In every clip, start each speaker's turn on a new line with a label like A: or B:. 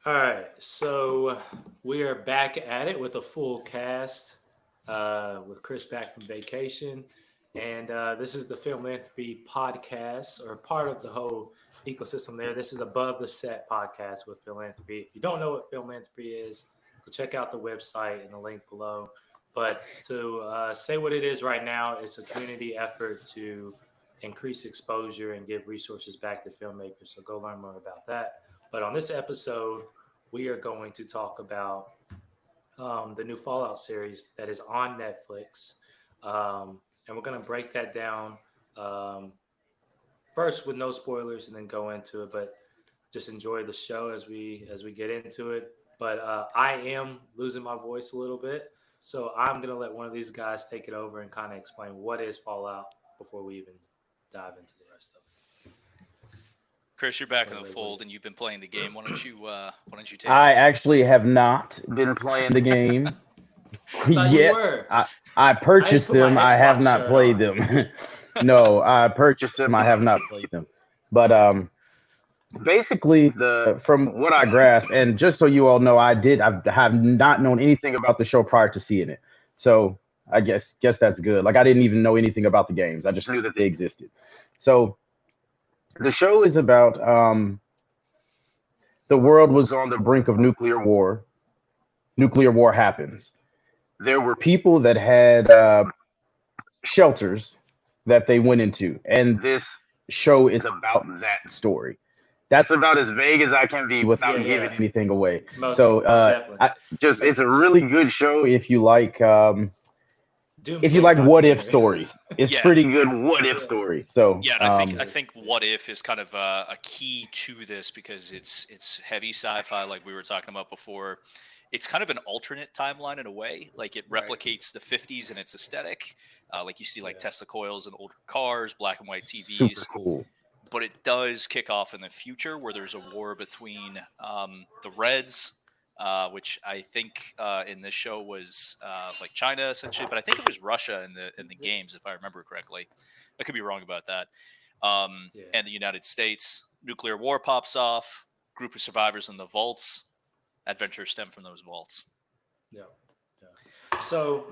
A: All right, so we are back at it with a full cast with Chris back from vacation. And this is the Philanthropy podcast, or part of the whole ecosystem there. This is Above the Set podcast with Philanthropy. If you don't know what Philanthropy is, go check out the website and the link below. But to say what it is right now, it's a community effort to increase exposure and give resources back to filmmakers. So go learn more about that. But on this episode, we are going to talk about the new Fallout series that is on Netflix, and we're going to break that down um, first with no spoilers, and then go into it. But just enjoy the show as we get into it. But I am losing my voice a little bit, so I'm going to let one of these guys take it over and kind of explain what is Fallout before we even dive into the rest of
B: Chris, you're
A: it.
B: back
A: What
B: in
A: do
B: the
A: they? What do
B: fold, and you've been playing the game. Why don't you take
C: I
B: it?
C: actually have not been playing the game
A: I thought you
C: yet.
A: were.
C: I
A: I didn't
C: purchased
A: put my
C: them. I have
A: Xbox
C: not
A: shirt
C: played
A: on.
C: them. No, I purchased them. I have not played them. But basically, the from what I grasp, and just so you all know, have not known anything about the show prior to seeing it. So I guess that's good. Like I didn't even know anything about the games. I just knew that they existed. So the show is about the world was on the brink of nuclear war. Nuclear war happens. There were people that had shelters that they went into, and this show is about that story. That's about as vague as I can be
A: Yeah,
C: without giving
A: yeah,
C: anything away.
A: most
C: So
A: most definitely.
C: it's a really good show if you
A: Doomsday
C: like what if
A: documentary.
C: stories. It's
B: Yeah,
C: pretty good what if
A: Yeah,
C: story. So
B: yeah, and
A: it
B: I
A: is.
B: think what if is kind of a key to this because it's heavy sci-fi, like we were talking about before. It's kind of an alternate timeline in a way. Like it
D: Right.
B: replicates the 50s in its aesthetic. Like you see like
A: Yeah.
B: Tesla coils and older cars, black and white
C: super
B: TVs.
C: cool.
B: But it does kick off in the future where there's a war between the Reds, which I think in this show was like China essentially, but I think it was Russia in the games if I remember correctly. I could be wrong about that.
A: Yeah.
B: And the United States. Nuclear war pops off. Group of survivors in the vaults. Adventures stem from those vaults.
A: Yeah. Yeah. So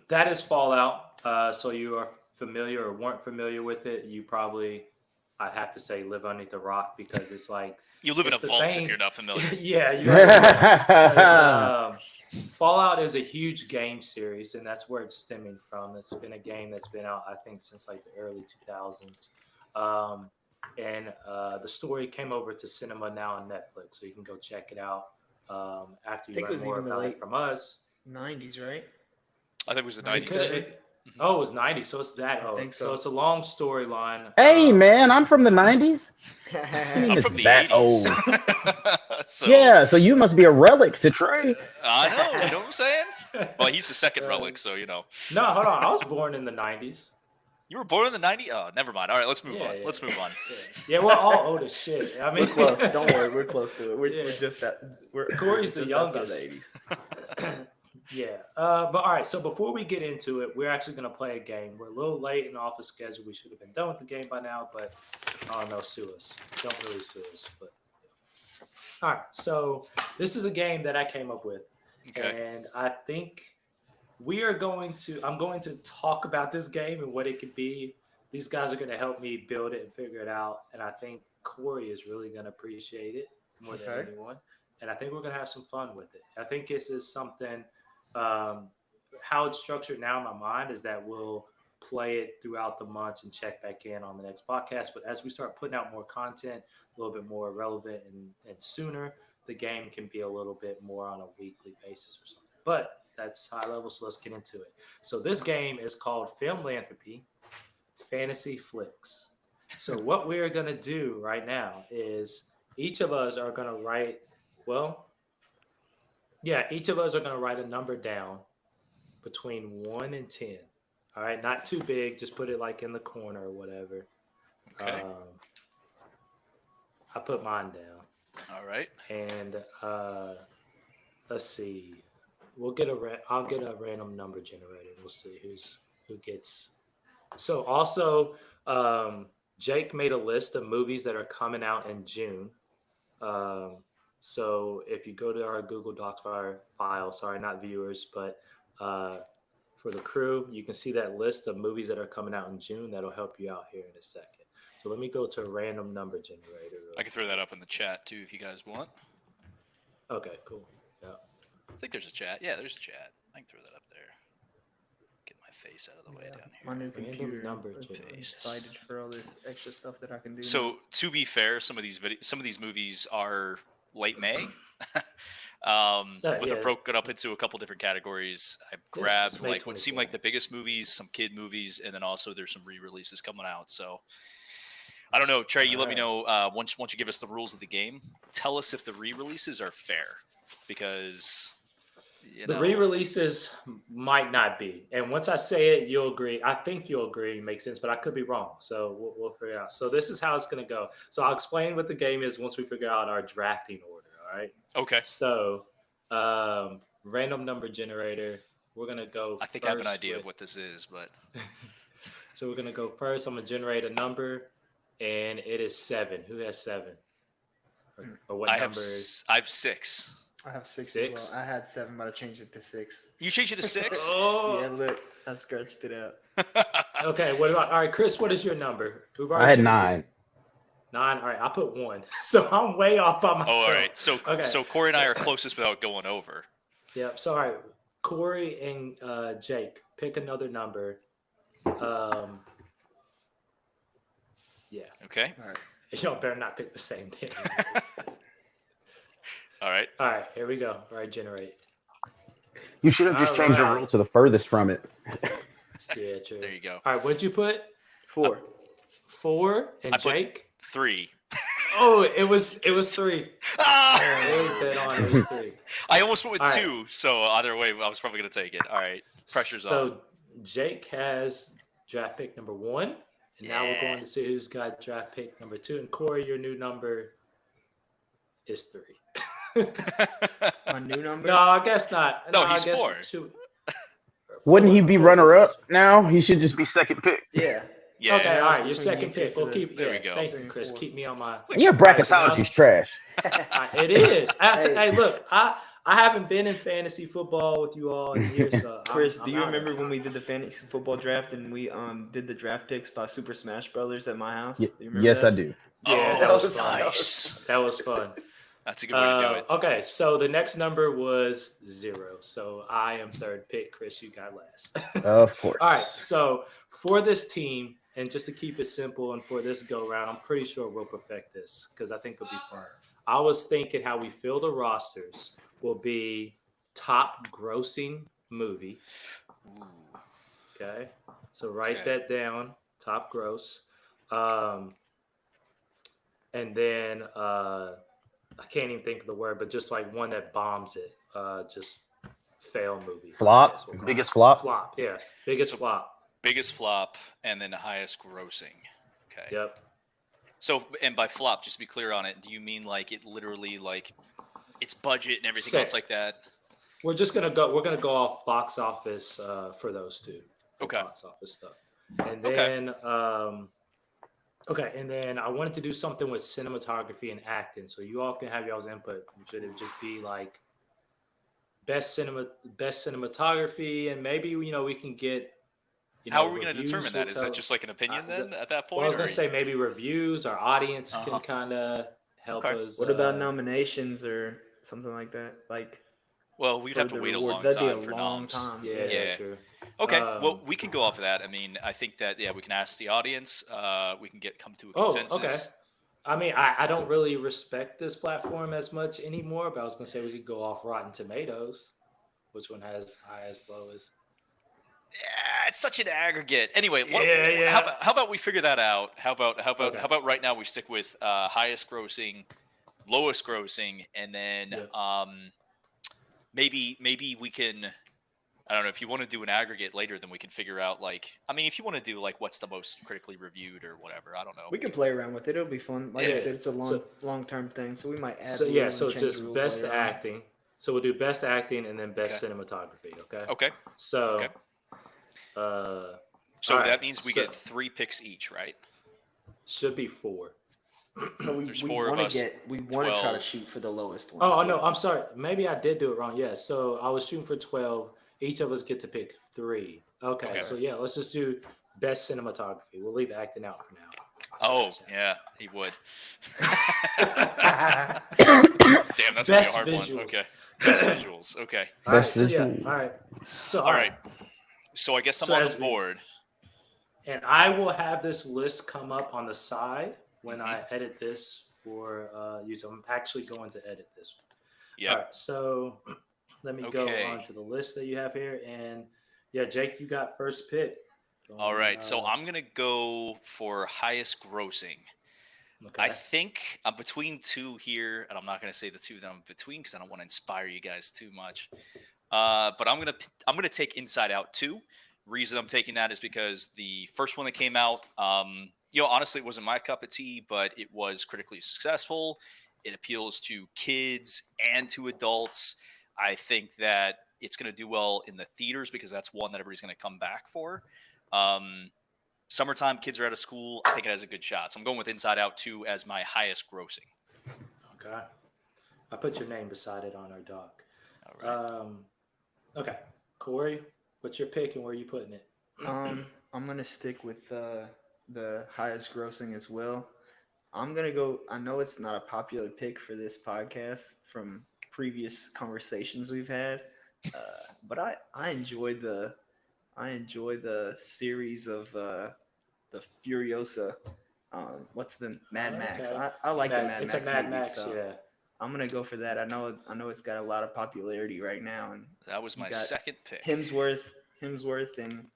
A: that is Fallout. So you are familiar or weren't familiar with it. You probably, I'd have to say, live underneath a rock because it's like,
B: You live in
A: it's
B: a
A: the
B: vault if
A: thing.
B: you're not familiar.
A: Yeah, you already know. Because Fallout is a huge game series, and that's where it's stemming from. It's been a game that's been out, I think, since like the early 2000s. Um, and the story came over to cinema now on Netflix, so you can go check it out after
D: I
A: you
D: think it
A: learn
D: was
A: more
D: even the
A: about it
D: late
A: from us.
D: '90s, right?
B: I think it was the
A: It could.
B: 90s.
D: '97.
A: It,
B: Mhm.
A: oh, it was 90, so it's that
D: I
A: old.
D: think
A: So
D: so.
A: it's a long storyline.
C: Hey man, I'm from the '90s. What do you mean
B: I'm
C: it's
B: from the
C: that
B: 80s.
C: old?
B: So
C: Yeah, so you must be a relic to Trey.
B: I know, you know what I'm saying? Well, he's the second relic, so
A: No, hold on. I was born in the 90s.
B: You were born in the 90s? Oh, never mind. All right, let's move
A: Yeah,
B: on.
A: yeah,
B: Let's move on.
A: yeah. Yeah, we're all old as shit. I
D: We're
A: mean,
D: close. Don't worry, we're close to it. We're
A: yeah.
D: just that. We're
A: Corey's
D: just
A: the
D: outside the
A: youngest.
D: '80s.
A: Yeah. But all right. So before we get into it, we're actually going to play a game. We're a little late and off the schedule. We should have been done with the game by now, but I don't know. Sue us. Don't really sue us. But all right. So this is a game that I came up with,
B: Okay.
A: and I think we are going to. I'm going to talk about this game and what it could be. These guys are going to help me build it and figure it out, and I think Corey is really going to appreciate it more than
D: Okay.
A: anyone. And I think we're going to have some fun with it. I think this is something. Um, how it's structured now in my mind is that we'll play it throughout the months and check back in on the next podcast. But as we start putting out more content, a little bit more relevant and sooner, the game can be a little bit more on a weekly basis or something. But that's high level, so let's get into it. So this game is called Filmlanthropy Fantasy Flicks. So what we're gonna do right now is each of us are gonna write. Well, yeah, each of us are gonna write a number down between 1 and 10. All right, not too big. Just put it like in the corner or whatever.
B: Okay.
A: Um, I put mine down,
B: All right.
A: and let's see. I'll get a random number generator. We'll see who gets. So also, um, Jake made a list of movies that are coming out in June. Um, So if you go to our Google Docs file, sorry, not viewers, but for the crew, you can see that list of movies that are coming out in June. That'll help you out here in a second. So let me go to a random number generator.
B: I can throw that up in the chat too if you guys want.
A: Okay, cool. Yeah.
B: I think there's a chat. Yeah, there's a chat. I can throw that up there. Get my face out of the way down here.
D: My new
A: Random
D: computer.
A: number
D: I'm
A: generator.
D: excited for all this extra stuff that I can do.
B: So to be fair, some of these movies are late May. But they're
A: Yeah.
B: broken up into a couple different categories. I
A: it's
B: grabbed
A: May
B: like what seemed
A: 24.
B: like the biggest movies, some kid movies, and then also there's some re-releases coming out. So I don't know, Trey. You let me know once you give us the rules of the game. Tell us if the re-releases are fair, because
A: the re-releases might not be, and once I say it, you'll agree. I think you'll agree, makes sense, but I could be wrong. So we'll figure it out. So this is how it's going to go. So I'll explain what the game is once we figure out our drafting order. All right.
B: Okay.
A: So random number generator. We're gonna go.
B: I think I have an idea of what this is, but
A: so we're gonna go first. I'm gonna generate a number, and it is 7. Who has 7? Or what
B: I
A: number?
B: I have 6.
D: I have 6
A: 6?
D: as well. I had 7, but I changed it to 6.
B: You changed it to 6?
A: Oh.
D: Yeah, look, I scratched it out.
A: Okay. What about? All right, Chris. What is your number?
C: I had 9.
A: 9. All right. I put 1. So I'm way off by myself.
B: Oh, all right. So
A: Okay.
B: so Corey and I are closest without going over.
A: Yep. So all right, Corey and Jake, pick another number. Yeah.
B: Okay.
D: All right.
A: Y'all better not pick the same thing.
B: All right.
A: All right. Here we go. All right. Generate.
C: You should have just
A: All
C: changed your
A: right.
C: rule to the furthest from it.
A: Yeah. True.
B: There you go.
A: All right. What'd you put?
D: 4.
A: 4 and
B: I put-
A: Jake.
B: 3.
A: Oh, it was 3.
B: Ah!
A: It was dead on. It was 3.
B: I almost went with
A: All right.
B: 2, so either way, I was probably going to take it. All right. Pressure's on.
A: So Jake has draft pick number 1, and now we're
B: Yeah.
A: going to see who's got draft pick number 2. And Corey, your new number is 3.
D: My new number?
A: No, I guess not.
B: No,
A: I
B: he's
A: guess
B: 4.
C: Wouldn't he
A: 4,
C: be
A: 4.
C: runner up now? He should just be second pick.
D: Yeah.
B: Yeah.
A: Okay,
D: that
A: all
D: was
A: right. Your
D: between
A: second
D: you two
A: pick.
D: for
A: We'll
D: the-
A: keep.
B: there
A: Yeah,
B: we go.
A: thank
D: 3
A: you,
D: and
A: Chris.
D: 4.
A: Keep me on my.
C: Yeah, bracketology's trash.
A: It is.
D: Hey.
A: Hey, look, I haven't been in fantasy football with you all in years. So
D: Chris,
A: I'm
D: do you
A: out
D: remember
A: of it.
D: when we did the fantasy football draft and we did the draft picks by Super Smash Brothers at my house?
C: Y-
D: Do you remember
C: yes,
D: that?
C: I do.
A: Yeah,
B: Oh,
A: that was fun.
B: nice.
A: That was fun.
B: That's a good way to do it.
A: Okay, so the next number was 0. So I am third pick. Chris, you got last.
C: Of course.
A: All right, so for this team, and just to keep it simple and for this go round, I'm pretty sure we'll perfect this because I think it'll be fun. I was thinking how we fill the rosters will be top grossing movie.
B: Ooh.
A: Okay, so write
B: Okay.
A: that down. Top gross, and then I can't even think of the word, but just like one that bombs it, just fail movie.
C: Flop?
A: I guess we'll call
C: Biggest
A: it.
C: flop?
A: Flop, yeah, biggest
B: So-
A: flop.
B: Biggest flop and then the highest grossing. Okay.
A: Yep.
B: So, and by flop, just to be clear on it, do you mean like it literally like its budget and everything
A: Set.
B: else like that?
A: We're just gonna go. We're gonna go off box office for those two. for
B: Okay.
A: Box office stuff, and
B: Okay.
A: then and then I wanted to do something with cinematography and acting, so you all can have y'all's input. Should it just be like best cinematography, and maybe we can get.
B: How are we going to
A: reviews
B: determine
A: will
B: that? Is that
A: tell-
B: just like an opinion then at that point?
A: Well, I was
B: or-
A: gonna say maybe reviews. Our audience
B: Uh-huh.
A: can kind of help
B: Okay.
A: us.
D: What about nominations or something like that? Like
B: Well, we'd
D: for
B: have to
D: the
B: wait
D: rewards.
B: a long
D: That'd
B: time
D: be
B: for
D: a long
B: noms.
D: time.
A: Yeah,
B: Yeah.
A: true.
B: Okay, well,
A: Um,
B: we can go off of that. I mean, I think that we can ask the audience. We can come to a
A: Oh,
B: consensus.
A: okay. I mean, I don't really respect this platform as much anymore, but I was gonna say we could go off Rotten Tomatoes. Which one has highest, lowest?
B: Yeah, it's such an aggregate. Anyway,
A: Yeah.
B: How about we figure that out? How about
A: Okay.
B: how about right now we stick with highest grossing, lowest grossing, and then
A: Yep.
B: maybe we can. I don't know if you want to do an aggregate later, then we can figure out if you want to do like what's the most critically reviewed or whatever. I don't know.
D: we can play around with it. It'll be fun. Like
A: Yeah.
D: I said, it's a
A: So-
D: long term thing, so we might add.
A: So yeah,
D: rules
A: so
D: and change
A: just
D: rules
A: best
D: later on.
A: acting. So we'll do best acting and then best
B: Okay.
A: cinematography. Okay.
B: Okay.
A: So,
B: Okay.
A: uh,
B: So
A: All right,
B: that means we
A: so-
B: get 3 picks each, right?
A: should be 4.
D: So we
B: There's 4 of
D: want
B: us,
D: to we want to try to
B: 12.
D: shoot for the lowest one.
A: Oh,
D: so-
A: no, I'm sorry. Maybe I did do it wrong. Yeah, so I was shooting for 12. Each of us get to pick 3. Okay,
B: Okay.
A: so yeah, let's just do best cinematography. We'll leave acting out for now.
B: Oh, yeah, he would. Damn, that's going to be a
A: Best
B: hard one.
A: visuals.
B: Okay. Best visuals. Okay.
A: All right,
C: Best
A: so yeah,
C: visual.
A: all right. So
B: All right. So I guess I'm
A: So
B: on
A: as
B: the
A: we-
B: board.
A: And I will have this list come up on the side when
B: Mm-hmm.
A: I edit this for you. So I'm actually going to edit this.
B: Yep.
A: All right, so let me go
B: Okay.
A: on to the list that you have here. And yeah, Jake, you got first pick.
B: All right. So I'm going to go for highest grossing.
A: Okay.
B: I think I'm between 2 here, and I'm not going to say the 2 that I'm between because I don't want to inspire you guys too much. But I'm gonna take Inside Out 2. Reason I'm taking that is because the first one that came out, honestly, it wasn't my cup of tea, but it was critically successful. It appeals to kids and to adults. I think that it's going to do well in the theaters because that's one that everybody's going to come back for. Summertime, kids are out of school. I think it has a good shot. So I'm going with Inside Out 2 as my highest grossing.
A: Okay. I put your name beside it on our doc.
B: All right.
A: Okay. Corey, what's your pick and where are you putting it?
D: I'm gonna stick with the highest grossing as well. I'm gonna go. I know it's not a popular pick for this podcast from previous conversations we've had, but I enjoy the series of the Furiosa. What's the Mad Max?
A: Okay.
D: I like the Mad
A: It's
D: Max
A: a Mad
D: movies,
A: Max,
D: so
A: yeah.
D: I'm gonna go for that. I know it's got a lot of popularity right now, and
B: That was
D: you
B: my
D: got
B: second pick.
D: Hemsworth, and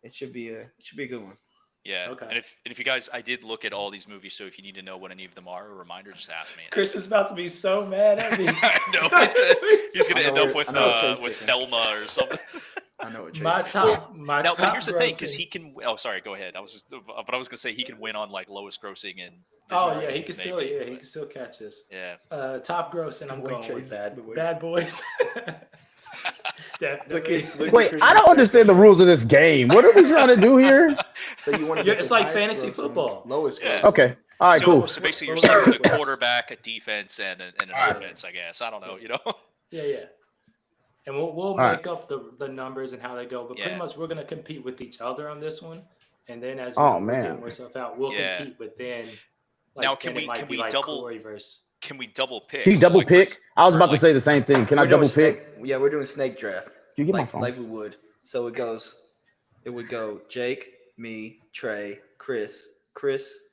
D: it should be a good one.
B: Yeah.
A: Okay.
B: And if you guys, I did look at all these movies, so if you need to know what any of them are, a reminder, just ask me.
A: Chris is about to be so mad at me.
B: No, he's gonna
D: I know
B: end up
D: where- I know what Trey's
B: with
D: picking.
B: Thelma or something.
D: I know what Trey's
A: my
D: picking.
A: top, my
B: Now,
A: top
B: but here's the thing, because
A: grossing-
B: he can. Oh, sorry. Go ahead. But I was gonna say he can win on like lowest grossing and.
A: Oh
B: visuals,
A: yeah, he can still,
B: maybe,
A: yeah, he
B: but-
A: can still catch us.
B: Yeah.
A: Top gross, and I'm
D: The way
A: going
D: Trey's-
A: with
D: the way-
A: Bad Boys. Definitely.
D: Look
C: Wait, I don't understand the rules of this game. What are we trying to do here?
D: So you want to
A: Yeah,
D: get
A: it's
D: the
A: like
D: highest
A: fantasy
D: grossing,
A: football.
D: lowest
B: Yeah.
D: grossing.
C: Okay. All right, cool.
B: So basically, you're
A: Well,
B: selecting a
A: well,
B: quarterback, a defense, and an
C: All right.
B: offense. I guess I don't know. You know.
A: Yeah. And we'll
C: right.
A: make up the numbers and how they go, but pretty
B: Yeah.
A: much we're gonna compete with each other on this one, and then as
C: Oh,
A: we're
C: man.
A: getting more stuff out, we'll
B: Yeah.
A: compete within.
B: Now,
A: then
B: can
A: it might
B: we
A: be like
B: double-
A: Corey versus?
B: Can we double pick?
C: Can you
B: So,
C: double
B: like,
C: pick? I was
B: for,
C: about to
B: like-
C: say the same thing. Can I
D: We're doing
C: double pick?
D: snake- Yeah, we're doing snake draft.
C: You get my
D: like
C: phone.
D: like we would. So it would go Jake, me, Trey, Chris,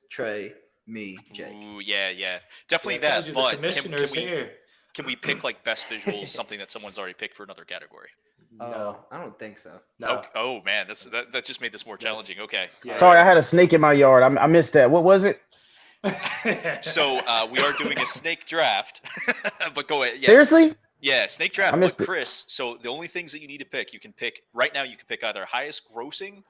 D: Trey, me, Jake.
B: Ooh, yeah. Definitely
A: Yeah, I told
B: that.
A: you,
B: But
A: the commissioner's
B: can
A: here.
B: we pick like best visuals, something that someone's already picked for another category?
A: No,
D: I don't think so.
A: no.
B: Okay. Oh man, that just made this more challenging. Okay.
A: Yeah.
C: Sorry, I had a snake in my yard. I missed that. What was it?
B: So we are doing a snake draft, but go ahead. Yeah,
C: Seriously?
B: yeah, snake draft.
C: I
B: But
C: missed it.
B: Chris, so the only things that you need to pick, you can pick right now. You can pick either highest grossing,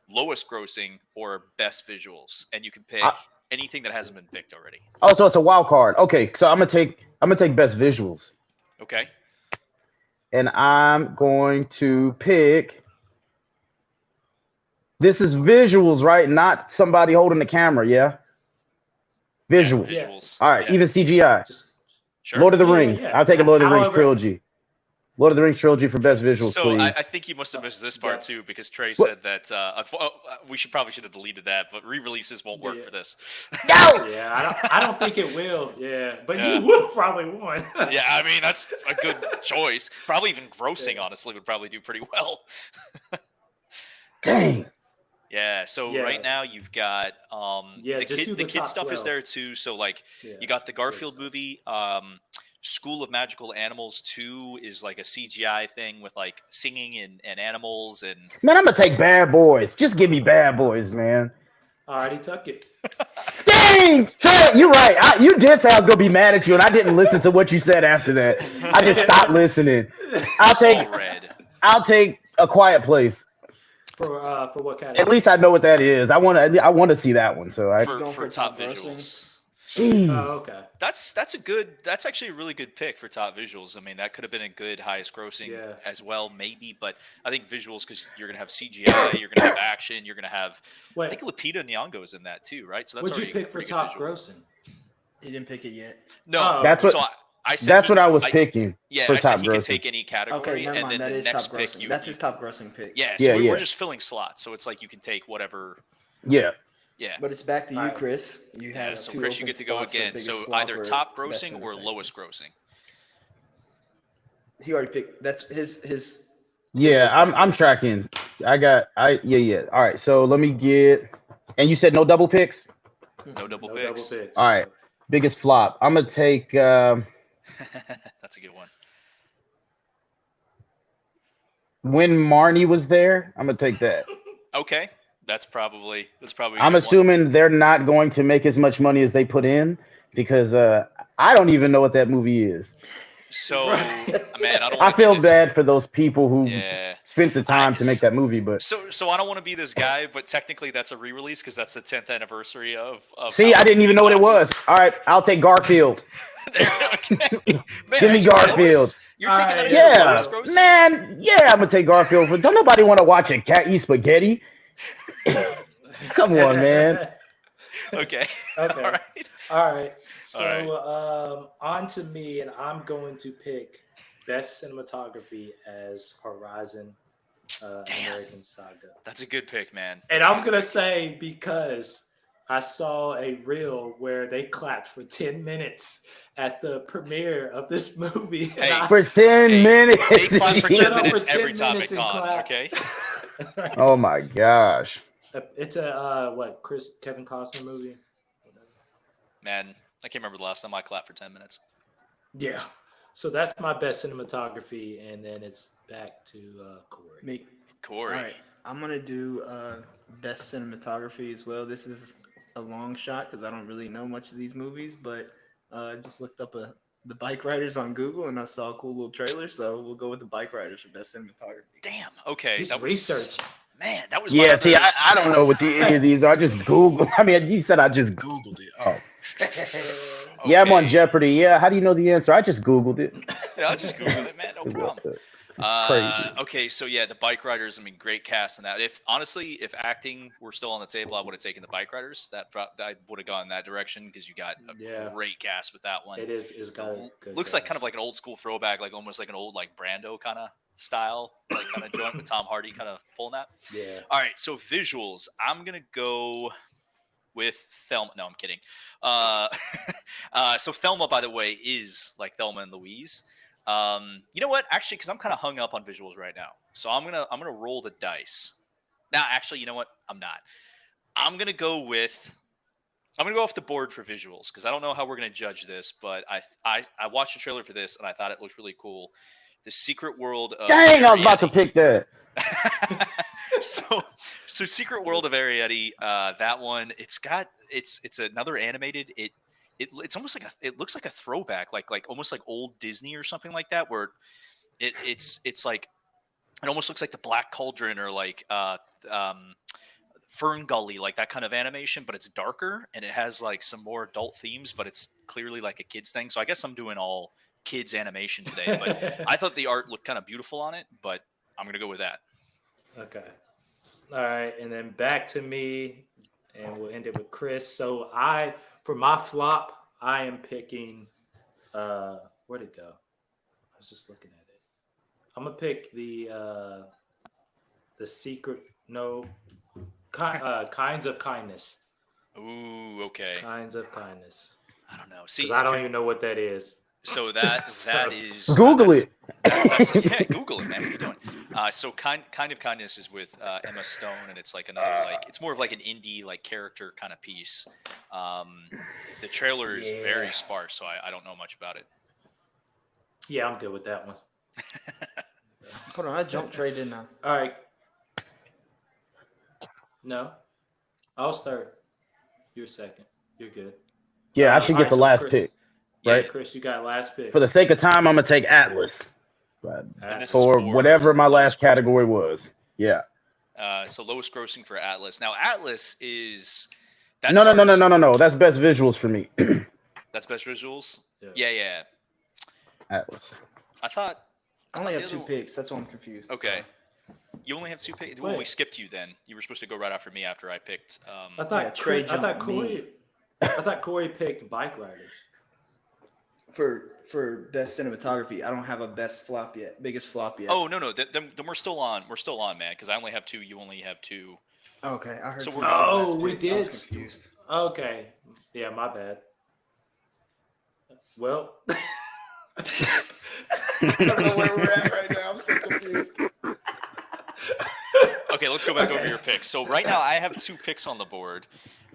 B: lowest grossing, or best visuals, and you can pick anything that hasn't been picked already.
C: Oh, so it's a wild card. Okay, so I'm gonna take best visuals,
B: Okay.
C: and I'm going to pick. This is visuals, right? Not somebody holding the camera. Yeah. Visuals.
B: Yeah, visuals.
C: All right,
B: Yeah,
C: even CGI.
A: Just
B: sure.
C: Lord of the
A: Yeah,
C: Rings.
A: yeah.
C: I'll take a Lord of the Rings
A: However-
C: trilogy. Lord of the Rings trilogy for best visuals,
B: So
C: please.
B: I think you must have missed this part
A: Yeah.
B: too, because Trey
C: What?
B: said that we should have deleted that, but re-releases won't work
A: Yeah.
B: for this.
C: No!
A: yeah, I don't think it will. Yeah, but
B: Yeah.
A: you would probably won.
B: Yeah, I mean that's a good choice. Probably even grossing, honestly, would probably do pretty well.
C: Dang.
B: Yeah. So
A: Yeah.
B: right now you've got
A: Yeah,
B: the
A: just do the
B: kid
A: top
B: stuff is
A: 12.
B: there too. So like
A: Yeah,
B: you got the Garfield
A: stuff.
B: movie. School of Magical Animals 2 is like a CGI thing with like singing and animals and
C: Man, I'm gonna take Bad Boys. Just give me Bad Boys, man.
A: Already took it.
C: Dang! Trey, you're right. You did say I was gonna be mad at you, and I didn't listen to what you said after that. I just stopped listening. I'll take
B: Soul Red.
C: A Quiet Place.
A: For what category?
C: At least I know what that is. I want to see that one. So I.
B: For
D: Going for
B: top
D: top grossing?
B: visuals.
C: Jeez.
A: Oh, okay.
B: That's actually a really good pick for top visuals. I mean, that could have been a good highest grossing as well, maybe. But I think visuals, because you're gonna have CGI, you're gonna have action, you're gonna have. I think Lupita Nyong'o's in that too, right? So that's
A: what'd you pick for top grossing?
D: He didn't pick it yet.
B: No,
C: that's what.
B: So I said
C: that's what I was picking.
B: Yeah,
C: for
B: I said
C: top
B: he
C: grossing.
B: could take any category,
D: Okay, never
B: and
D: mind.
B: then
D: That
B: the
D: is
B: next
D: top
B: pick
D: grossing. That's his top grossing pick.
B: Yeah, so we're just filling slots, so it's like you can take whatever.
C: Yeah.
B: Yeah.
D: But it's back to you, Chris. You have
B: so
D: two
B: Chris, you
D: open
B: get to go
D: spots for
B: again.
D: biggest
B: So
D: flop
B: either
D: or
B: top
D: best
B: grossing or
D: cinematography.
B: lowest grossing.
D: He already picked. That's his.
C: Yeah, I'm tracking. Yeah. All right, so let me get. And you said no double picks?
B: No double picks.
C: All right, biggest flop. I'm gonna take.
B: That's a good one.
C: When Marnie was there, I'm gonna take that.
B: Okay, that's probably.
C: I'm assuming they're not going to make as much money as they put in because I don't even know what that movie is.
B: So, man,
C: I feel bad for those people who spent the time to make that movie, but
B: so I don't want to be this guy, but technically that's a re-release because that's the 10th anniversary of.
C: See, I didn't even know what it was. All right, I'll take Garfield.
B: Man,
C: give me Garfield.
B: You're taking that as your lowest grossing?
C: Man, yeah, I'm gonna take Garfield. But don't nobody want to watch a cat eat spaghetti. Come on, man.
B: Okay.
A: All right. So on to me, and I'm going to pick best cinematography as Horizon American Saga.
B: That's a good pick, man.
C: Oh,
A: And I'm gonna say because I saw a reel where they clapped for 10 minutes at the premiere of this movie.
C: For 10 minutes.
B: They clap for 10 minutes every time it's on, okay?
C: Oh my gosh.
A: It's a Kevin Costner movie?
B: Man, I can't remember the last time I clapped for 10 minutes.
A: Yeah. So that's my best cinematography, and then it's back to Corey.
D: Me.
B: Corey.
D: All right. I'm going to do best cinematography as well. This is a long shot because I don't really know much of these movies, but I just looked up the Bike Riders on Google, and I saw a cool little trailer, so we'll go with the Bike Riders for best cinematography.
B: Damn. Okay.
A: He's researching.
B: Man, that was
C: see, I don't know what any of these are. I just Googled. I mean, you said I just Googled it. Oh.
B: Okay.
C: Yeah, I'm on Jeopardy. Yeah, how do you know the answer? I just Googled it.
B: Yeah, I just Googled it, man. No problem.
C: It's crazy.
B: Okay, so yeah, the Bike Riders. I mean, great cast in that. If acting were still on the table, I would have taken the Bike Riders. I would have gone that direction because you got a great cast with that one.
A: It is got a good
B: looks
A: cast.
B: like kind of like an old school throwback, like almost like an old like Brando kind of style, like kind of joint with Tom Hardy kind of pulling that.
A: Yeah.
B: All right, so visuals. I'm gonna go with Thelma. No, I'm kidding. So Thelma, by the way, is like Thelma and Louise. You know what? Actually, because I'm kind of hung up on visuals right now, so I'm gonna roll the dice. Now, actually, you know what? I'm not. I'm gonna go off the board for visuals because I don't know how we're gonna judge this, but I watched the trailer for this and I thought it looked really cool. The Secret World of
C: Dang, I was about to pick that.
B: So Secret World of Arietti, that one, it's another animated. It's almost like it looks like a throwback, like almost like old Disney or something like that, where it's like it almost looks like the Black Cauldron or like Fern Gully, like that kind of animation, but it's darker and it has like some more adult themes, but it's clearly like a kids thing. So I guess I'm doing all kids animation today, but I thought the art looked kind of beautiful on it, but I'm gonna go with that.
A: Okay. All right, and then back to me, and we'll end it with Chris. So for my flop, I am picking. Where'd it go? I was just looking at it. I'm gonna pick the secret. No, Kinds of Kindness.
B: Ooh, okay.
A: Kinds of Kindness.
B: I don't know. See,
A: I don't even know what that is.
B: So that is
C: Google it.
B: Yeah, Google it, man. What are you doing? So kind of Kindness is with Emma Stone, and it's like another it's more of like an indie like character kind of piece. The trailer is very sparse, so I don't know much about it.
A: Yeah, I'm good with that one.
D: Hold on, I jumped Trey, didn't I?
A: All right. No, I was third. You're second. You're good.
C: Yeah, I should get the last pick. Right,
A: Chris, you got last pick.
C: For the sake of time, I'm gonna take Atlas. For whatever my last category was. Yeah.
B: So lowest grossing for Atlas. Now Atlas is
C: No. That's best visuals for me.
B: That's best visuals.
A: Yeah.
B: Yeah.
C: Atlas.
B: I thought.
D: I only have
B: the
D: two
B: other-
D: picks. That's why I'm confused.
B: Okay. You only have 2 picks. Well, we
A: Wait.
B: skipped you then. You were supposed to go right after me after I picked.
A: I thought
D: Trey
A: I thought
D: jumped me.
A: Corey. I thought Corey picked bike riders.
D: For best cinematography, I don't have a best flop yet, biggest flop yet.
B: Oh no. Then we're still on. We're still on, man. Because I only have 2. You only have 2.
D: Okay, I heard.
B: So
D: somebody
B: we're-
D: say
A: Oh,
D: last
A: we
D: pick. I was
A: did.
D: confused.
A: Okay. Yeah, my bad. Well,
D: I don't know where we're at right now. I'm still confused.
B: Okay, let's go back over your picks. So right now I have 2 picks on the board.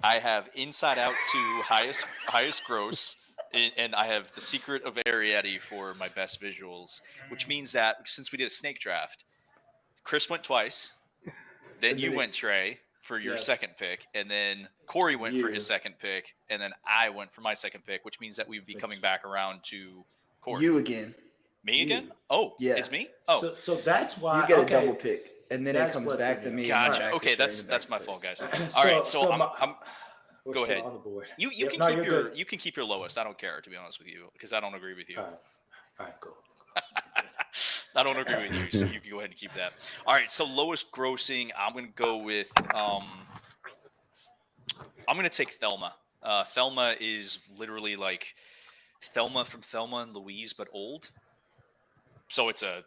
B: I have Inside Out 2 highest gross, and I have The Secret of Ariete for my best visuals, which means that since we did a snake draft, Chris went twice, then you went, Trey, for your second pick, and then Corey went for his second pick, and then I went for my second pick, which means that we would be coming back around to Corey.
D: You again.
B: Me again? Oh,
D: Yeah.
B: it's me? Oh,
A: so that's why
D: You get
A: okay.
D: a double pick, and then it
A: That's
D: comes
A: what
D: back
A: they
D: to
A: do.
D: me. and
B: gotcha.
D: back to
B: Okay,
D: Trey
B: that's
D: and back
B: my
D: to
B: fault,
D: Chris.
B: guys. All right, so I'm
A: We're
B: Go
A: still
B: ahead.
A: on the board.
B: you
A: Yep,
B: can
A: no,
B: keep
A: you're
B: your
A: good.
B: you can keep your lowest. I don't care, to be honest with you, because I don't agree with you.
A: All right, cool.
B: I don't agree with you, so you can go ahead and keep that. All right, so lowest grossing, I'm gonna go with I'm gonna take Thelma. Thelma is literally like Thelma from Thelma and Louise, but old. So it's a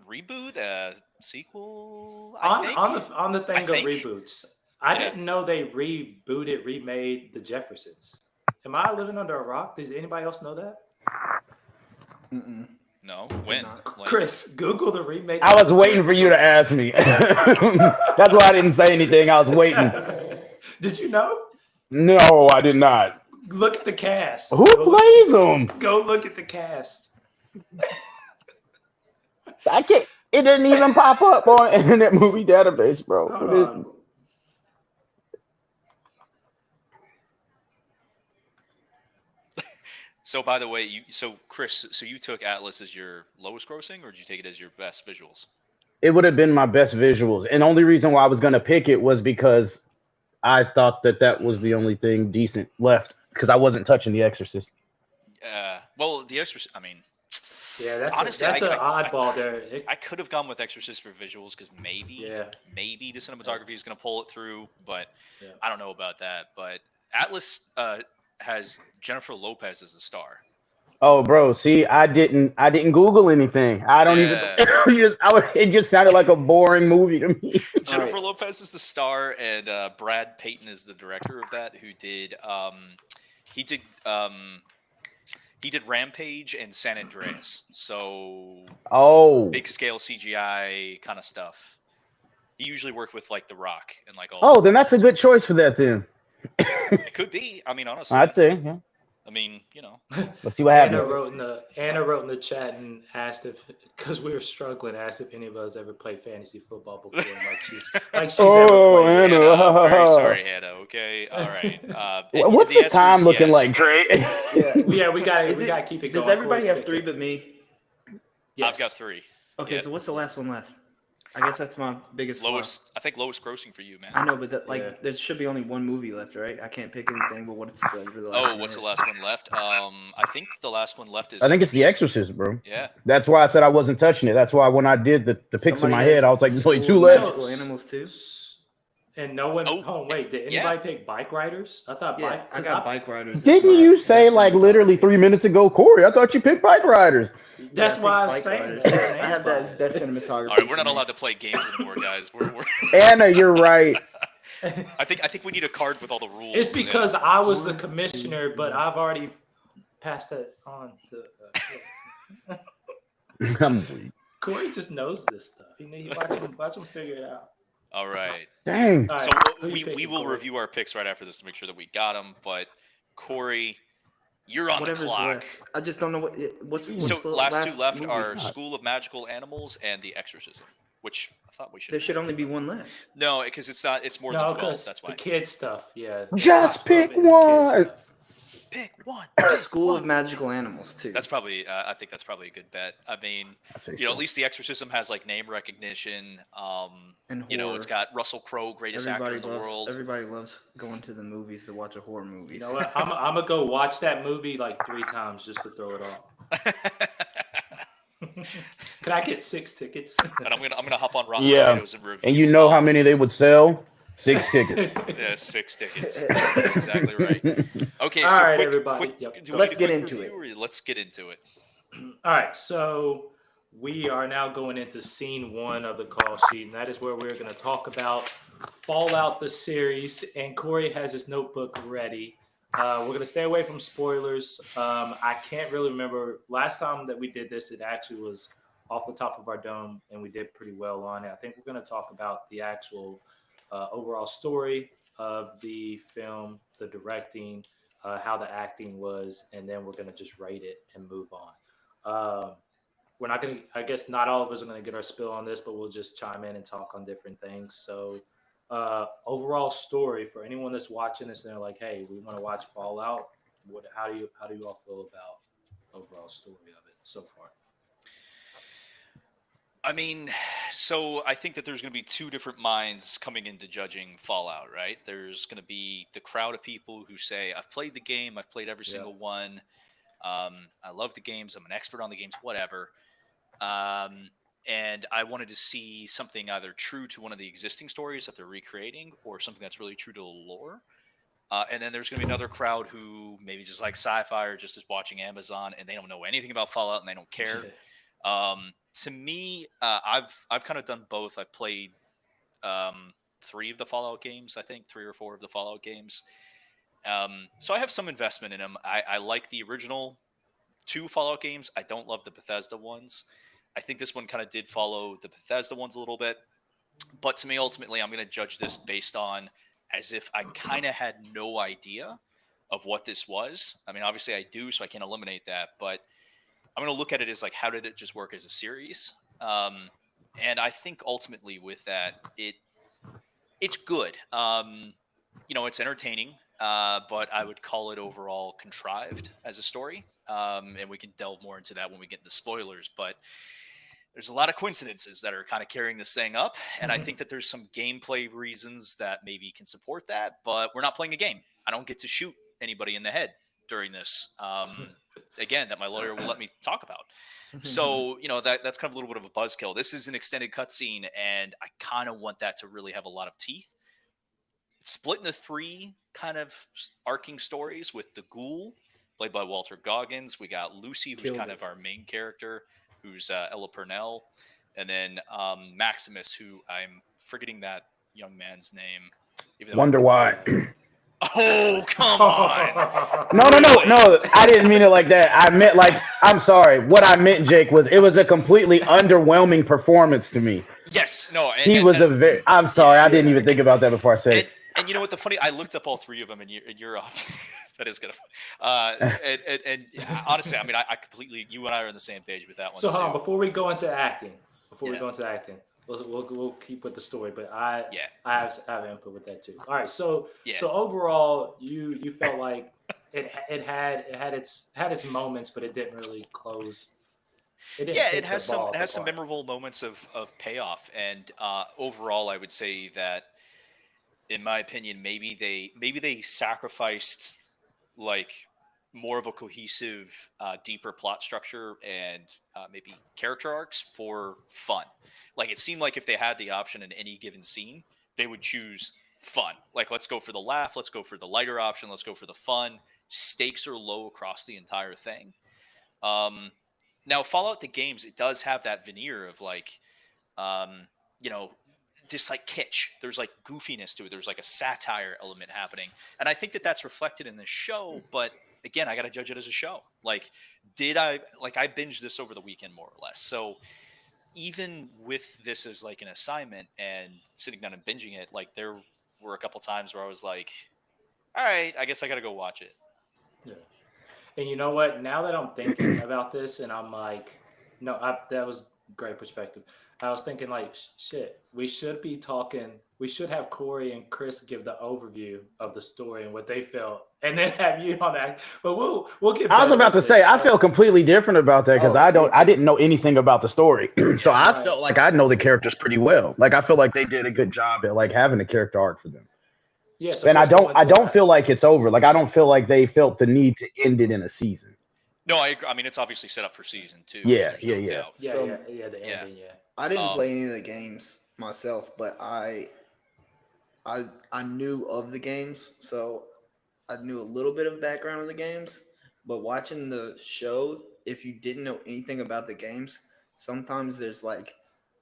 B: reboot, a sequel. I think.
A: On the thing of
B: think.
A: reboots, I
B: Yeah.
A: didn't know they remade the Jeffersons. Am I living under a rock? Does anybody else know that?
D: Mm-mm.
B: No, when?
D: not.
B: Like,
A: Chris, Google the remake.
C: I was waiting for you to ask me. That's why I didn't say anything. I was waiting.
A: Did you know?
C: No, I did not.
A: Look at the cast.
C: Who plays them?
A: Go look at the cast.
C: I can't. It didn't even pop up on Internet Movie Database, bro.
A: Hold
C: What is-
A: on.
B: So by the way, Chris, so you took Atlas as your lowest grossing, or did you take it as your best visuals?
C: It would have been my best visuals, and the only reason why I was gonna pick it was because I thought that was the only thing decent left because I wasn't touching The Exorcist.
B: Well, The Exorcist. I mean,
A: Yeah, that's
B: honestly,
A: that's an
B: I
A: oddball there.
B: I could have gone with Exorcist for visuals because maybe the cinematography is going to pull it through, but
A: Yeah.
B: I don't know about that. But Atlas has Jennifer Lopez as a star.
C: Oh, bro, see, I didn't Google anything. I don't
B: Yeah.
C: even. It just sounded like a boring movie to me.
B: Jennifer Lopez is the star, and Brad Payton is the director of that. Who did he did Rampage and San Andreas, so
C: Oh,
B: big scale CGI kind of stuff. He usually worked with like The Rock and like all.
C: oh, then that's a good choice for that. Then
B: It could be. I mean, honestly,
C: I'd say. Yeah.
B: I mean, you know.
C: Let's see what
A: Anna
C: happens.
A: wrote in the chat and asked if, because we were struggling, asked if any of us ever played fantasy football before. Like she's ever
C: Oh,
A: played.
C: Anna.
B: Hannah, I'm very sorry, Hannah. Okay, all right.
C: What's the
B: answer
C: time
B: is
C: looking
B: yes.
C: like, Trey?
A: Yeah, we got
D: Is
A: to
D: it-
A: keep it going.
D: Does everybody
A: Corey's
D: have three
A: picking.
D: but me?
A: Yes.
B: I've got 3.
D: Okay,
B: Yeah.
D: so what's the last one left? I guess that's my biggest flop.
B: Lowest, I think lowest grossing for you, man.
D: I know, but that,
A: Yeah.
D: there should be only one movie left, right? I can't pick anything, but what's the last
B: Oh,
D: one
B: what's the
D: is?
B: last one left? I think the last one left is.
C: I think it's The Exorcist, bro.
B: Yeah.
C: That's why I said I wasn't touching it. That's why when I did the picks in
D: Somebody
C: my
D: has
C: head, I was like, there's only 2
D: School of
C: left.
D: Magical Animals too.
A: And no one.
B: Oh,
A: Wait, did
B: yeah.
A: anybody pick Bike Riders? I thought
D: Yeah,
A: Bike.
D: I got Bike Riders. as
C: Didn't
D: my
C: you say
D: best
C: like literally
D: cinematography.
C: 3 minutes ago, Corey? I thought you picked Bike Riders.
A: That's
D: I
A: why I
D: picked
A: was
D: Bike
A: saying
D: Riders.
A: that. His
D: I
A: name's
D: have that as
A: Bike.
D: best cinematography.
B: All right, we're
D: for
B: not
D: me.
B: allowed to play games anymore, guys. We're
C: Anna, you're right.
B: I think we need a card with all the rules.
A: It's because I was the commissioner, but I've already passed that on to.
C: I'm weak.
A: Corey just knows this stuff. He watch him figure it out.
B: All right.
C: Dang.
A: All
B: So
A: right, who you
B: we
A: picking,
B: will
A: Corey?
B: review our picks right after this to make sure that we got them. But Corey, you're on
D: Whatever's
B: the clock.
D: left. I just don't know what's
B: So
D: the
B: last 2 left
D: movie?
B: are School of Magical Animals and The Exorcism, which I thought we should.
D: There should only be one left.
B: No, because it's not. It's more
A: No,
B: than 12.
A: because
B: That's
A: the
B: why.
A: kid stuff. Yeah.
C: Just
A: top 12
C: pick
A: and the kid
C: one.
A: stuff.
B: pick one.
D: School of Magical Animals too.
B: That's probably. I think that's probably a good bet. I mean,
C: I'd say
B: you know,
C: so.
B: at least The Exorcism has like name recognition.
D: And
B: You know,
D: horror.
B: it's got Russell Crowe, greatest actor in the world.
D: Everybody loves going to the movies to watch a horror movies.
A: You know what? I'm gonna go watch that movie like 3 times just to throw it off. Can I get 6 tickets?
B: And I'm gonna hop on Rotten
C: Yeah.
B: Tomatoes and review.
C: And you know how many they would sell? 6 tickets.
B: Yeah, 6 tickets. That's exactly right. Okay,
A: All
B: so
A: right,
B: quick,
A: everybody.
B: quick,
A: Yep.
B: do we
D: Let's
B: need a
D: get
B: quick
D: into
B: review, or let's get into it.
A: All right, so we are now going into scene 1 of the call sheet, and that is where we're going to talk about Fallout the series. And Corey has his notebook ready. We're going to stay away from spoilers. I can't really remember last time that we did this. It actually was off the top of our dome, and we did pretty well on it. I think we're going to talk about the actual overall story of the film, the directing, how the acting was, and then we're going to just rate it and move on. We're not going to, I guess not all of us are going to get our spill on this, but we'll just chime in and talk on different things. So, overall story for anyone that's watching this and they're like, hey, we want to watch Fallout. How do you all feel about overall story of it so far?
B: I mean, so I think that there's going to be 2 different minds coming into judging Fallout, right? There's going to be the crowd of people who say, I've played the game, I've played every single one. I love the games, I'm an expert on the games, whatever. And I wanted to see something either true to one of the existing stories that they're recreating or something that's really true to the lore. And then there's going to be another crowd who maybe just like sci-fi or just is watching Amazon and they don't know anything about Fallout and they don't care. To me, I've kind of done both. I've played 3 of the Fallout games, I think 3 or 4 of the Fallout games. So I have some investment in them. I like the original 2 Fallout games. I don't love the Bethesda ones. I think this one kind of did follow the Bethesda ones a little bit. But to me, ultimately, I'm going to judge this based on as if I kind of had no idea of what this was. I mean, obviously I do, so I can't eliminate that. But I'm going to look at it as like, how did it just work as a series? And I think ultimately with that, it's good. You know, it's entertaining, but I would call it overall contrived as a story. And we can delve more into that when we get into spoilers. But there's a lot of coincidences that are kind of carrying this thing up. And I think that there's some gameplay reasons that maybe can support that. But we're not playing a game. I don't get to shoot anybody in the head during this. Again, that my lawyer will let me talk about. So, you know, that's kind of a little bit of a buzzkill. This is an extended cutscene, and I kind of want that to really have a lot of teeth. It's split into 3 kind of arcing stories with the Ghoul, played by Walter Goggins. We got Lucy, who's kind of our main character, who's Ella Purnell. And then Maximus, who I'm forgetting that young man's name.
C: Wonder why.
B: Oh, come on.
C: No. I didn't mean it like that. I meant like, I'm sorry. What I meant, Jake, was it was a completely underwhelming performance to me.
B: Yes. No.
C: I'm sorry. I didn't even think about that before I said it.
B: And you know what? The funny, I looked up all 3 of them, and you're off. That is gonna. And honestly, I mean, I completely. You and I are on the same page with that one.
A: So, before we go into acting, we'll keep with the story. But I have input with that too. All right. So overall, you felt like it had its moments, but it didn't really close.
B: It has some memorable moments of payoff, and overall, I would say that, in my opinion, maybe they sacrificed like more of a cohesive, deeper plot structure and maybe character arcs for fun. Like it seemed like if they had the option in any given scene, they would choose fun. Like let's go for the laugh, let's go for the lighter option, let's go for the fun. Stakes are low across the entire thing. Now, Fallout the games, it does have that veneer of like, you know, this like kitsch. There's like goofiness to it. There's like a satire element happening, and I think that that's reflected in the show. But again, I got to judge it as a show. Like, I binged this over the weekend more or less. So even with this as like an assignment and sitting down and binging it, like there were a couple times where I was like, all right, I guess I got to go watch it.
A: Yeah. And you know what? Now that I'm thinking about this, and I'm like, that was great perspective. I was thinking like, shit, we should be talking. We should have Corey and Chris give the overview of the story and what they felt, and then have you on that. But we'll get
C: I was
A: better
C: about
A: at
C: to say
A: this.
C: I feel completely different about that because
D: Oh, me
C: I
D: too.
C: didn't know anything about the story, so
B: Yeah.
C: I
A: Right.
C: felt like I know the characters pretty well. Like I feel like they did a good job at like having a character arc for them,
A: Yeah. So
C: and
A: Chris, go
C: I
A: into it.
C: don't feel like it's over. Like I don't feel like they felt the need to end it in a season.
B: No, I agree. I mean, it's obviously set up for season 2.
C: Yeah,
B: There's
C: yeah,
B: no
C: yeah.
B: doubt.
A: Yeah,
D: So
A: the
B: Yeah.
A: ending. Yeah.
D: I didn't
B: Um,
D: play any of the games myself, but I knew of the games, so I knew a little bit of background of the games. But watching the show, if you didn't know anything about the games, sometimes there's like,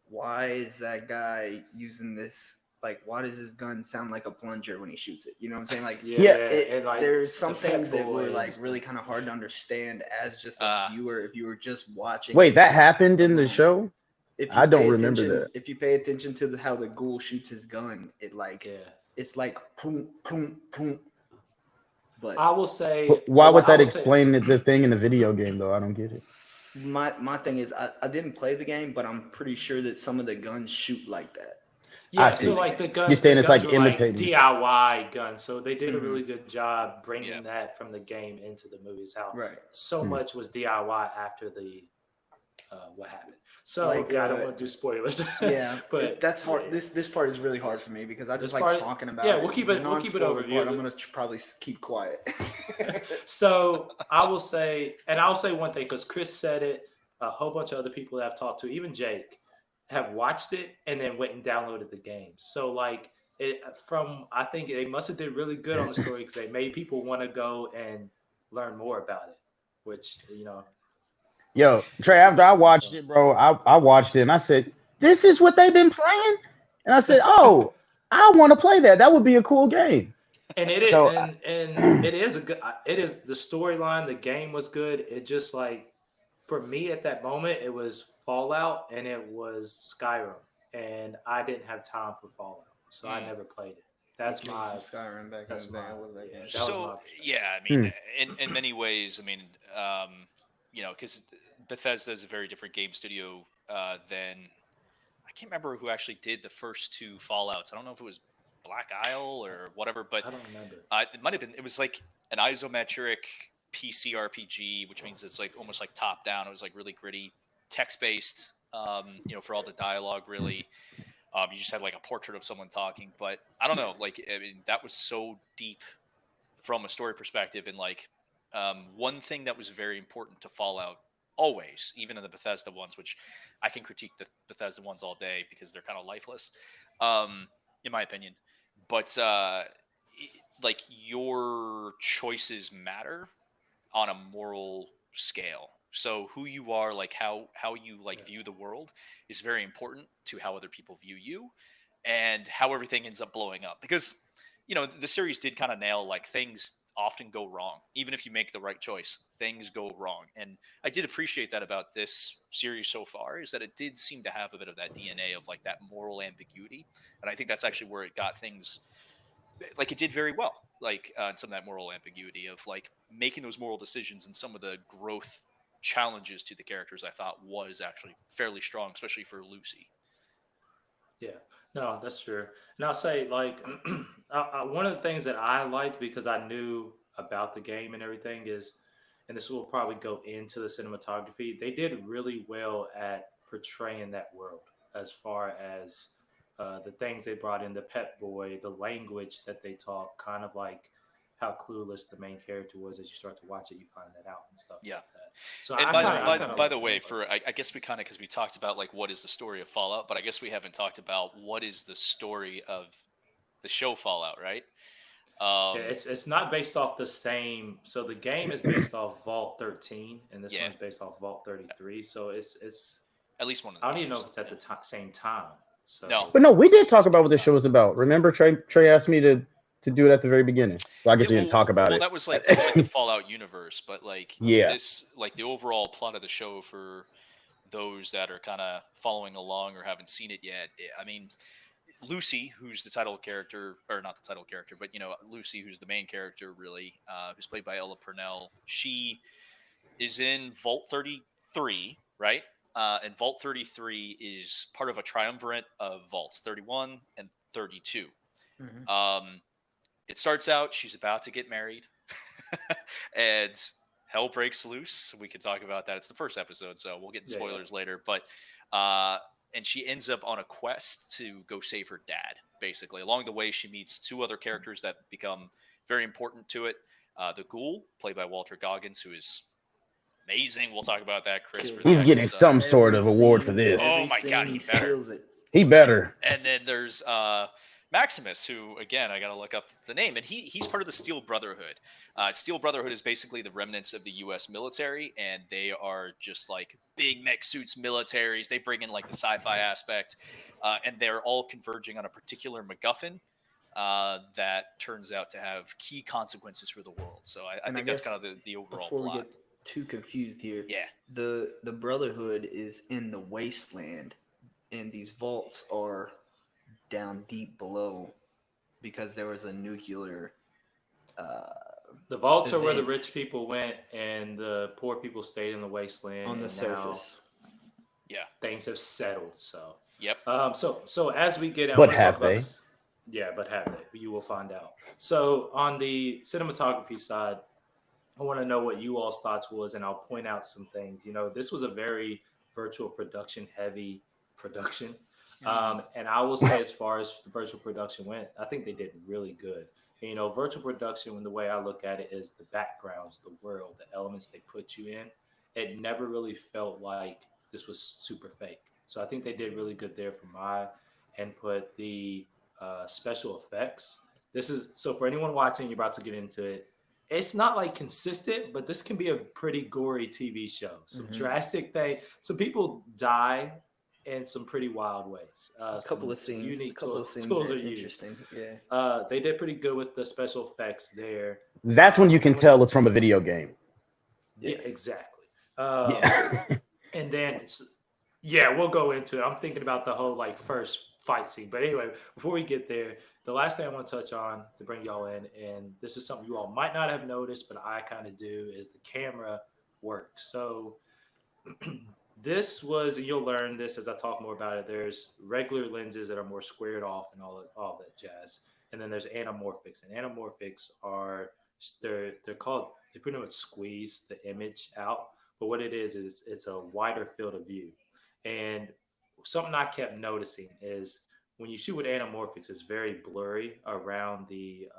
D: why is that guy using this? Like, why does his gun sound like a plunger when he shoots it? You know what I'm saying? Like,
A: Yeah,
C: Yeah.
A: and like
D: there's
A: the
D: some
A: pet
D: things that
A: boy
D: were
A: and
D: like really
A: stuff.
D: kind of hard to understand as just a
B: uh,
D: viewer if you were just watching
C: Wait,
D: it
C: that happened in the
D: alone.
C: show?
D: If you
C: I don't
D: pay
C: remember
D: attention,
C: that.
D: if you pay attention to how the ghoul shoots his gun,
A: Yeah.
D: it's like boom, boom, boom. But
A: I will say.
C: But why would
A: I
C: that
A: will say.
C: explain the thing in the video game though? I don't get it.
D: my thing is, I didn't play the game, but I'm pretty sure that some of the guns shoot like that
C: I
A: Yeah, so
D: in
C: see.
D: the
A: like
D: game.
C: You're
A: the
C: saying it's
A: guns
C: like
A: were like
C: imitating.
A: DIY guns, so they did a
D: Hmm.
A: really good job
B: yeah.
A: bringing that from the game into the movies. How
D: Right.
A: so
C: Hmm.
A: much was DIY after the what happened. So
D: Like,
A: yeah, I don't want to do spoilers,
D: yeah,
A: but
D: that's
A: yeah,
D: hard. This part is really hard for me because I just
A: this
D: like
A: part,
D: talking about
A: yeah,
D: it. The
A: we'll keep it
D: non-spoiler part, I'm
A: overview.
D: gonna probably keep quiet.
A: So I will say, and I'll say one thing because Chris said it, a whole bunch of other people that I've talked to, even Jake, have watched it and then went and downloaded the game. So like it from, I think they must have did really good on the story because they made people want to go and learn more about it, which
C: Yo, Trey,
A: which is
C: after I
A: definitely
C: watched
A: fun.
C: it, bro, I watched it and I said, "This is what they've been playing," and I said, "Oh, I want to play that. That would be a cool game."
A: And it is,
C: So,
A: and it is a good. It is the storyline. The game was good. It just like for me at that moment, it was Fallout and it was Skyrim, and I didn't have time for Fallout, so I
B: Mm.
A: never played it.
D: I
A: That's
D: played some
A: my
D: Skyrim back in the
A: that's
D: day.
A: my
D: I love that
A: yeah.
D: game.
A: That was
B: So
A: my perspective.
B: yeah, I mean,
C: hmm,
B: in many ways, I mean, because Bethesda is a very different game studio than I can't remember who actually did the first 2 Fallout's. I don't know if it was Black Isle or whatever, but
A: I don't remember.
B: it might have been. It was like an isometric PC RPG, which means it's like almost like top down. It was like really gritty, text based. For all the dialogue, really. You just had like a portrait of someone talking, but I don't know. Like, I mean, that was so deep from a story perspective, and like one thing that was very important to Fallout always, even in the Bethesda ones, which I can critique the Bethesda ones all day because they're kind of lifeless, in my opinion. But like your choices matter on a moral scale. So who you are, like how you like
A: Yeah.
B: view the world, is very important to how other people view you, and how everything ends up blowing up. Because the series did kind of nail like things often go wrong, even if you make the right choice. Things go wrong, and I did appreciate that about this series so far, is that it did seem to have a bit of that DNA of like that moral ambiguity, and I think that's actually where it got things like it did very well, like some of that moral ambiguity of like making those moral decisions, and some of the growth challenges to the characters I thought was actually fairly strong, especially for Lucy.
A: Yeah, no, that's true. And I'll say, like, one of the things that I liked because I knew about the game and everything is, and this will probably go into the cinematography, they did really well at portraying that world as far as the things they brought in, the pet boy, the language that they talk, kind of like how clueless the main character was. As you start to watch it, you find that out and stuff
B: Yeah.
A: like that. So
B: And
A: I
B: by the
A: kind of, I
B: by,
A: kind of
B: by the
A: like
B: way,
A: that part.
B: for I guess we kind of, because we talked about like what is the story of Fallout, but I guess we haven't talked about what is the story of the show Fallout, right?
A: Yeah,
B: Um,
A: it's not based off the same. So the game is based off Vault 13, and this
B: yeah,
A: one's based off Vault 33. So it's
B: at least one of
A: I don't even know
B: those.
A: if it's at
B: Yeah.
A: the same time.
B: No,
A: So
C: but no, we did talk
B: it's a
C: about what
B: different
C: the
B: time.
C: show was about. Remember, Trey asked me to do it at the very beginning, so I
B: Yeah,
C: guess we didn't talk about
B: well,
C: it.
B: that was like the Fallout universe, but like
C: Yeah,
B: this, like the overall plot of the show for those that are kind of following along or haven't seen it yet. I mean, Lucy, who's the title character, or not the title character, but Lucy, who's the main character, really, who's played by Ella Purnell. She is in Vault 33, right? and Vault 33 is part of a triumvirate of vaults 31 and 32.
D: Mhm.
B: It starts out, she's about to get married, and hell breaks loose. We can talk about that. It's the first episode, so we'll get into
A: Yeah, yeah.
B: spoilers later. But and she ends up on a quest to go save her dad. Basically, along the way, she meets two other characters that become very important to it. The Ghoul, played by Walter Goggins, who is amazing. We'll talk about that, Chris, for the
C: He's getting
B: actress.
C: some sort of award for this.
B: Oh
D: Every
B: my God,
D: scene
B: he
D: he
B: better.
D: steals it.
C: He better.
B: And then there's Maximus, who, again, I got to look up the name, and he's part of the Steel Brotherhood. Steel Brotherhood is basically the remnants of the U.S. military, and they are just like big mech suits militaries. They bring in like the sci-fi aspect, and they're all converging on a particular MacGuffin that turns out to have key consequences for the world. So I
D: And I
B: think that's
D: guess
B: kind of the overall
D: Before we
B: plot.
D: get too confused here,
B: Yeah.
D: the Brotherhood is in the wasteland, and these vaults are down deep below because there was a nuclear.
A: The vaults are where the
D: Event.
A: rich people went, and the poor people stayed in the wasteland.
D: On the
A: and
D: surface.
B: Yeah.
A: now things have settled. So,
B: Yep.
A: so as we get out,
C: But
A: I wanna talk
C: have
A: about
C: they?
A: this. Yeah, but have they? You will find out. So, on the cinematography side, I want to know what you all's thoughts was, and I'll point out some things. This was a very virtual production heavy production. And I will say, as far as the virtual production went, I think they did really good. And, virtual production, when the way I look at it is the backgrounds, the world, the elements they put you in. It never really felt like this was super fake. So I think they did really good there for my input. The special effects. This is so for anyone watching, you're about to get into it. It's not like consistent, but this can be a pretty gory TV show. Some
D: Mhm.
A: drastic thing. Some people die in some pretty wild ways.
D: A couple of
A: Some
D: scenes. A
A: unique
D: couple of
A: tools,
D: scenes
A: tools
D: are
A: are used.
D: interesting. Yeah.
A: They did pretty good with the special effects there.
C: That's when you
A: And then
C: can tell it's from a video game.
A: yeah,
D: Yes.
A: exactly.
C: Yeah.
A: And then yeah, we'll go into it. I'm thinking about the whole like first fight scene. But anyway, before we get there, the last thing I want to touch on to bring y'all in, and this is something you all might not have noticed, but I kind of do, is the camera work. So this was, and you'll learn this as I talk more about it. There's regular lenses that are more squared off and all that jazz, and then there's anamorphics. And anamorphics are they're called they pretty much squeeze the image out. But what it is it's a wider field of view. And something I kept noticing is when you shoot with anamorphics, it's very blurry around the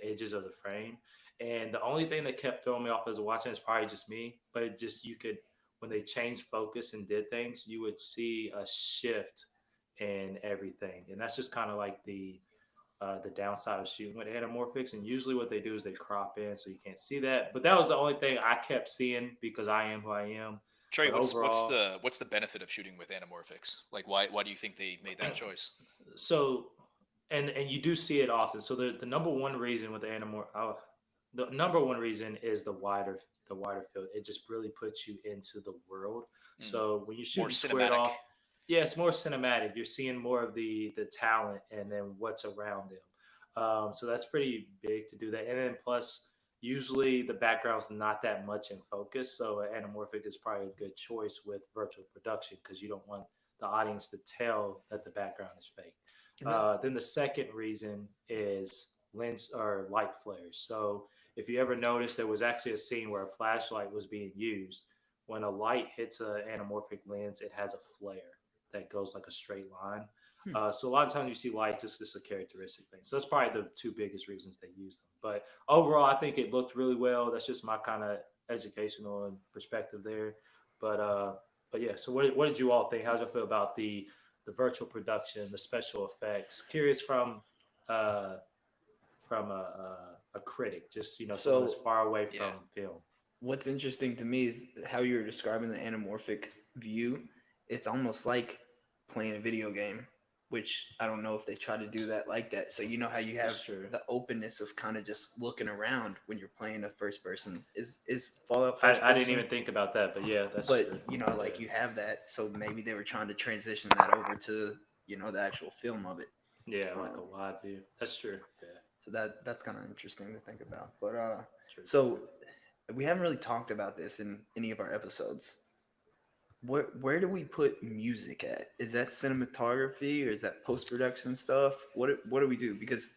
A: edges of the frame. And the only thing that kept throwing me off as a watching is probably just me, but it just you could when they changed focus and did things, you would see a shift in everything, and that's just kind of like the downside of shooting with anamorphics. And usually, what they do is they crop in so you can't see that. But that was the only thing I kept seeing because I am who I am.
B: Trey,
A: But
B: what's
A: overall,
B: the benefit of shooting with anamorphics? Like, why do you think they made that choice?
A: so and you do see it often. So the number one reason with the number one reason is the wider field. It just really puts you into the world.
B: Mm,
A: So when you're
B: more
A: shooting squared
B: cinematic.
A: off, yeah, it's more cinematic. You're seeing more of the talent and then what's around them. So that's pretty big to do that. And then plus, usually the background's not that much in focus. So anamorphic is probably a good choice with virtual production because you don't want the audience to tell that the background is fake.
D: And that,
A: Then the second reason is lens or light flares. So if you ever noticed, there was actually a scene where a flashlight was being used. When a light hits an anamorphic lens, it has a flare that goes like a straight line.
D: Hmm.
A: So a lot of times you see lights, it's just a characteristic thing. So that's probably the two biggest reasons they use them. But overall, I think it looked really well. That's just my kind of educational and perspective there. But yeah. So what did you all think? How did you feel about the virtual production, the special effects? Curious uh, from a critic, just someone that's
D: so
A: far away
B: Yeah.
A: from film.
D: what's interesting to me is how you're describing the anamorphic view. It's almost like playing a video game, which I don't know if they try to do that like that. So you know how you have
A: That's true.
D: the openness of kind of just looking around when you're playing a first person. Is Fallout
A: I,
D: first
A: I didn't
D: person?
A: even think about that, but yeah, that's
D: But
A: true.
D: like
A: Yeah.
D: you have that, so maybe they were trying to transition that over to the actual film of it.
A: Yeah, like a
D: Um,
A: wide view. That's true. Yeah,
D: so that's kind of interesting to think about. But
A: true.
D: so we haven't really talked about this in any of our episodes. where do we put music at? Is that cinematography or is that post production stuff? What do we do? Because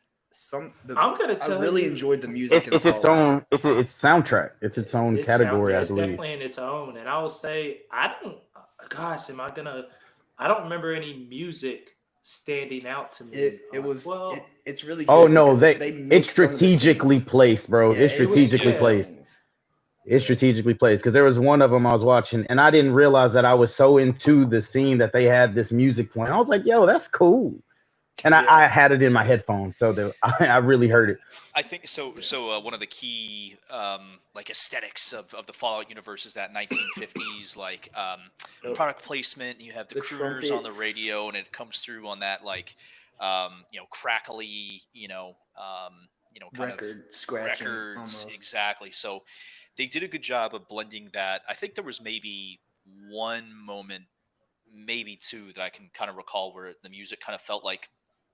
A: I'm gonna
D: I
A: tell
D: really
A: you,
D: enjoyed the music in
C: It's its
D: Fallout.
C: own. It's soundtrack. It's its own category,
A: yeah,
C: I
A: it's
C: believe.
A: definitely in its own. And I will say, I don't. Gosh, am I gonna? I don't remember any music standing out to me.
D: It's really
C: Oh
D: good
C: no,
D: because they
C: it's
D: mix some of the
C: strategically
D: scenes.
C: placed, bro.
D: Yeah,
C: It's
D: it mixed
C: strategically
D: some of the
A: Yeah,
C: placed.
D: scenes.
C: It's
A: yeah,
C: strategically placed because there was one of them I was watching, and I didn't realize that I was so into the scene that they had this music playing. I was like, "Yo, that's cool," and
A: yeah,
C: I had it in my headphones, so I really heard it.
B: I think so. One of the key like aesthetics of the Fallout universe is that 1950s like
D: Yep.
B: product placement. You have the
D: The
B: crooners on the
D: trumpets,
B: radio, and it comes through on that like crackly kind of
D: record scratching
B: records
D: almost.
B: exactly. So they did a good job of blending that. I think there was maybe one moment, maybe two, that I can kind of recall where the music kind of felt like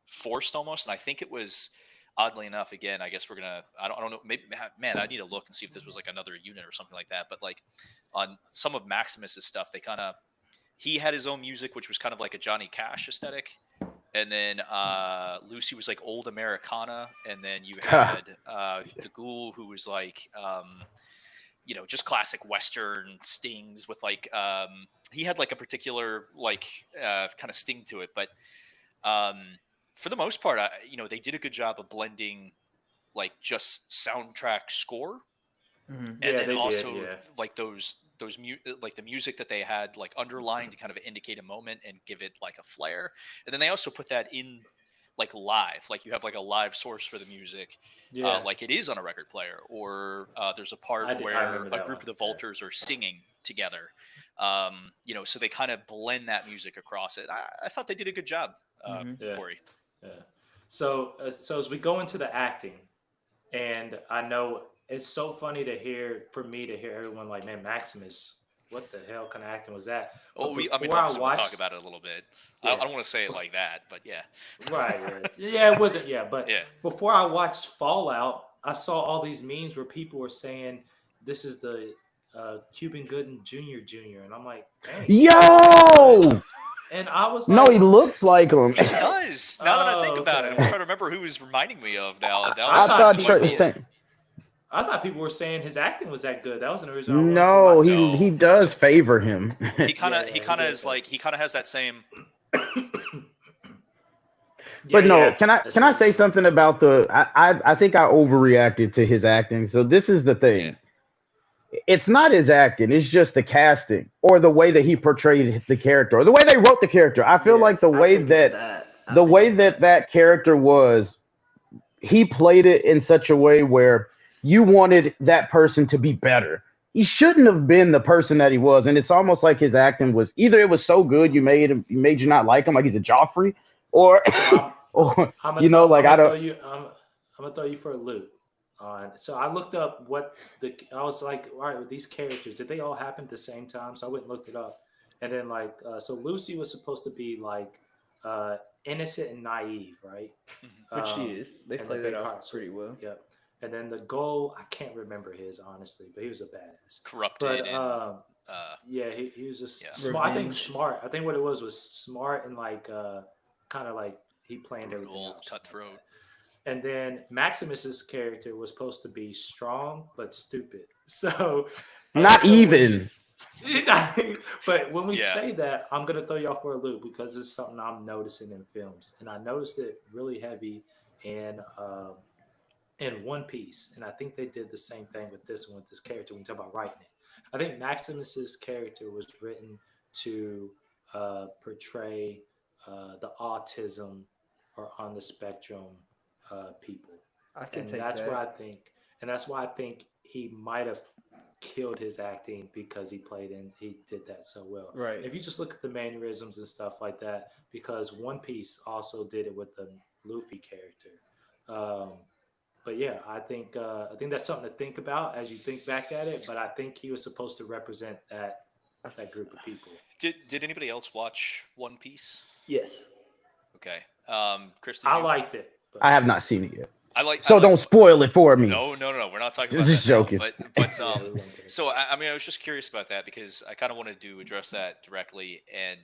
B: forced almost, and I think it was oddly enough. Again, I guess we're gonna. I don't know. Maybe man, I need to look and see if this was like another unit or something like that. But like on some of Maximus's stuff, they kind of he had his own music, which was kind of like a Johnny Cash aesthetic. And then Lucy was like old Americana, and then you had the Ghoul, who was like just classic Western stings with like he had like a particular like kind of sting to it, but um, for the most part, they did a good job of blending like just soundtrack score,
D: Hmm.
B: and
A: yeah.
B: then
A: They did.
B: also
A: Yeah,
B: like like the music that they had like underlying to kind of indicate a moment and give it like a flair, and then they also put that in like live, like you have like a live source for the music,
A: yeah.
B: like it is on a record player, or there's a part
A: I did. I
B: where
A: remember
B: a
A: that
B: group
A: one.
B: of the
A: Yeah,
B: vultures are singing together, so they kind of blend that music across it. I thought they did a good job,
D: Hmm.
A: yeah,
B: Corey.
A: yeah. So as we go into the acting, and I know it's so funny to hear for me to hear everyone like, man, Maximus, what the hell kind of acting was that?
B: Oh,
A: But
B: I mean,
A: before I
B: obviously, we'll talk
A: watched,
B: about it a little bit. I
A: yeah,
B: don't want to say it like that, but yeah,
A: right, yeah, it wasn't, yeah. But
B: yeah.
A: before I watched Fallout, I saw all these memes where people were saying this is the Cuban Gooden Junior, and I'm like, dang, he looks like him, right?
C: Yo,
A: And I was
C: no, he
A: like,
C: looks like him.
B: He does. Now that I think
A: oh,
B: about it, I'm
A: okay.
B: trying to remember who he's reminding me of now. Now
A: I
C: I
A: thought
C: thought
B: it might be it.
A: people,
C: same.
A: I thought people were saying his acting was that good. That was the reason I wanted to
C: No,
A: watch it.
C: he
B: No,
C: does favor him.
A: Yeah,
B: he
A: yeah, he
B: kind of
A: does
B: is
A: say.
B: like he kind of has that same.
A: Yeah,
C: But no,
A: yeah.
C: can I say something about the? I think I overreacted to his acting. So this is the
B: Yeah,
C: thing. It's not his acting. It's just the casting or the way that he portrayed the character or the way they wrote the character. I feel like
D: Yes, I think it's that. I
C: the
D: think
C: way
D: it's
C: that
D: that.
C: that character was, he played it in such a way where you wanted that person to be better. He shouldn't have been the person that he was, and it's almost like his acting was either it was so good you made you not like him, like he's a Joffrey, or
A: So
C: or like
A: I'm
C: I
A: gonna throw
C: don't.
A: you I'm gonna throw you for a loop. So I looked up what I was like, all right, with these characters, did they all happen at the same time? So I went and looked it up, and then like, so Lucy was supposed to be like uh, innocent and naive, right?
B: hmm
D: Which she is. They
A: And the
D: play that
A: big
D: off
A: heart. So
D: pretty well.
A: yeah, and then the goal, I can't remember his honestly, but he was a badass.
B: corrupted
A: But
B: and
A: yeah, he was just
B: yeah,
A: smart. I think
D: Revenge.
A: smart. I think what it was smart and like kind of like he planned everything
B: brutal,
A: out, something like
B: cutthroat.
A: that. And then Maximus's character was supposed to be strong but stupid. So,
C: Not
A: so when you,
C: even.
A: but when we
B: Yeah,
A: say that, I'm gonna throw y'all for a loop because it's something I'm noticing in films, and I noticed it really heavy in One Piece, and I think they did the same thing with this one with this character. When you talk about writing it, I think Maximus's character was written to portray the autism or on the spectrum people,
D: I can
A: and
D: take
A: that's where
D: that.
A: I think, and that's why I think he might have killed his acting because he did that so well.
D: Right.
A: If you just look at the mannerisms and stuff like that, because One Piece also did it with the Luffy character. Um, but yeah, I think that's something to think about as you think back at it. But I think he was supposed to represent
D: I
A: that
D: f-
A: group of people.
B: did anybody else watch One Piece?
D: yes.
B: Okay, Chris, did
A: I
B: you?
A: liked it,
C: I
A: but
C: have not seen it yet.
B: I like.
C: So don't
B: to,
C: spoil it for me.
B: No. We're not talking about
C: Just
B: that now.
C: joking.
B: But
A: Yeah, we went there.
B: so I mean, I was just curious about that because I kind of wanted to address that directly, and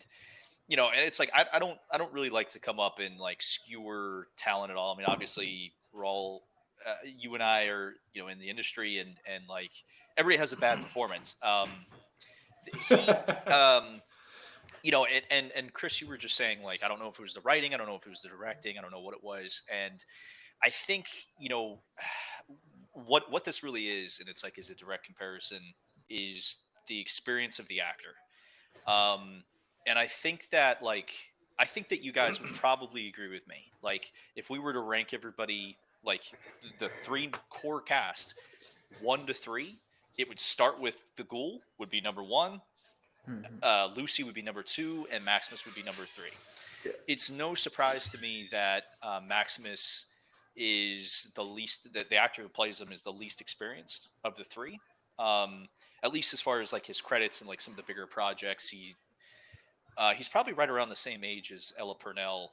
B: and it's like I don't really like to come up and like skewer talent at all. I mean, obviously we're all you and I are in the industry, and like everybody has a bad performance. He and Chris, you were just saying like I don't know if it was the writing, I don't know if it was the directing, I don't know what it was, and I think what this really is, and it's like is a direct comparison, is the experience of the actor. Um, and I think that you guys would probably agree with me. Like if we were to rank everybody like the three core cast 1 to 3, it would start with the Ghoul would be number 1,
D: Mhm.
B: Lucy would be number 2, and Maximus would be number 3.
D: Yes.
B: It's no surprise to me that Maximus is the least that the actor who plays him is the least experienced of the 3. At least as far as like his credits and like some of the bigger projects, he's probably right around the same age as Ella Purnell.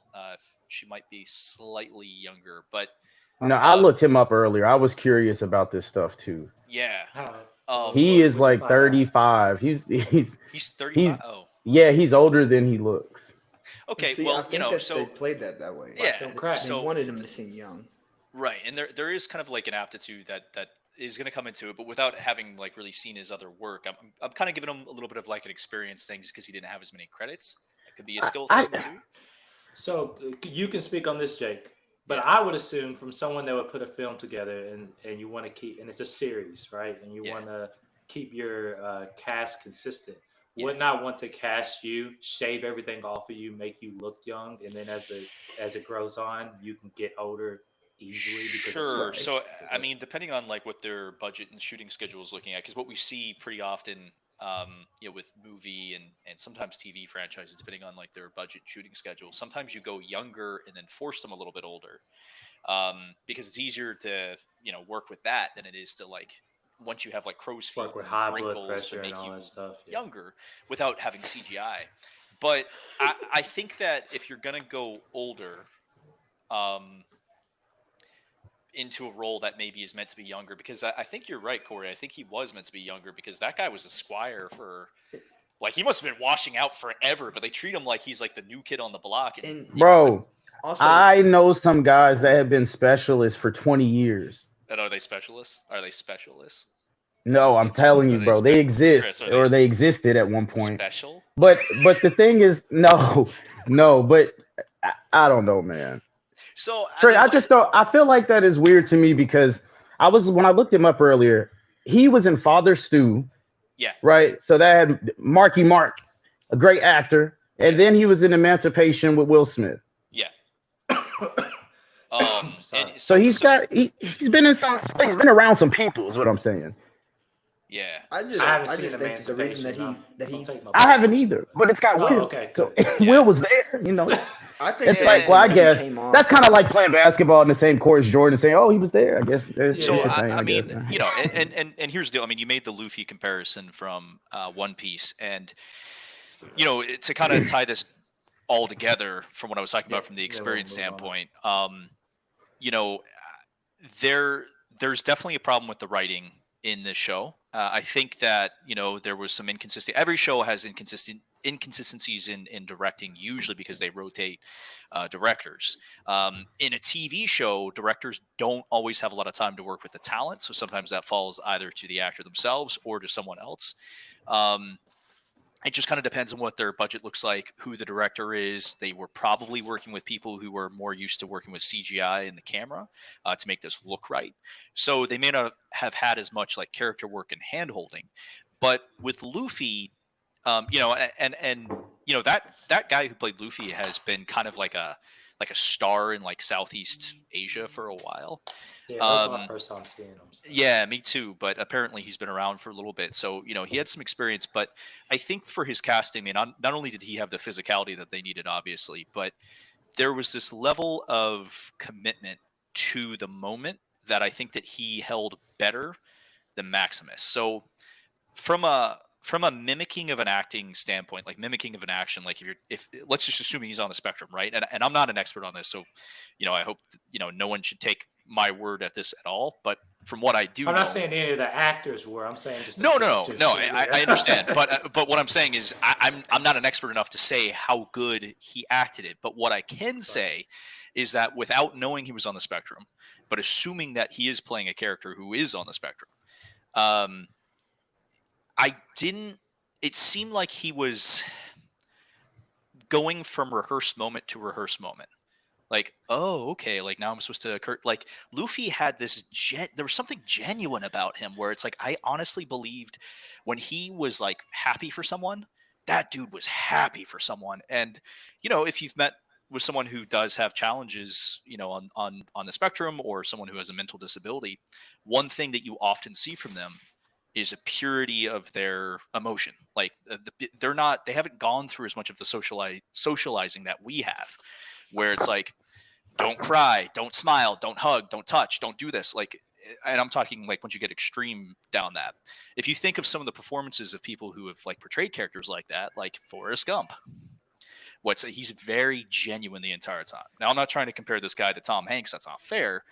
B: She might be slightly younger, but
C: No, I looked him up earlier. I was curious about this stuff too.
B: yeah,
C: He is
A: What'd you
C: like
A: find out?
C: 35. He's
B: he's 35.
C: he's yeah, he's older than he looks.
B: Okay.
D: See,
B: Well,
D: I think that they played that way.
B: Yeah,
A: Don't crack.
D: They
B: so
D: wanted him to seem young.
B: right, and there is kind of like an aptitude that is going to come into it, but without having like really seen his other work, I'm kind of giving him a little bit of like an experience thing just because he didn't have as many credits. That could be a skill
C: I
B: thing too.
A: So you can speak on this, Jake. But
B: Yeah.
A: I would assume from someone that would put a film together and you want to keep, and it's a series, right? And you
B: Yeah.
A: want to keep your cast consistent.
B: Yeah.
A: Would not want to cast you, shave everything off of you, make you look young, and then as it grows on, you can get older easily. Because
B: Sure.
A: it's
B: So, I mean, depending on like what their budget and shooting schedule is looking at, because what we see pretty often, with movie and sometimes TV franchises, depending on like their budget and shooting schedule, sometimes you go younger and then force them a little bit older, because it's easier to work with that than it is to like once you have like crow's feet
A: work with
B: and
A: high blood
B: wrinkles to
A: pressure and
B: make
A: all
B: you
A: that stuff. Yeah.
B: younger without having CGI. But I think that if you're gonna go older, um, into a role that maybe is meant to be younger, because I think you're right, Corey. I think he was meant to be younger because that guy was a squire for like he must have been washing out forever, but they treat him like he's like the new kid on the block. And
C: Bro,
D: Also,
C: I know some guys that have been specialists for 20 years.
B: and are they specialists? Are they specialists?
C: No, I'm telling you,
B: Are they
C: bro, they exist,
B: Chris, are
C: or
B: they
C: they existed at one point.
B: special?
C: But the thing is, no, but I don't know, man.
B: So
C: Trey,
B: mean,
C: I just don't. I feel like that is weird to me because when I looked him up earlier, he was in Father Stew,
B: yeah,
C: right? So that had Marky Mark, a great actor, and then he was in Emancipation with Will Smith.
B: yeah.
A: Sorry.
B: And
C: So he's been in some. He's been around some people, is what I'm saying.
B: yeah.
D: I
A: I
D: just
A: haven't
D: I
A: seen
D: just think the reason that
A: Emancipation.
D: he
A: Don't take my
C: I
A: word
C: haven't
A: for it.
C: either, but it's got
A: Oh,
C: Will.
A: okay,
C: So
A: good.
B: Yeah.
C: Will was there, you know.
D: I think
C: It's
D: the
C: like,
D: reason
C: well, I
D: that he
C: guess
D: came off-
C: that's kind of like playing basketball in the same court as Jordan, saying, "Oh, he was there." I guess.
B: So
C: It's the same,
B: I mean,
C: guess.
B: and here's the deal. I mean, you made the Luffy comparison from One Piece, and to kind of tie this all together from what I was talking about from the experience
A: move on.
B: standpoint. You know, there's definitely a problem with the writing in this show. I think that there was some inconsistency. Every show has inconsistencies in directing, usually because they rotate directors. In a TV show, directors don't always have a lot of time to work with the talent, so sometimes that falls either to the actor themselves or to someone else. It just kind of depends on what their budget looks like, who the director is. They were probably working with people who were more used to working with CGI and the camera to make this look right. So they may not have had as much like character work and hand holding. But with Luffy, and that guy who played Luffy has been kind of like a star in like Southeast Asia for a while.
A: Yeah, that was my first time seeing him. So.
B: Yeah, me too. But apparently he's been around for a little bit. So, he had some experience. But I think for his casting, not only did he have the physicality that they needed, obviously, but there was this level of commitment to the moment that I think that he held better than Maximus. So from a mimicking of an acting standpoint, like mimicking of an action, like if let's just assume he's on the spectrum, right? And I'm not an expert on this, so I hope no one should take my word at this at all, but from what I do
A: I'm
B: know,
A: not saying any of the actors were. I'm saying just
B: no.
A: yeah.
B: I understand, but what I'm saying is I'm not an expert enough to say how good he acted it. But what I can say is that without knowing he was on the spectrum, but assuming that he is playing a character who is on the spectrum, I didn't. It seemed like he was going from rehearsed moment to rehearsed moment. Like, oh, okay, like now I'm supposed to occur. Like Luffy had this there was something genuine about him where it's like I honestly believed when he was like happy for someone, that dude was happy for someone. And if you've met with someone who does have challenges, on the spectrum, or someone who has a mental disability, one thing that you often see from them is a purity of their emotion. Like they haven't gone through as much of the socializing that we have, where it's like, don't cry, don't smile, don't hug, don't touch, don't do this. Like, and I'm talking like once you get extreme down that. If you think of some of the performances of people who have like portrayed characters like that, like Forrest Gump, he's very genuine the entire time. Now, I'm not trying to compare this guy to Tom Hanks. That's not fair.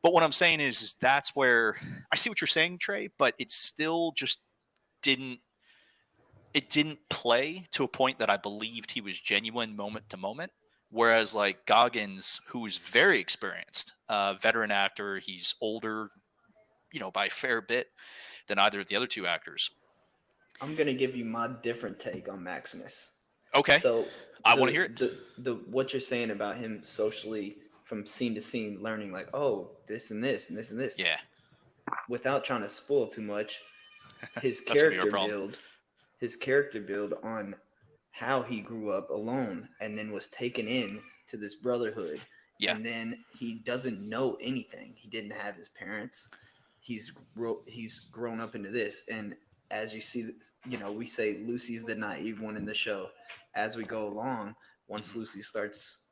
B: But what I'm saying is that's where I see what you're saying, Trey, but it still just didn't play to a point that I believed he was genuine moment to moment. Whereas like Goggins, who is very experienced, veteran actor, he's older, by a fair bit than either of the other two actors.
D: I'm gonna give you my different take on Maximus.
B: Okay.
D: So
B: I want to hear it.
D: The what you're saying about him socially from scene to scene, learning like, oh, this and this and this and this.
B: Yeah.
D: Without trying to spoil too much, his
B: That's gonna be our
D: character build on how he grew up alone and then was taken in to this brotherhood.
B: Yeah.
D: And then he doesn't know anything. He didn't have his parents. He's grown up into this. And as you see, we say Lucy's the naive one in the show. As we go along, once Lucy starts,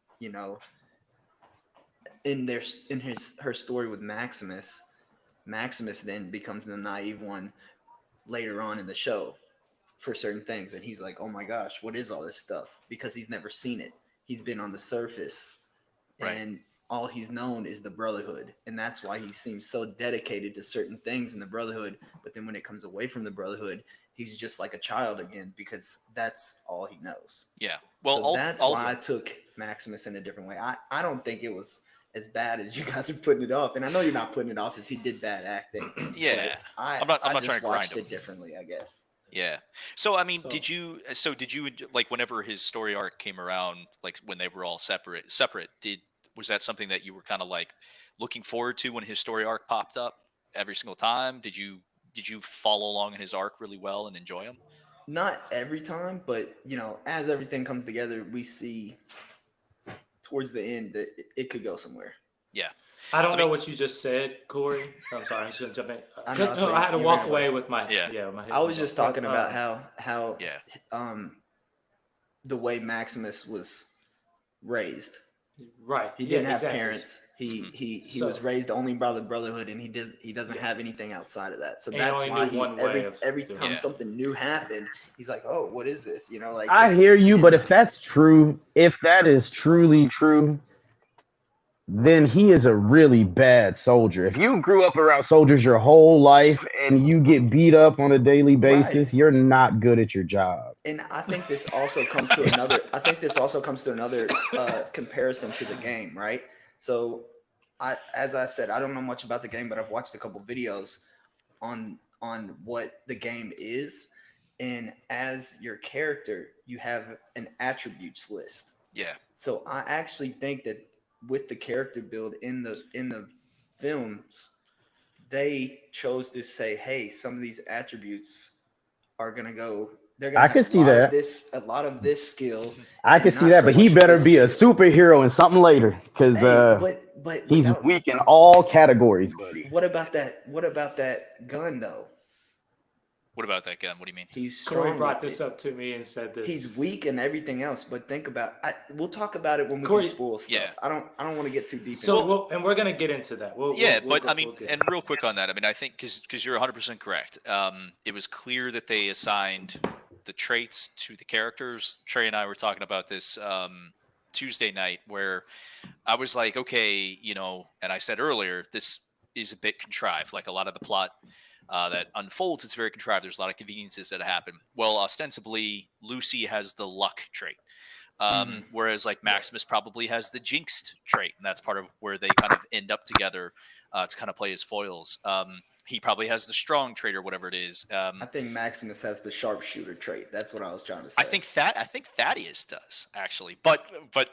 D: in her story with Maximus then becomes the naive one later on in the show for certain things, and he's like, oh my gosh, what is all this stuff? Because he's never seen it. He's been on the surface,
B: right.
D: And all he's known is the brotherhood, and that's why he seems so dedicated to certain things in the brotherhood. But then when it comes away from the brotherhood, he's just like a child again, because that's all he knows.
B: Yeah. Well,
D: so that's why I took Maximus in a different way. I don't think it was as bad as you guys are putting it off, and I know you're not putting it off as he did bad acting.
B: Yeah.
D: I'm
B: not
D: just
B: trying to
D: watched
B: grind him
D: it differently, I guess.
B: Yeah. So I mean, did you like whenever his story arc came around, like when they were all separate, was that something that you were kind of like looking forward to when his story arc popped up every single time? Did you follow along in his arc really well and enjoy him?
D: Not every time, but as everything comes together, we see towards the end that it could go somewhere.
B: Yeah.
A: I don't know what you just said, Corey. I'm sorry, I'm just gonna jump in.
D: I
A: I had to walk away with my my
D: I was just talking about how the way Maximus was raised.
A: Right.
D: He didn't have parents. He was raised only by the brotherhood, and he doesn't have anything outside of that. So that's why every time something new happened, he's like, "Oh, what is this?"
C: I hear you, but if that's true, if that is truly true, then he is a really bad soldier. If you grew up around soldiers your whole life and you get beat up on a daily basis, you're not good at your job.
D: And I think this also comes to another. Comparison to the game, right? So, as I said, I don't know much about the game, but I've watched a couple videos on what the game is, and as your character, you have an attributes list.
B: Yeah.
D: So I actually think that with the character build in the films, they chose to say, hey, some of these attributes are gonna go. They're gonna.
C: I can see that.
D: A lot of this skill.
C: I can see that, but he better be a superhero in something later, because
D: but
C: he's weak in all categories, buddy.
D: What about that? What about that gun though?
B: What about that gun? What do you mean?
D: He's
A: Corey brought this up to me and said this.
D: He's weak and everything else, but think about. We'll talk about it when we can spoil stuff.
B: Yeah.
D: I don't want to get too deep.
A: So we're gonna get into that.
B: And real quick on that. I mean, I think because you're 100% correct. It was clear that they assigned the traits to the characters. Trey and I were talking about this Tuesday night where I was like, okay, and I said earlier, this is a bit contrived. Like a lot of the plot that unfolds, it's very contrived. There's a lot of conveniences that happen. Well, ostensibly, Lucy has the luck trait. Whereas like Maximus probably has the jinxed trait, and that's part of where they kind of end up together to kind of play as foils. He probably has the strong trait or whatever it is.
D: I think Maximus has the sharpshooter trait. That's what I was trying to say.
B: I think Thaddeus does actually, but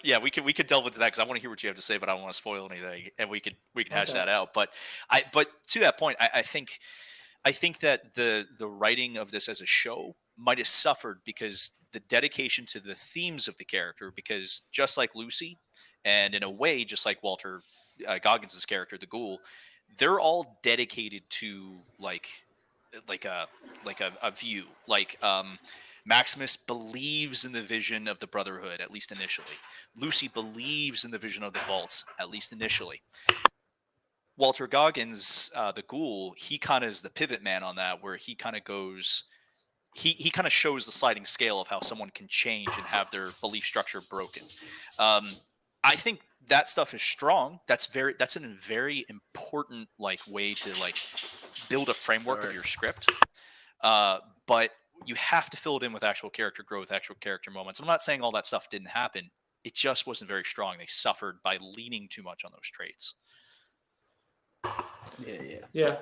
B: yeah, we could delve into that because I want to hear what you have to say, but I don't want to spoil anything, and we can hash that out. But to that point, I think that the writing of this as a show might have suffered because the dedication to the themes of the character, because just like Lucy, and in a way, just like Walter Goggins' character, the Ghoul, they're all dedicated to a view. Maximus believes in the vision of the Brotherhood, at least initially. Lucy believes in the vision of the Vaults, at least initially. Walter Goggins, the Ghoul, he kind of is the pivot man on that, where he kind of goes, he kind of shows the sliding scale of how someone can change and have their belief structure broken. I think that stuff is strong. That's a very important way to build a framework of your script. But you have to fill it in with actual character growth, actual character moments. I'm not saying all that stuff didn't happen. It just wasn't very strong. They suffered by leaning too much on those traits.
A: Yeah.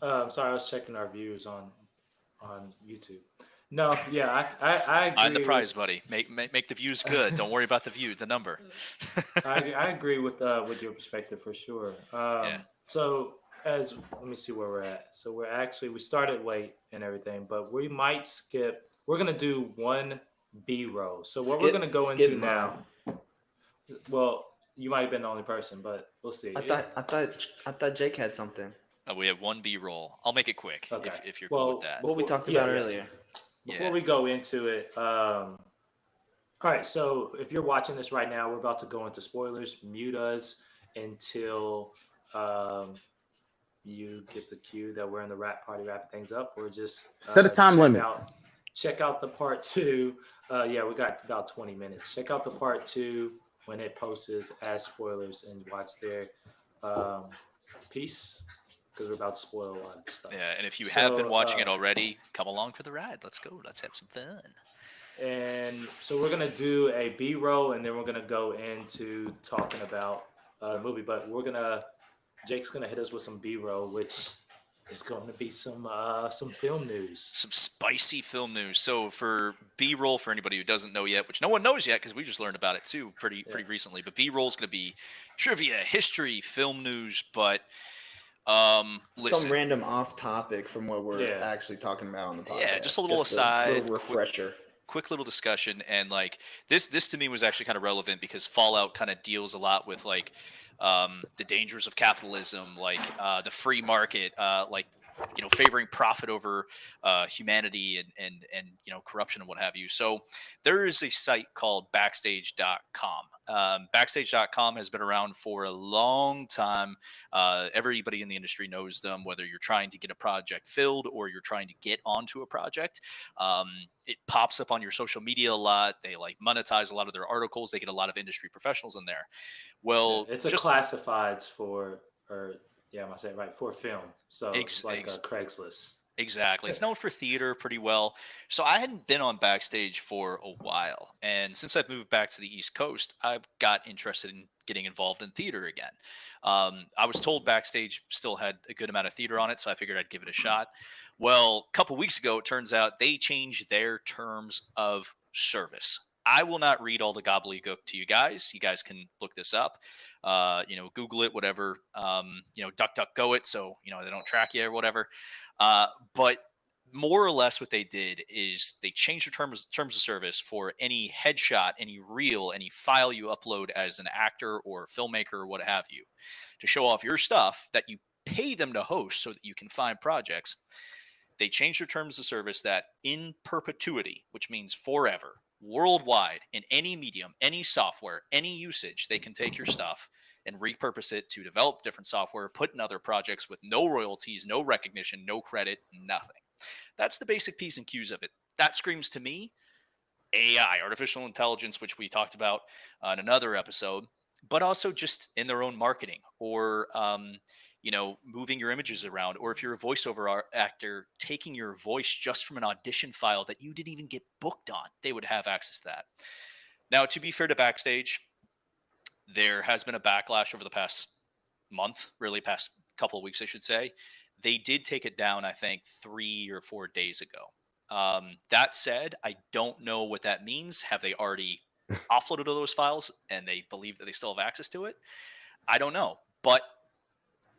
A: Sorry, I was checking our views on YouTube. No, yeah, I agree.
B: I'm the prize, buddy. Make the views good. Don't worry about the number.
A: I agree with your perspective for sure. So let me see where we're at. So we started late and everything, but we might skip. We're gonna do one B-roll. So what we're gonna go into now. Well, you might have been the only person, but we'll see.
D: I thought Jake had something.
B: We have one B-roll. I'll make it quick if you're cool with that.
D: What we talked about earlier.
A: Before we go into it, all right. So if you're watching this right now, we're about to go into spoilers. Mute us until you get the cue that we're in the rap party wrapping things up. Or just
C: set a time limit.
A: Check out the part 2. We got about 20 minutes. Check out the part 2 when it posts as spoilers and watch there. Peace. Because we're about to spoil a lot of stuff.
B: Yeah, and if you have been watching it already, come along for the ride. Let's go. Let's have some fun.
A: And so we're going to do a B-roll, and then we're going to go into talking about the movie. But Jake's going to hit us with some B-roll, which is going to be some film news.
B: Some spicy film news. So for B-roll, for anybody who doesn't know yet, which no one knows yet because we just learned about it too pretty recently. But B-roll is going to be trivia, history, film news, but... listen,
D: some random off topic from what we're actually talking about on the podcast.
B: Yeah, just a little aside,
D: a little refresher.
B: Quick little discussion, and this to me was actually kind of relevant because Fallout kind of deals a lot with the dangers of capitalism, the free market, favoring profit over humanity and corruption and what have you. So there is a site called Backstage.com. Backstage.com has been around for a long time. Everybody in the industry knows them, whether you're trying to get a project filled or you're trying to get onto a project. It pops up on your social media a lot. They monetize a lot of their articles. They get a lot of industry professionals in there. Well,
A: it's classifieds for film. So it's like a Craigslist.
B: Exactly. It's known for theater pretty well. So I hadn't been on Backstage for a while. And since I've moved back to the East Coast, I got interested in getting involved in theater again. I was told Backstage still had a good amount of theater on it, so I figured I'd give it a shot. Well, a couple weeks ago, it turns out they changed their terms of service. I will not read all the gobbledygook to you guys. You guys can look this up. Google it, whatever. DuckDuckGo it, so they don't track you or whatever. But more or less what they did is they changed their terms of service for any headshot, any reel, any file you upload as an actor or filmmaker or what have you to show off your stuff that you pay them to host so that you can find projects. They changed their terms of service that in perpetuity, which means forever, worldwide, in any medium, any software, any usage, they can take your stuff and repurpose it to develop different software, put in other projects with no royalties, no recognition, no credit, nothing. That's the basic P's and Q's of it. That screams to me, AI, artificial intelligence, which we talked about in another episode, but also just in their own marketing or, moving your images around. Or if you're a voiceover actor, taking your voice just from an audition file that you didn't even get booked on, they would have access to that. Now, to be fair to Backstage, there has been a backlash over the past month, really past couple of weeks, I should say. They did take it down, I think, 3 or 4 days ago. That said, I don't know what that means. Have they already offloaded all those files and they believe that they still have access to it? I don't know. But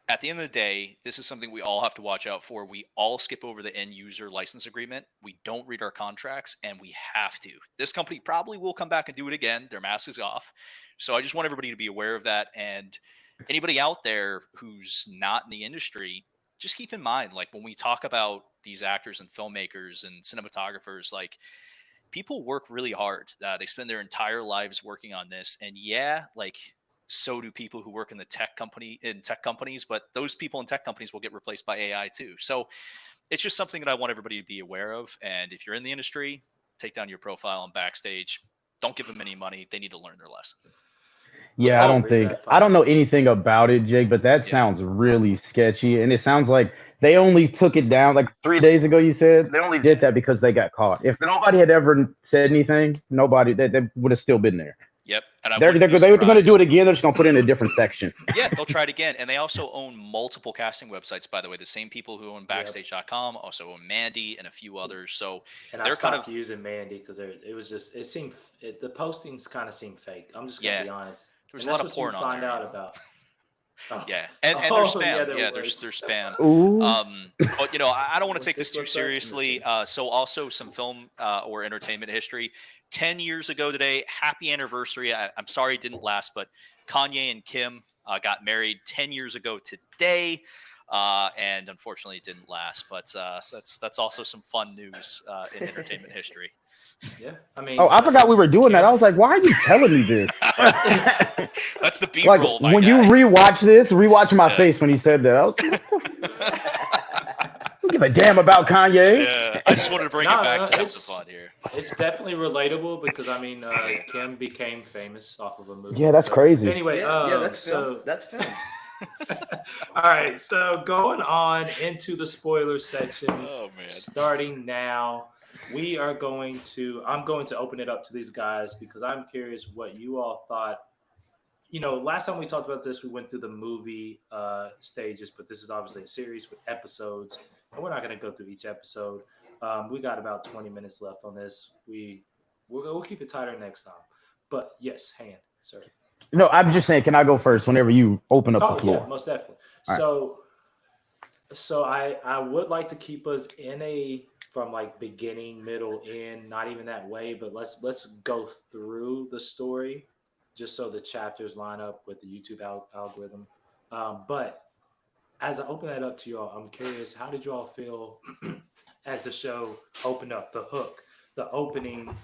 B: at the end of the day, this is something we all have to watch out for. We all skip over the end user license agreement. We don't read our contracts, and we have to. This company probably will come back and do it again. Their mask is off. So I just want everybody to be aware of that. And anybody out there who's not in the industry, just keep in mind, like when we talk about these actors and filmmakers and cinematographers, like people work really hard. They spend their entire lives working on this. And yeah, like so do people who work in tech companies, but those people in tech companies will get replaced by AI too. So it's just something that I want everybody to be aware of. And if you're in the industry, take down your profile on Backstage. Don't give them any money. They need to learn their lesson.
C: Yeah,
A: Oh,
C: I don't know anything about it, Jake, but that sounds really sketchy. And it sounds like they only took it down like 3 days ago, you said. They only did that because they got caught. If nobody had ever said anything, they would have still been there.
B: Yep. And
C: they're going to do it again. They're just going to put it in a different section.
B: Yeah, they'll try it again. And they also own multiple casting websites, by the way. The same people who own Backstage.com also own Mandy and a few others. So
A: and they're kind of using Mandy because the postings kind of seem fake. I'm just going to be honest.
B: There's a lot of porn on there.
A: About. Oh.
B: Yeah, and there's spam. There's spam.
C: Ooh.
B: But I don't want to take this too seriously. So also some film or entertainment history. 10 years ago today, happy anniversary. I'm sorry it didn't last, but Kanye and Kim got married 10 years ago today, and unfortunately it didn't last. But that's also some fun news in entertainment history.
A: Yeah, I mean.
C: Oh, I forgot we were doing that. I was like, why are you telling me this?
B: That's the B-roll,
C: like, when you rewatch my face when he said that. I was like, don't give a damn about Kanye.
B: Yeah, I just wanted to bring it back to have some fun here.
A: It's definitely relatable because I mean, Kim became famous off of a movie.
C: Yeah, that's crazy.
A: Anyway,
D: that's film. That's film.
A: All right, so going on into the spoiler section.
B: Oh man!
A: Starting now. I'm going to open it up to these guys because I'm curious what you all thought. Last time we talked about this, we went through the movie stages, but this is obviously a series with episodes, and we're not going to go through each episode. We got about 20 minutes left on this. We'll keep it tighter next time. But yes, hand, sir.
C: No, I'm just saying, can I go first whenever you open up the floor?
A: Yeah, most definitely.
C: All
A: So I would like to keep us from like beginning, middle, end, not even that way, but let's go through the story just so the chapters line up with the YouTube algorithm. But as I open that up to y'all, I'm curious, how did you all feel as the show opened up? The hook, the opening,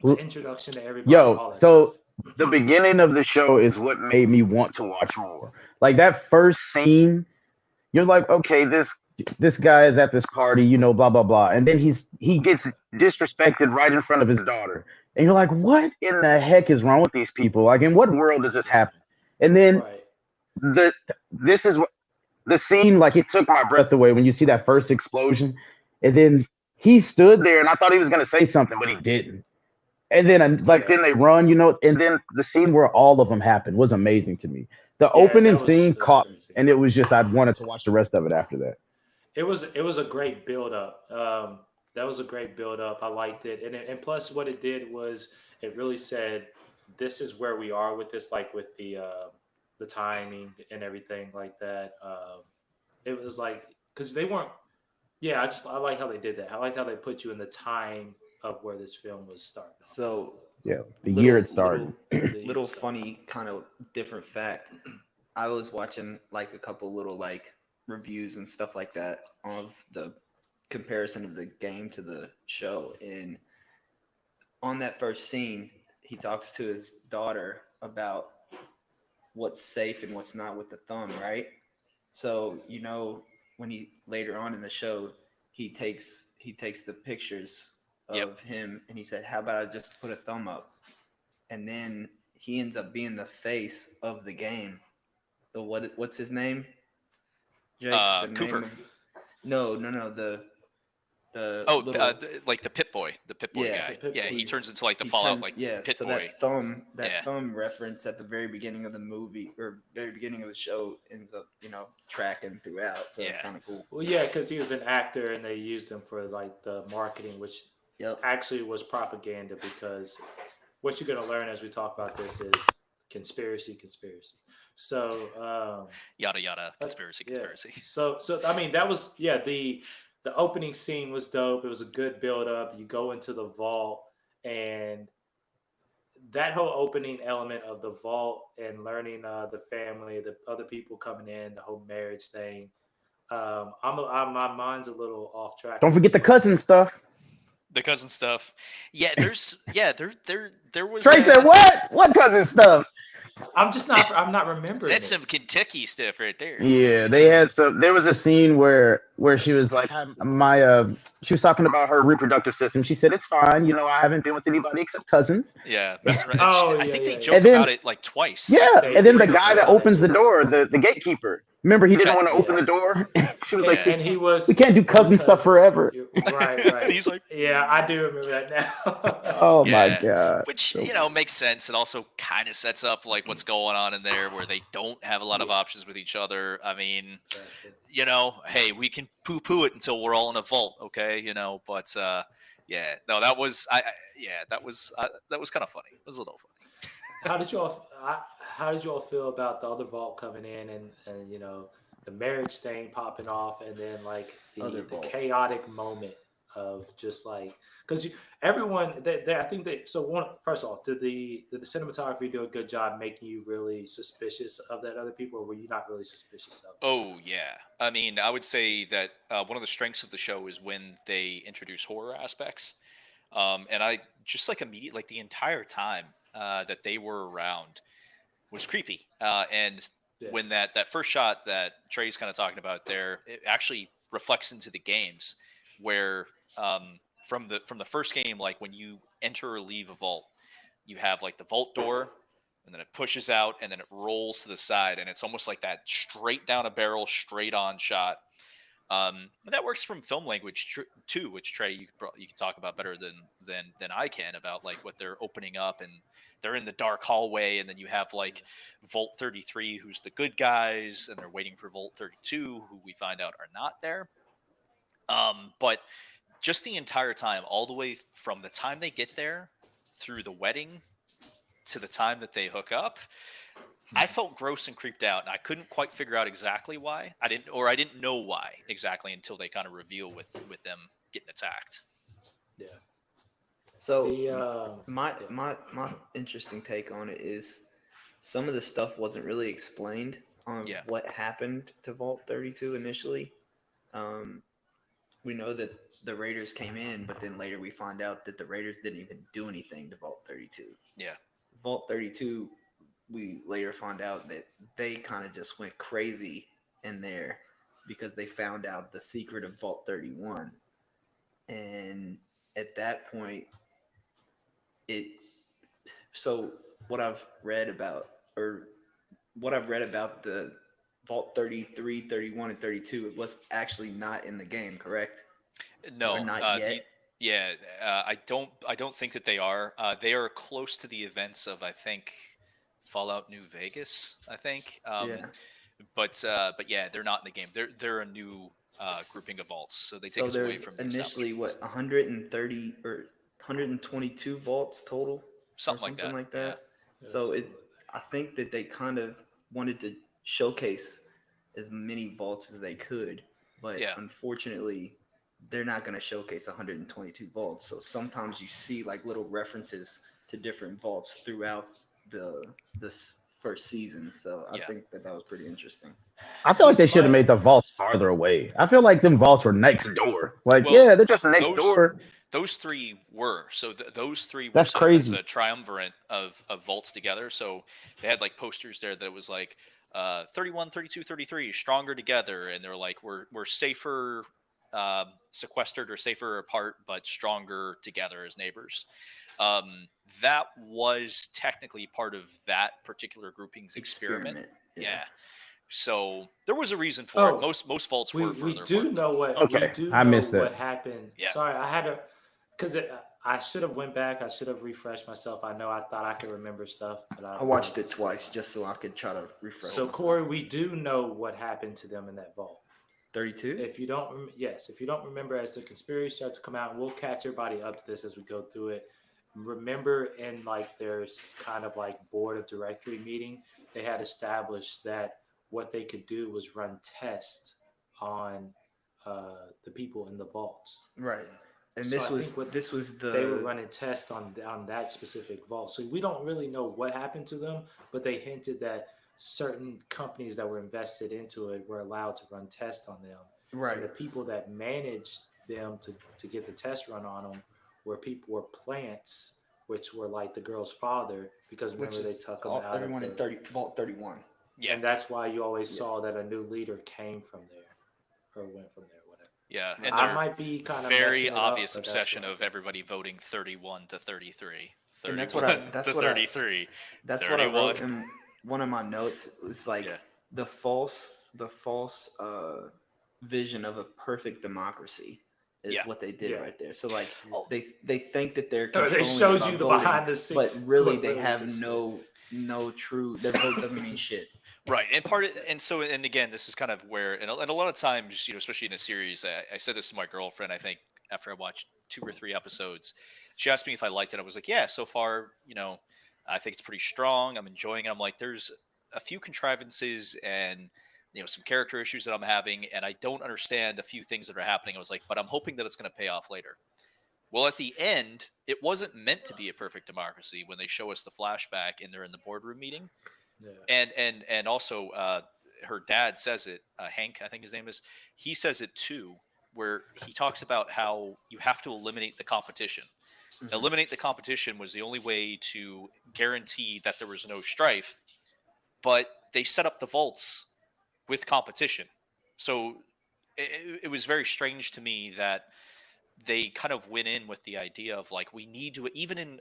A: the introduction to everybody. All that stuff.
C: The beginning of the show is what made me want to watch more. Like that first scene, you're like, okay, this guy is at this party, blah, blah, blah. And then he gets disrespected right in front of his daughter. And you're like, what in the heck is wrong with these people? Like, in what world does this happen? And then this is what the scene, like, it took my breath away when you see that first explosion. And then he stood there and I thought he was going to say something, but he didn't. And then then they run, and then the scene where all of them happened was amazing to me. The opening scene caught, and it was just, I wanted to watch the rest of it after that.
A: It was a great build up. That was a great build up. I liked it. And plus what it did was it really said, this is where we are with this, like with the timing and everything like that. It was like, cause they weren't, I like how they did that. I like how they put you in the time of where this film was starting.
D: So
C: the year it started.
D: Little funny kind of different fact. I was watching like a couple little like reviews and stuff like that of the comparison of the game to the show. And on that first scene, he talks to his daughter about what's safe and what's not with the thumb, right? So, when he later on in the show, he takes the pictures
B: Yep.
D: of him, and he said, "How about I just put a thumb up?" And then he ends up being the face of the game. The what's his name? Jake, the
B: Cooper.
D: name of no, the
B: Oh,
D: little
B: like the Pit Boy
D: yeah.
B: guy.
A: The Pit
B: Yeah,
A: Boy.
B: he turns into like the
D: He
B: Fallout
D: turned
B: like
D: yeah.
B: Pit
D: So
B: Boy.
D: that
B: Yeah.
D: thumb reference at the very beginning of the movie or very beginning of the show ends up tracking throughout. So it's
B: Yeah.
D: kind of cool.
A: Well, yeah, because he was an actor, and they used him for like the marketing, which
D: Yep.
A: actually was propaganda. Because what you're going to learn as we talk about this is conspiracy. So,
B: Yada yada.
A: but,
B: Conspiracy.
A: yeah.
B: Conspiracy.
A: So I mean, that was the opening scene was dope. It was a good build up. You go into the vault, and that whole opening element of the vault and learning the family, the other people coming in, the whole marriage thing. My mind's a little off track.
C: Don't forget the cousin stuff.
B: The cousin stuff. Yeah, there was
C: Trey said, "What? What cousin stuff?"
A: I'm not remembering
B: That's
A: it.
B: some Kentucky stuff right there.
C: Yeah, they had some. There was a scene where she was like, she was talking about her reproductive system. She said, "It's fine. I haven't been with anybody except cousins."
B: Yeah, messing around.
A: Oh,
B: I
A: yeah,
B: think they
A: yeah,
B: joke
C: And then-
B: about it like twice.
C: Yeah,
B: Like,
A: They
C: and then the
A: briefly
C: guy that
A: mention it
C: opens the
A: too.
C: door, the gatekeeper. Remember, he didn't
B: Check-
C: want to open
A: yeah.
C: the door. She was
B: Yeah.
C: like,
A: And he was
C: "We can't do cousin stuff forever."
A: Right.
B: He's like,
A: Yeah, I do remember that now.
C: Oh my
B: yeah,
C: god!
B: which
C: So
B: makes sense. It also kind of sets up like what's going on in there, where they don't have a lot of
A: Yeah.
B: options with each other. I mean,
A: Exactly.
B: hey, we can poo-poo it until we're all in a vault, okay? But yeah, no, that was that was kind of funny. It was a little funny.
A: How did you all feel about the other vault coming in and the marriage thing popping off, and then like
D: Other
A: the
D: vault.
A: chaotic moment of just like because everyone I think first of all, did the cinematography do a good job making you really suspicious of that other people, or were you not really suspicious of them?
B: Oh yeah, I mean, I would say that one of the strengths of the show is when they introduce horror aspects, and I just like immediate like the entire time that they were around was creepy. And
A: Yeah.
B: when that first shot that Trey's kind of talking about there, it actually reflects into the games where from the first game, like when you enter or leave a vault, you have like the vault door, and then it pushes out, and then it rolls to the side, and it's almost like that straight down a barrel, straight on shot. And that works from film language too, which Trey you can talk about better than I can about like what they're opening up, and they're in the dark hallway, and then you have like Vault 33, who's the good guys, and they're waiting for Vault 32, who we find out are not there. But just the entire time, all the way from the time they get there through the wedding to the time that they hook up, I felt gross and creeped out, and I couldn't quite figure out exactly why. I didn't know why exactly until they kind of reveal with them getting attacked.
A: Yeah.
D: So
A: The
D: my interesting take on it is some of the stuff wasn't really explained on
B: Yeah.
D: what happened to Vault 32 initially. Um, we know that the Raiders came in, but then later we find out that the Raiders didn't even do anything to Vault 32.
B: Yeah.
D: Vault 32, we later found out that they kind of just went crazy in there because they found out the secret of Vault 31. And at that point, so what I've read about the Vault 33, 31, and 32, it was actually not in the game, correct?
B: No,
D: Or not yet?
B: I don't think that they are. They are close to the events of, I think, Fallout New Vegas. I think.
D: Yeah.
B: But yeah, they're not in the game. They're a new grouping of vaults, so they take
D: So
B: us away
D: there's
B: from the
D: initially
B: establishments.
D: 130 or 122 vaults total, or
B: Something like that,
D: that. So I think that they kind of wanted to showcase as many vaults as they could, but
B: Yeah.
D: unfortunately, they're not going to showcase 122 vaults. So sometimes you see like little references to different vaults throughout this first season. So I
B: Yeah.
D: think that was pretty interesting.
C: I feel like they
A: This
C: should have
A: might-
C: made the vaults farther away. I feel like them vaults were next door. Like,
B: Well,
C: yeah, they're just next
B: those-
C: door.
B: Those three were so. Those three were
C: That's
B: set up as
C: crazy.
B: a triumvirate of vaults together. So they had like posters there that was like 31, 32, 33 stronger together, and they were like we're safer sequestered or safer apart, but stronger together as neighbors. That was technically part of that particular grouping's experiment. Yeah. So there was a reason for it.
A: Oh,
B: Most vaults
A: we
B: were further
A: do
B: apart.
A: know what we
C: Okay,
A: do
C: I
A: know
C: missed
A: what
C: that.
A: happened.
B: Yeah.
A: Sorry, I had to because I should have went back. I should have refreshed myself. I know I thought I could remember stuff, but
D: I watched it twice just so I could try to refresh.
A: So
D: myself.
A: Corey, we do know what happened to them in that vault.
D: 32.
A: If you don't, if you don't remember, as the conspiracy starts to come out, and we'll catch everybody up to this as we go through it. Remember, in like there's kind of like board of directory meeting, they had established that what they could do was run tests on the people in the vaults.
D: Right. And
A: So
D: this
A: I
D: was
A: think what
D: this was the
A: they were running tests on that specific vault. So we don't really know what happened to them, but they hinted that certain companies that were invested into it were allowed to run tests on them.
D: right.
A: And the people that managed them to get the test run on them were plants, which were like the girl's father, because
D: Which
A: remember they
D: is
A: took him
D: all,
A: out
D: everyone
A: of
D: in 30 Vault 31.
B: Yeah.
A: and that's why you always
D: Yeah.
A: saw that a new leader came from there or went from there, whatever.
B: Yeah. And
A: I
B: their
A: might be kind of
B: very
A: messing it
B: obvious
A: up, but that's
B: obsession
A: what I
B: of
A: think.
B: everybody voting 31 to 33.
D: And
B: 31
D: that's
B: to
D: what I
B: 33.
D: that's what I
B: 31.
D: wrote in one of my notes. It was like
B: Yeah.
D: the false vision of a perfect democracy is
B: Yeah.
D: what they did
A: Yeah.
D: right there. So like
B: Oh.
D: they think that they're
A: Or they
D: controlling it
A: showed
D: by
A: you the
D: voting,
A: behind the scenes,
D: but really
A: what
D: they
A: really
D: have
A: this-
D: no true. Their vote doesn't mean shit.
B: Right, and again, this is kind of where, and a lot of times, especially in a series, I said this to my girlfriend. I think after I watched 2 or 3 episodes, she asked me if I liked it. I was like, yeah, so far, I think it's pretty strong. I'm enjoying it. I'm like, there's a few contrivances and some character issues that I'm having, and I don't understand a few things that are happening. I was like, but I'm hoping that it's going to pay off later. Well, at the end, it wasn't meant to be a perfect democracy when they show us the flashback and they're in the boardroom meeting.
A: Yeah.
B: And also her dad says it, Hank, I think his name is. He says it too, where he talks about how you have to eliminate the competition.
D: Mhm.
B: Eliminate the competition was the only way to guarantee that there was no strife. But they set up the vaults with competition, so it was very strange to me that they kind of went in with the idea of like we need to, even in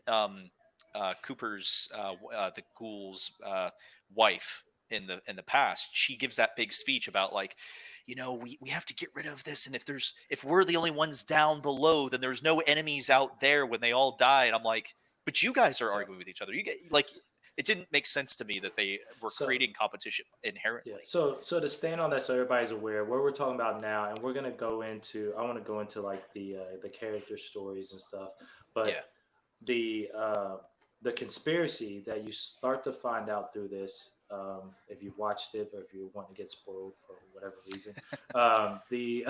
B: Cooper's the ghoul's wife in the past, she gives that big speech about like, we have to get rid of this, and if we're the only ones down below, then there's no enemies out there when they all die. And I'm like, but you guys are arguing with each other. You get like. It didn't make sense to me that they were creating competition inherently.
A: Yeah. So to stand on that, so everybody's aware, what we're talking about now, and we're gonna go into. I want to go into like the character stories and stuff, but the conspiracy that you start to find out through this, if you've watched it or if you want to get spoiled for whatever reason, the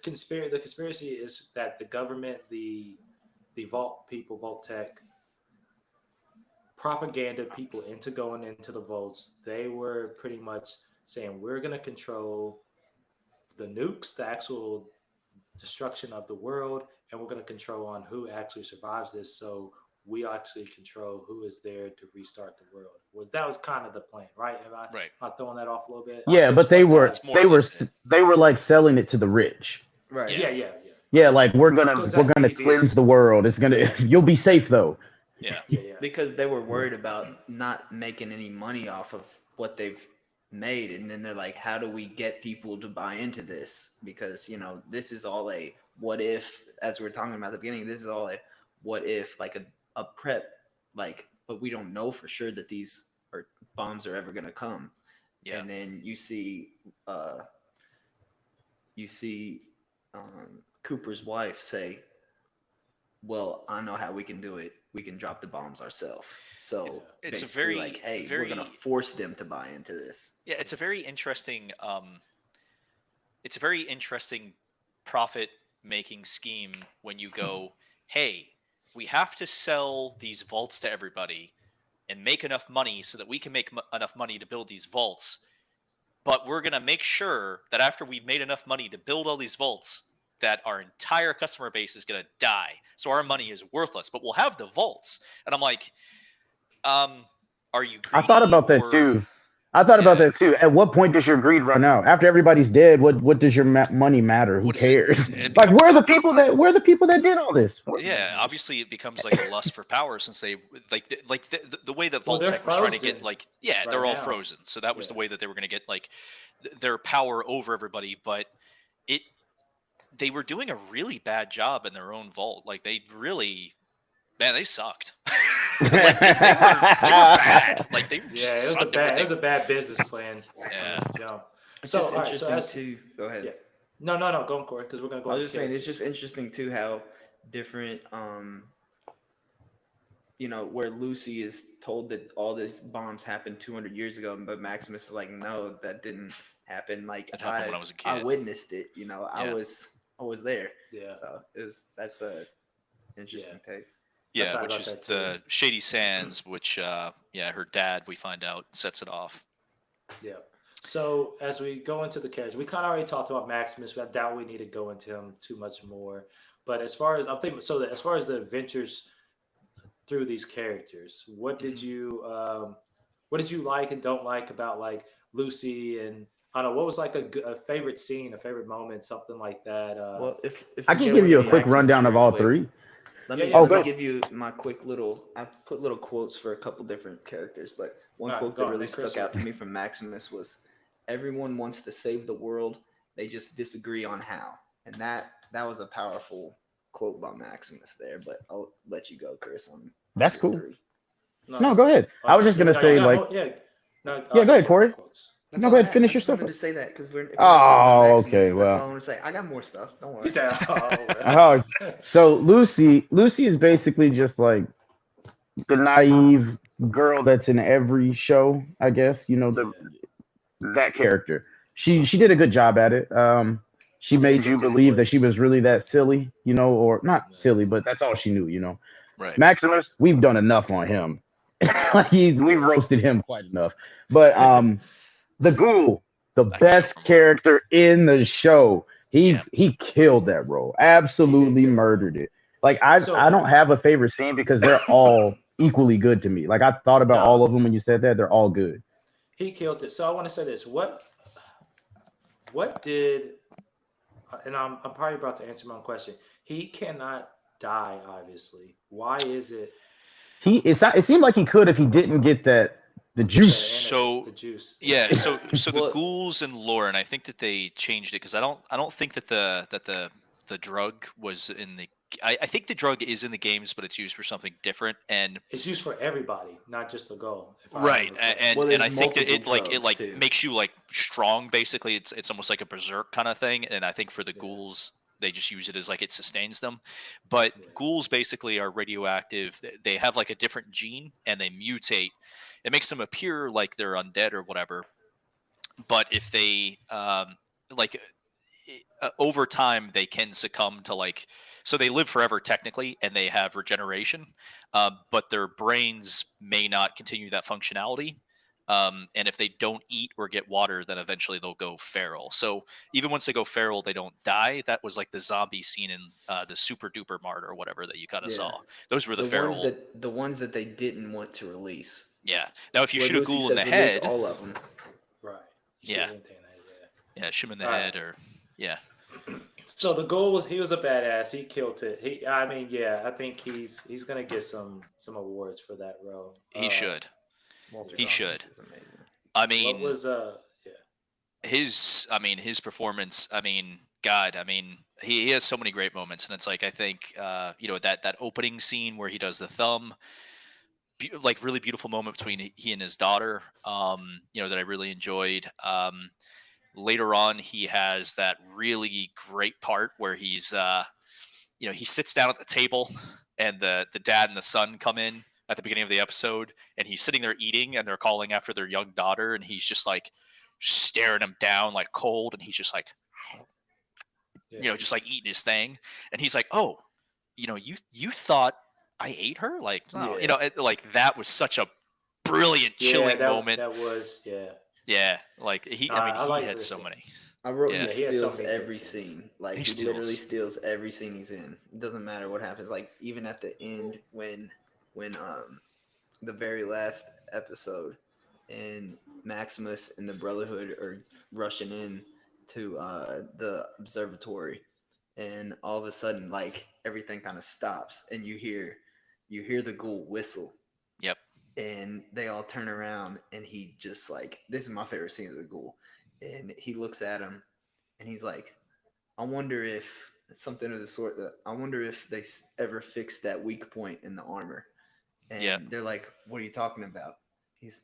A: conspiracy is that the government, the vault people, vault tech, propaganda people into going into the votes. They were pretty much saying we're going to control the nukes, the actual destruction of the world, and we're going to control on who actually survives this. So we actually control who is there to restart the world. That was kind of the plan, right? Am I throwing that off a little bit?
C: Yeah, but they were like selling it to the rich.
D: Right.
A: Yeah.
C: Yeah, like we're gonna cleanse the world. It's gonna you'll be safe though.
B: Yeah.
D: Because they were worried about not making any money off of what they've made, and then they're like, how do we get people to buy into this? Because this is all a what if, as we were talking about at the beginning, this is all a what if, like a prep, like, but we don't know for sure that these bombs are ever gonna come.
B: Yeah.
D: And then you see Cooper's wife say, well, I know how we can do it. We can drop the bombs ourselves. So
B: it's a very
D: like, hey, we're gonna force them to buy into this.
B: Yeah, it's a very interesting profit making scheme when you go, hey, we have to sell these vaults to everybody and make enough money so that we can make enough money to build these vaults. But we're going to make sure that after we've made enough money to build all these vaults, that our entire customer base is going to die. So our money is worthless, but we'll have the vaults. And I'm like, are you greedy?
C: I thought about that too. I thought about
B: Yeah.
C: that too. At what point does your greed run out? After everybody's dead, what does your money matter? Who
B: What is it?
C: cares?
B: It
C: Like,
B: becomes
C: where are the people that did all this?
B: yeah. Obviously, it becomes like a lust for power since they the way that
A: Well, they're
B: Vault-Tec was trying to get
A: frozen
B: like yeah,
A: right
B: they're all
A: now.
B: frozen. So that was the
A: Yeah.
B: way that they were going to get like their power over everybody. But it they were doing a really bad job in their own vault. Like they really man, they sucked. Like they were bad. Like they
A: Yeah,
B: just sucked at what
A: it
B: they
A: was a bad business plan from
B: yeah.
A: the jump.
D: It's
A: So
D: just
A: all right, so
D: interesting
A: as
D: too. Go ahead.
A: yeah, no, go on, Corey, because we're gonna go
D: I was
A: into
D: just saying it's
A: characters.
D: just interesting too how different where Lucy is told that all these bombs happened 200 years ago, but Maximus is like, no, that didn't happen. Like
B: It happened when I was a
D: I
B: kid.
D: witnessed it.
B: Yeah.
D: I was there.
A: Yeah,
D: So that's a
A: yeah,
D: interesting take.
A: I
B: Yeah,
A: thought
B: which
A: about
B: is
A: that too.
B: the Shady Sands, which yeah, her dad we find out sets it off.
A: Yeah. So as we go into the characters, we kind of already talked about Maximus. But I doubt we need to go into him too much more. But as far as I'm thinking, so that as far as the adventures through these characters,
B: Mhm.
A: what did you like and don't like about like Lucy and I don't know what was like a favorite scene, a favorite moment, something like that.
D: Well, if
C: I
D: we
C: can
D: go
C: give
A: With
C: you a
D: into
C: quick
A: Maximus.
D: Maximus
C: rundown of
D: real
C: all
D: quick,
C: three.
A: Yeah,
C: Oh,
D: let
C: go
D: me
C: ahead.
D: give you my quick little. I put little quotes for a couple different characters, but one
A: All right,
D: quote
A: go
D: that
A: on.
D: really
A: Then Chris
D: stuck
A: will.
D: out to me from Maximus was, "Everyone wants to save the world, they just disagree on how." And that was a powerful quote by Maximus there. But I'll let you go, Chris, on
C: That's
D: your
C: cool.
D: three.
A: No,
C: No,
A: no.
C: go ahead. I was just
D: You
C: gonna
D: got
A: No, you
C: say
D: more?
A: got
C: like,
A: more. Yeah. No,
C: yeah,
A: I
C: go
A: guess
C: ahead,
A: you have more
C: Corey.
A: quotes.
D: That's
C: No,
D: all
C: go
D: I
C: ahead.
D: had. I
C: Finish your
D: just
C: stuff
D: wanted
C: up.
D: to say that because if we're not talking about
C: Oh, okay.
D: Maximus, that's all
C: Well,
D: I want to say. I got more stuff. Don't
A: He
D: worry.
A: said, "Oh,
C: oh,
A: well."
C: so Lucy is basically just like the naive girl that's in every show. I guess you know the
A: yeah,
C: that character. She did a good job at it. She
A: yeah.
C: made you
A: Sexy
C: believe that she
A: voice.
C: was really that silly, or not
A: Yeah,
C: silly, but that's all she knew.
B: Right.
C: Maximus, we've done enough on him. Like we've roasted him quite enough. But
A: yeah.
C: the Ghoul, the
B: I can go
C: best
B: for more.
C: character in the show.
B: Yeah.
C: He killed that role.
A: He did
C: Absolutely
A: kill that role.
C: murdered it. Like I
A: So
C: don't have a favorite scene because they're all equally good to me. Like I thought about all
A: no,
C: of them when you said that. They're all good.
A: he killed it. So I want to say this: what did and I'm probably about to answer my own question. He cannot die, obviously. Why is it
C: It seemed like he could if he didn't get the
A: the
C: juice.
A: energy,
B: So
A: the juice? Yeah,
B: yeah, so the
D: Well,
B: ghouls and Lauren, I think that they changed it because I don't think that the drug was in the I think the drug is in the games, but it's used for something different. And
A: it's used for everybody, not just the goal, if I
B: right,
A: remember correctly.
B: and
D: well,
B: and
D: there's
B: I think that
D: multiple
B: it
D: drugs
B: like
D: too.
B: makes you like strong. Basically, it's almost like a berserk kind of thing. And I think for the
A: Yeah,
B: ghouls, they just use it as like it sustains them. But
A: yeah,
B: ghouls basically are radioactive. They have like a different gene, and they mutate. It makes them appear like they're undead or whatever. But if they like over time they can succumb to like so they live forever technically and they have regeneration, but their brains may not continue that functionality. And if they don't eat or get water, then eventually they'll go feral. So even once they go feral, they don't die. That was like the zombie scene in the Super Duper Mart or whatever that you kind of
D: Yeah,
B: saw. Those were the
D: the ones
B: feral.
D: that they didn't want to release,
B: Yeah. Now, if you
D: where
B: shoot a
D: Lucy
B: ghoul in
D: says
B: the
D: release
B: head,
D: all of them.
A: right. You should
B: yeah,
A: anything that,
B: yeah, shoot him in the
A: yeah. All
B: head
A: right.
B: or yeah,
A: So the goal was he was a badass. He killed it. I mean, yeah, I think he's gonna get some awards for that role.
B: he should.
D: Walter
B: He should.
D: Hawkins is amazing.
B: I
A: What
B: mean,
A: was yeah.
B: his performance. I mean, God. I mean, he has so many great moments, and it's like I think that opening scene where he does the thumb, like really beautiful moment between he and his daughter. That I really enjoyed. Later on, he has that really great part where he sits down at the table and the dad and the son come in at the beginning of the episode and he's sitting there eating and they're calling after their young daughter and he's just like staring him down like cold and he's just like
A: Yeah,
B: just like eating his thing and he's like, oh, you thought I ate her, like, no,
D: Yeah,
B: like that was such a brilliant
A: yeah.
B: chilling
A: That
B: moment.
A: that was yeah.
B: Yeah, like
A: No,
B: he
A: I like
B: had so
A: listening.
B: many.
D: I wrote he
B: Yeah,
A: Yeah, he has so
D: steals
A: many good
D: every
A: scenes.
D: scene. Like
B: he
D: he literally
B: steals.
D: steals every scene he's in. It doesn't matter what happens. Like even at the end when the very last episode and Maximus and the Brotherhood are rushing in to the observatory, and all of a sudden, like everything kind of stops, and you hear the ghoul whistle,
B: Yep.
D: and they all turn around, and he just like this is my favorite scene of the ghoul, and he looks at him, and he's like, I wonder if something of the sort that I wonder if they ever fixed that weak point in the armor.
B: Yep.
D: And they're like, "What are you talking about?"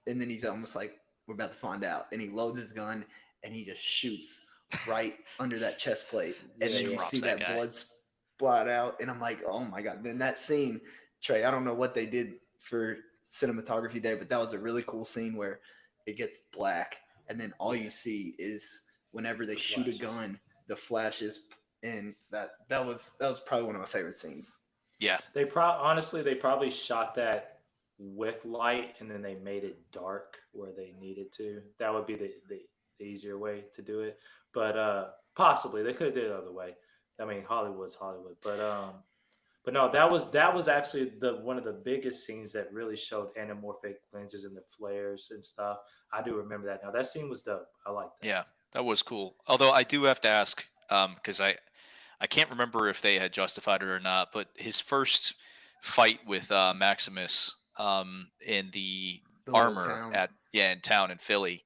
D: And then he's almost like, "We're about to find out." And he loads his gun and he just shoots right under that chest plate, and
A: Yeah,
D: then you
A: yeah.
D: see
B: Drops that
D: that
B: guy.
D: blood splat out, and I'm like, "Oh my god!" Then that scene, Trey, I don't know what they did for cinematography there, but that was a really cool scene where it gets black, and then all you see is whenever they shoot a
A: Flashes.
D: gun, the flashes, and that was probably one of my favorite scenes.
B: Yeah.
A: Honestly they probably shot that with light and then they made it dark where they needed to. That would be the easier way to do it. But possibly they could have did it the other way. I mean, Hollywood's Hollywood, but no, that was actually the one of the biggest scenes that really showed anamorphic lenses and the flares and stuff. I do remember that now. That scene was dope. I like that.
B: Yeah. That was cool. Although I do have to ask, because I can't remember if they had justified it or not, but his first fight with Maximus in the
D: The little
B: armor
D: town.
B: at in town in Philly,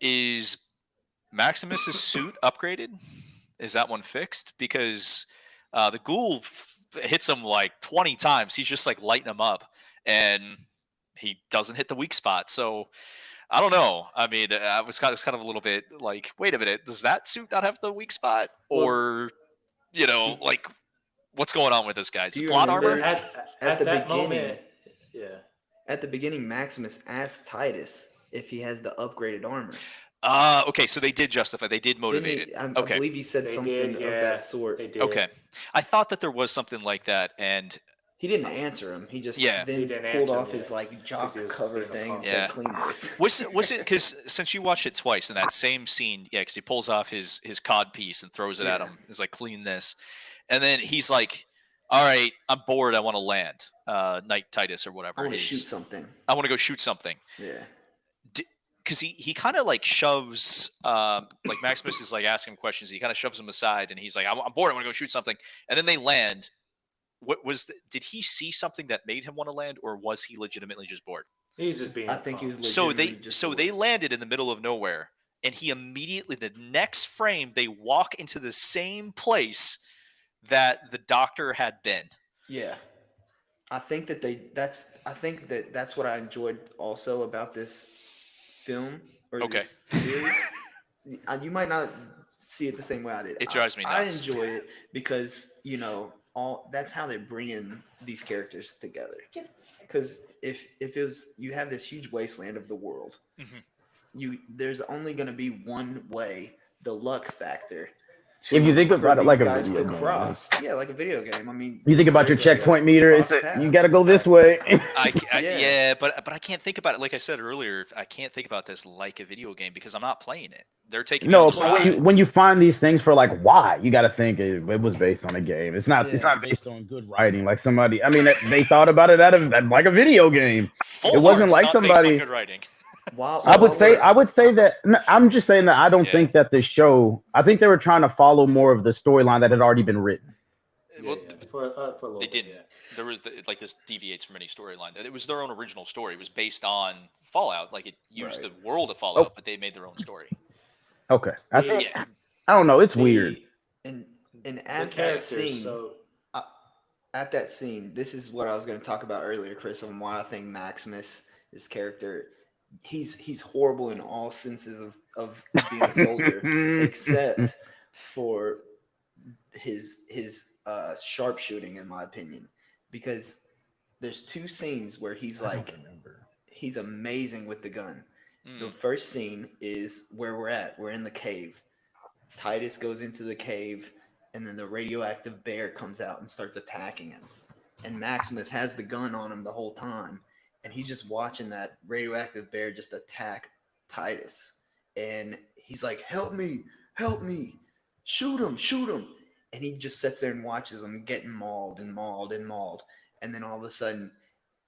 B: is Maximus's suit upgraded? Is that one fixed? Because the ghoul hits him like 20 times. He's just like lighting him up, and he doesn't hit the weak spot. So I don't know. I mean, I was kind of a little bit like, wait a minute, does that suit not have the weak spot,
D: Well,
B: or
D: do,
B: like what's going on with this guy? Is
D: do
B: it
D: you
B: plot armor?
D: remember
A: At
D: at the
A: that
D: beginning?
A: moment, yeah.
D: At the beginning, Maximus asked Titus if he has the upgraded armor.
B: Okay, so they did justify. They did
D: Didn't
B: motivate it.
D: he? I
B: Okay,
D: believe he said
A: They
D: something
A: did,
D: of that
A: yeah,
D: sort.
A: they
B: okay.
A: did.
B: I thought that there was something like that, and
D: He didn't answer him. He just
B: yeah,
A: He
D: then
A: didn't
D: pulled
A: answer him
D: off his
A: yet
D: like
A: because he
D: jock
A: was
D: cover
A: being a
D: thing and
A: punk.
D: said,
B: yeah.
D: "Clean this."
B: Was it because since you watched it twice in that same scene? Yeah, because he pulls off his cod piece and throws it at
D: Yeah,
B: him. He's like, "Clean this," and then he's like, "All right, I'm bored. I want to land." Knight Titus or
D: I
B: whatever
D: want
B: it
D: to shoot
B: is.
D: something.
B: I want to go shoot something.
D: Yeah,
B: Because he kind of like shoves like Maximus is like asking him questions. He kind of shoves him aside, and he's like, I'm bored. I want to go shoot something." And then they land. Did he see something that made him want to land, or was he legitimately just bored?
A: He's just being
D: I
A: a
D: think he was
A: punk.
D: legitimately just
B: So they
D: bored.
B: landed in the middle of nowhere, and he immediately the next frame they walk into the same place that the doctor had been.
D: Yeah, I think that that's what I enjoyed also about this film or
B: Okay,
D: this series. You might not see it the same way I did.
B: it
D: I,
B: drives me
D: I
B: nuts.
D: enjoy it because all that's how they bring in these characters together. Because if it was you have this huge wasteland of the world,
B: Mhm.
D: there's only going to be one way, the luck factor,
C: If you think
D: for
C: about it
D: these
C: like a
D: guys
C: video
D: to
C: game,
D: cross. Yeah, like a video game. I mean,
C: you think about your
D: they're gonna
C: checkpoint meter. It's
D: cross
C: you
D: paths.
C: got to go this
D: Exactly.
C: way.
D: Yeah.
B: Yeah, but I can't think about it. Like I said earlier, I can't think about this like a video game because I'm not playing it. They're taking me on
C: No,
B: the
C: so when you
B: ride.
C: when you find these things for like why, you got to think it was based on a game. It's
D: Yeah.
C: not based on good writing. Like somebody, I mean, they thought about it out of like a video game. It
B: Full
C: wasn't
B: Hearts
C: like
B: not based on
C: somebody.
B: good writing.
D: While
C: I
A: So
C: would
D: while
C: say
D: we're
C: I would say that no, I'm just saying that I don't
B: Yeah.
C: think that the show. I think they were trying to follow more of the storyline that had already been written.
A: yeah,
B: Well,
A: yeah, for a
B: they
A: little bit,
B: didn't.
A: yeah.
B: There was like this deviates from any storyline. It was their own original story. It was based on Fallout. Like it used
D: right.
B: the world of
C: Oh,
B: Fallout, but they made their own story.
C: okay. I think
A: The
B: Yeah.
C: I don't know. It's weird.
A: the
D: And and
A: the
D: at that
A: characters.
D: scene,
A: So
D: uh, this is what I was going to talk about earlier, Chris, on why I think Maximus, his character, he's horrible in all senses of being a soldier, except for his sharpshooting, in my opinion, because there's two scenes where he's
C: I don't
D: like
C: remember.
D: he's amazing with the gun. The
B: Mm,
D: first scene is where we're at. We're in the cave. Titus goes into the cave, and then the radioactive bear comes out and starts attacking him. And Maximus has the gun on him the whole time, and he's just watching that radioactive bear just attack Titus. And he's like, help me, shoot him." And he just sits there and watches him getting mauled and mauled and mauled. And then all of a sudden,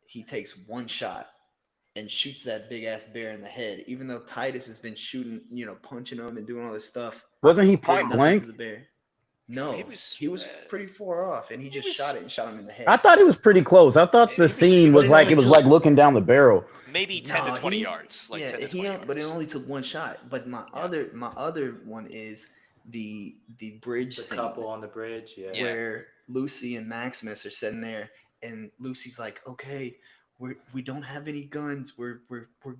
D: he takes one shot, and shoots that big ass bear in the head. Even though Titus has been shooting, punching him and doing all this stuff,
C: Wasn't he
D: did
C: point
D: nothing to
C: blank?
D: the bear. No,
B: He was,
D: he was pretty far off, and he
B: he
D: just
B: was-
D: shot it and shot him in the head.
C: I thought he was pretty close. I thought the
B: He was-
C: scene
B: but
C: was
B: it
C: like
B: only
C: it was
B: took-
C: like looking down the barrel.
B: maybe 10 to 20 yards. Like 10 to 20 yards.
D: But it only took one shot. But my other one is the bridge
A: The
D: scene
A: couple on the bridge. Yeah.
D: where Lucy and Maximus are sitting there, and Lucy's like, "Okay, we don't have any guns. We're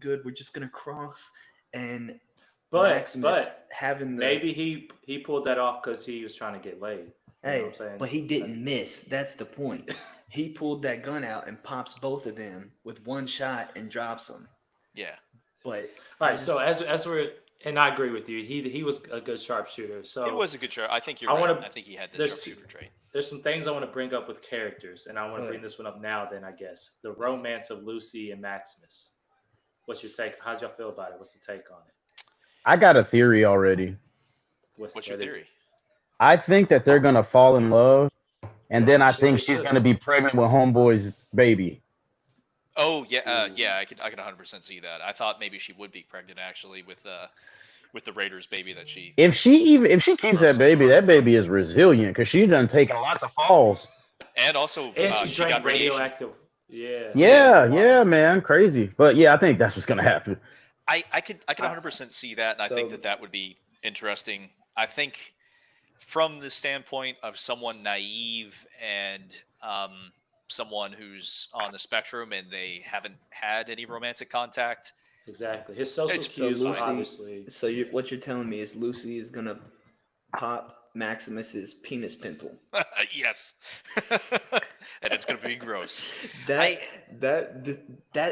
D: good. We're just gonna cross." And Maximus having the
A: maybe he pulled that off because he was trying to get laid. You know what I'm saying?
D: but he didn't miss. That's the point. He pulled that gun out and pops both of them with one shot and drops them.
B: Yeah.
D: But
A: All right. So as we're and I agree with you. He was a good sharpshooter. So
B: It was a good shot. I think you're
A: I
B: right.
A: wanna-
B: I think he had the
A: there's-
B: sharpshooter trait.
A: there's some things I want to bring up with characters, and I want to
D: Go
A: bring
D: ahead.
A: this one up now. Then I guess the romance of Lucy and Maximus. What's your take? How'd y'all feel about it? What's the take on it?
C: I got a theory already.
B: What's your
A: what is
B: theory?
A: it?
C: I think that they're gonna fall in love, and then I
A: Sure,
C: think
A: they
C: she's
A: should.
C: gonna be pregnant with Homeboy's baby.
B: Oh yeah, yeah. I can 100% see that. I thought maybe she would be pregnant actually with the Raiders baby that she.
C: If she keeps that baby is resilient because she done taken lots of falls.
B: And also,
A: And
B: she
A: she drank
B: got radiation.
A: radioactive. Yeah.
C: Yeah, man, crazy. But yeah, I think that's what's gonna happen.
B: I could 100% see that, and I think
D: So-
B: that would be interesting. I think from the standpoint of someone naive and someone who's on the spectrum and they haven't had any romantic contact.
A: Exactly. His social
B: It's-
A: cues
D: so
A: are
D: Lucy-
A: obviously.
D: So what you're telling me is Lucy is gonna pop Maximus's penis pimple.
B: Yes, and it's gonna be gross.
D: That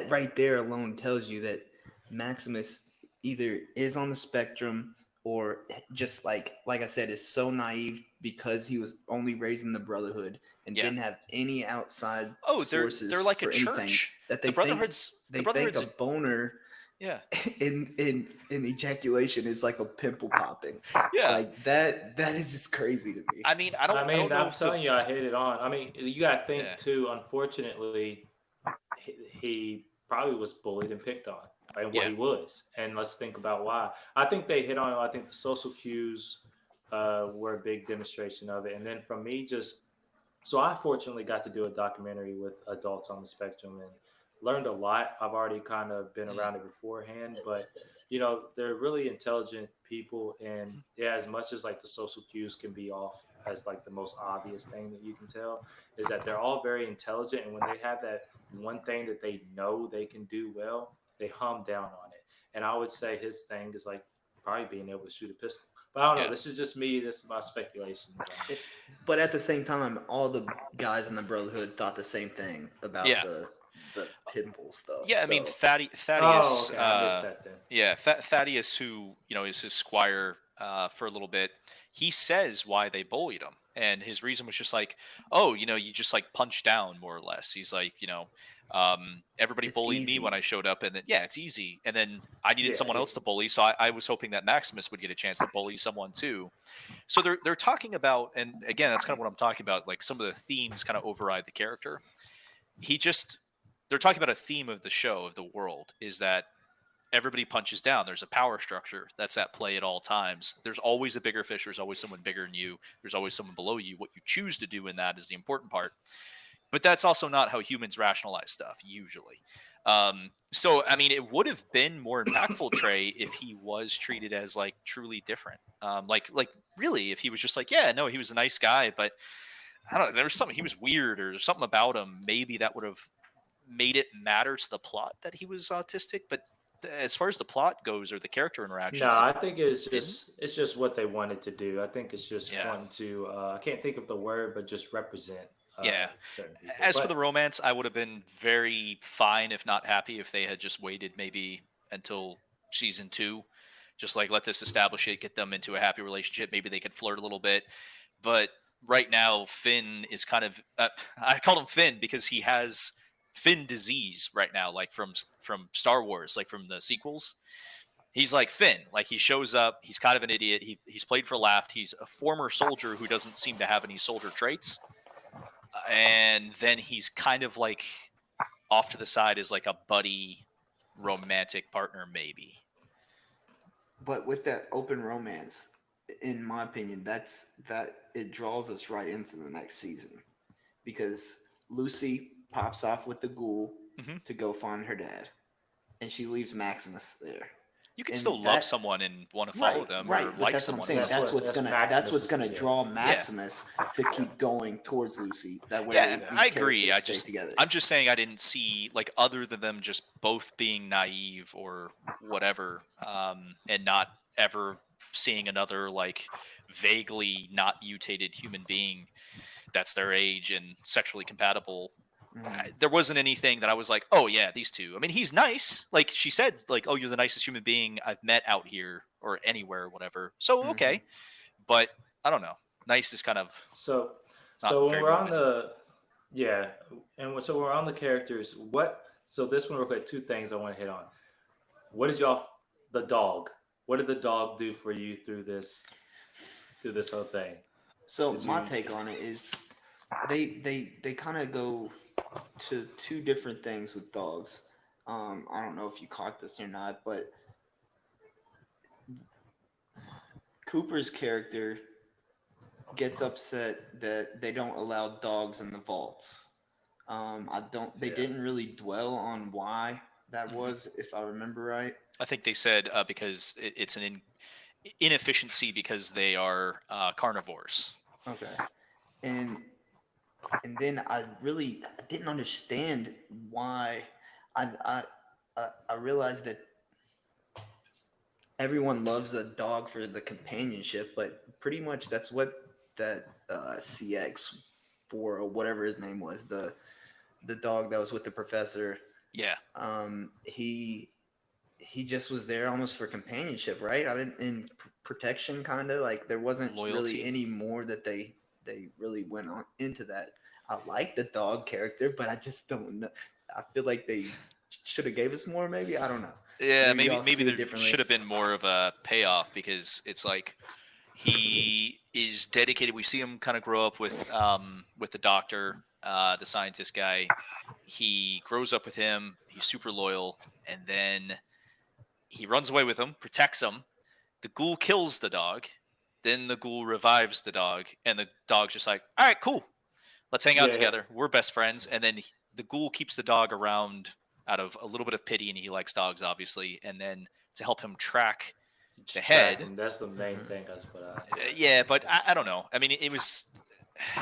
D: right there alone tells you that Maximus either is on the spectrum or just like I said, is so naive because he was only raised in the Brotherhood and
B: Yeah.
D: didn't have any outside
B: Oh,
D: sources
B: they're like a
D: for anything,
B: church.
D: that they
B: The Brotherhood's
D: think,
B: the Brotherhood's
D: a boner
B: yeah,
D: in ejaculation is like a pimple popping.
B: yeah.
D: Like that is just crazy to me.
B: I mean, I don't know
A: I'm
B: if
A: telling you, I hit it on. I mean, you got to think
B: Yeah.
A: too. Unfortunately, he probably was bullied and picked on, and what
B: Yeah.
A: he was. And let's think about why. I think they hit on. I think the social cues were a big demonstration of it. And then from me, so I fortunately got to do a documentary with adults on the spectrum and learned a lot. I've already kind of been around it beforehand, but they're really intelligent people, and yeah, as much as like the social cues can be off as like the most obvious thing that you can tell, is that they're all very intelligent, and when they have that one thing that they know they can do well, they hum down on it. And I would say his thing is like probably being able to shoot a pistol. But I don't know.
B: Yeah.
A: This is just me. This is my speculations.
D: But at the same time, all the guys in the Brotherhood thought the same thing about
B: Yeah.
D: the pimple stuff.
B: Yeah, I mean
D: So,
B: Thaddeus.
A: Okay, I missed that then.
B: Yeah, Thaddeus, who is his squire for a little bit, he says why they bullied him, and his reason was just like, oh, you just like punch down more or less. He's like, everybody
D: It's
B: bullied me
D: easy.
B: when I showed up, and then it's easy, and then I needed
A: Yeah,
B: someone else to bully, so I was hoping that Maximus would get a chance to bully someone too. So they're talking about, and again, that's kind of what I'm talking about. Like some of the themes kind of override the character. They're talking about a theme of the show, of the world, is that everybody punches down. There's a power structure that's at play at all times. There's always a bigger fish. There's always someone bigger than you. There's always someone below you. What you choose to do in that is the important part. But that's also not how humans rationalize stuff, usually. So, I mean, it would have been more impactful, Trey, if he was treated as, like, truly different. Like really, if he was just like, yeah, no, he was a nice guy, but I don't know, there was something, he was weird or something about him. Maybe that would have made it matter to the plot that he was autistic. But as far as the plot goes or the character interactions,
A: No, I think it's just what they wanted to do. I think it's just
B: Yeah.
A: wanting to. I can't think of the word, but just represent.
B: Yeah.
A: Certain people.
B: as for
A: But-
B: the romance, I would have been very fine, if not happy, if they had just waited maybe until season 2. Just like let this establish it, get them into a happy relationship. Maybe they could flirt a little bit. But right now, Finn is kind of. I called him Finn because he has Finn disease right now, like from Star Wars, like from the sequels. He's like Finn. Like he shows up. He's kind of an idiot. He's played for laughs. He's a former soldier who doesn't seem to have any soldier traits. And then he's kind of like off to the side as like a buddy romantic partner, maybe.
D: But with that open romance, in my opinion, that it draws us right into the next season because Lucy pops off with the ghoul
B: Mhm.
D: to go find her dad, and she leaves Maximus there.
B: You can
D: And
B: still love someone and want to follow them or
D: but
B: like
D: that's what I'm
B: someone.
D: saying.
B: and
A: That's
D: That's
A: what-
D: what's
A: that's
D: gonna
A: Maximus's- yeah.
D: draw Maximus to keep going towards Lucy. That way,
B: Yeah,
D: these
B: I agree.
D: characters stay together.
B: I'm just saying I didn't see, like, other than them just both being naive or whatever, and not ever seeing another, like, vaguely not mutated human being that's their age and sexually compatible.
D: Mhm.
B: There wasn't anything that I was like, oh yeah, these two. I mean, he's nice. Like she said, like, oh, you're the nicest human being I've met out here or anywhere, whatever. So okay, but I don't know. Nice is kind of
A: So,
B: not
A: so when
B: very
A: we're on
B: moving.
A: so we're on the characters. So this one real quick. Two things I want to hit on. What did the dog? What did the dog do for you through this whole thing?
D: So
A: Did
D: my
A: you-
D: take on it is they kind of go to two different things with dogs. I don't know if you caught this or not, but Cooper's character gets upset that they don't allow dogs in the vaults. I don't. They
A: Yeah.
D: didn't really dwell on why that
B: Mhm.
D: was, if I remember right.
B: I think they said because it's an inefficiency because they are carnivores.
D: Okay, and then I didn't understand why. I I realized that everyone loves a dog for the companionship, but pretty much that's what that CX for or whatever his name was, the dog that was with the professor.
B: Yeah.
D: He just was there almost for companionship, right? I didn't in protection, kind of like there wasn't
B: Loyalty.
D: really any more that they really went on into that. I like the dog character, but I just don't know. I feel like they should have gave us more. Maybe I don't know.
B: Yeah,
D: Maybe y'all
B: maybe
D: see it
B: there
D: differently.
B: should have been more of a payoff because it's like he is dedicated. We see him kind of grow up with the doctor, the scientist guy. He grows up with him. He's super loyal, and then he runs away with him, protects him. The ghoul kills the dog. Then the ghoul revives the dog, and the dog's just like, "All right, cool. Let's hang out
A: Yeah.
B: together. We're best friends." And then the ghoul keeps the dog around out of a little bit of pity, and he likes dogs, obviously. And then to help him track the head.
A: And that's the main thing. That's what
B: Yeah, but I don't know. I mean, it was.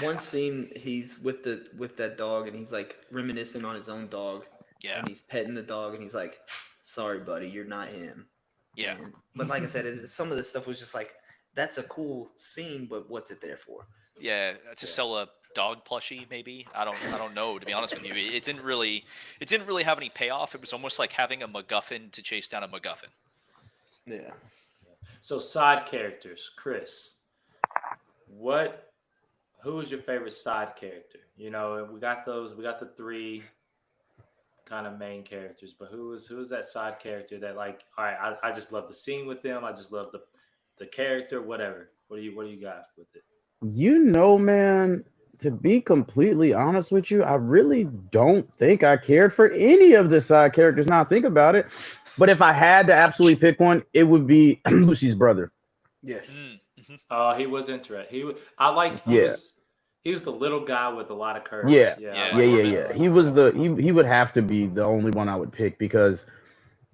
D: One scene, he's with that dog, and he's like reminiscing on his own dog,
B: Yeah.
D: and he's petting the dog, and he's like, "Sorry, buddy, you're not him."
B: Yeah.
D: But like I said, some of this stuff was just like, that's a cool scene, but what's it there for?
B: Yeah, to sell a dog plushie, maybe. I don't know. To be honest with you, it didn't really have any payoff. It was almost like having a MacGuffin to chase down a MacGuffin.
D: Yeah.
A: So side characters, Chris. Who is your favorite side character? You know, we got the three kind of main characters, but who is that side character that, like, all right, I just love the scene with them. I just love the character, whatever. What do you got with it?
C: You know, man, to be completely honest with you, I really don't think I cared for any of the side characters. Now I think about it. But if I had to absolutely pick one, it would be Lucy's brother.
D: Yes.
B: Mm-hmm.
A: He was interesting. He was the little guy with a lot of courage.
C: Yeah.
B: Yeah.
C: He was he would have to be the only one I would pick because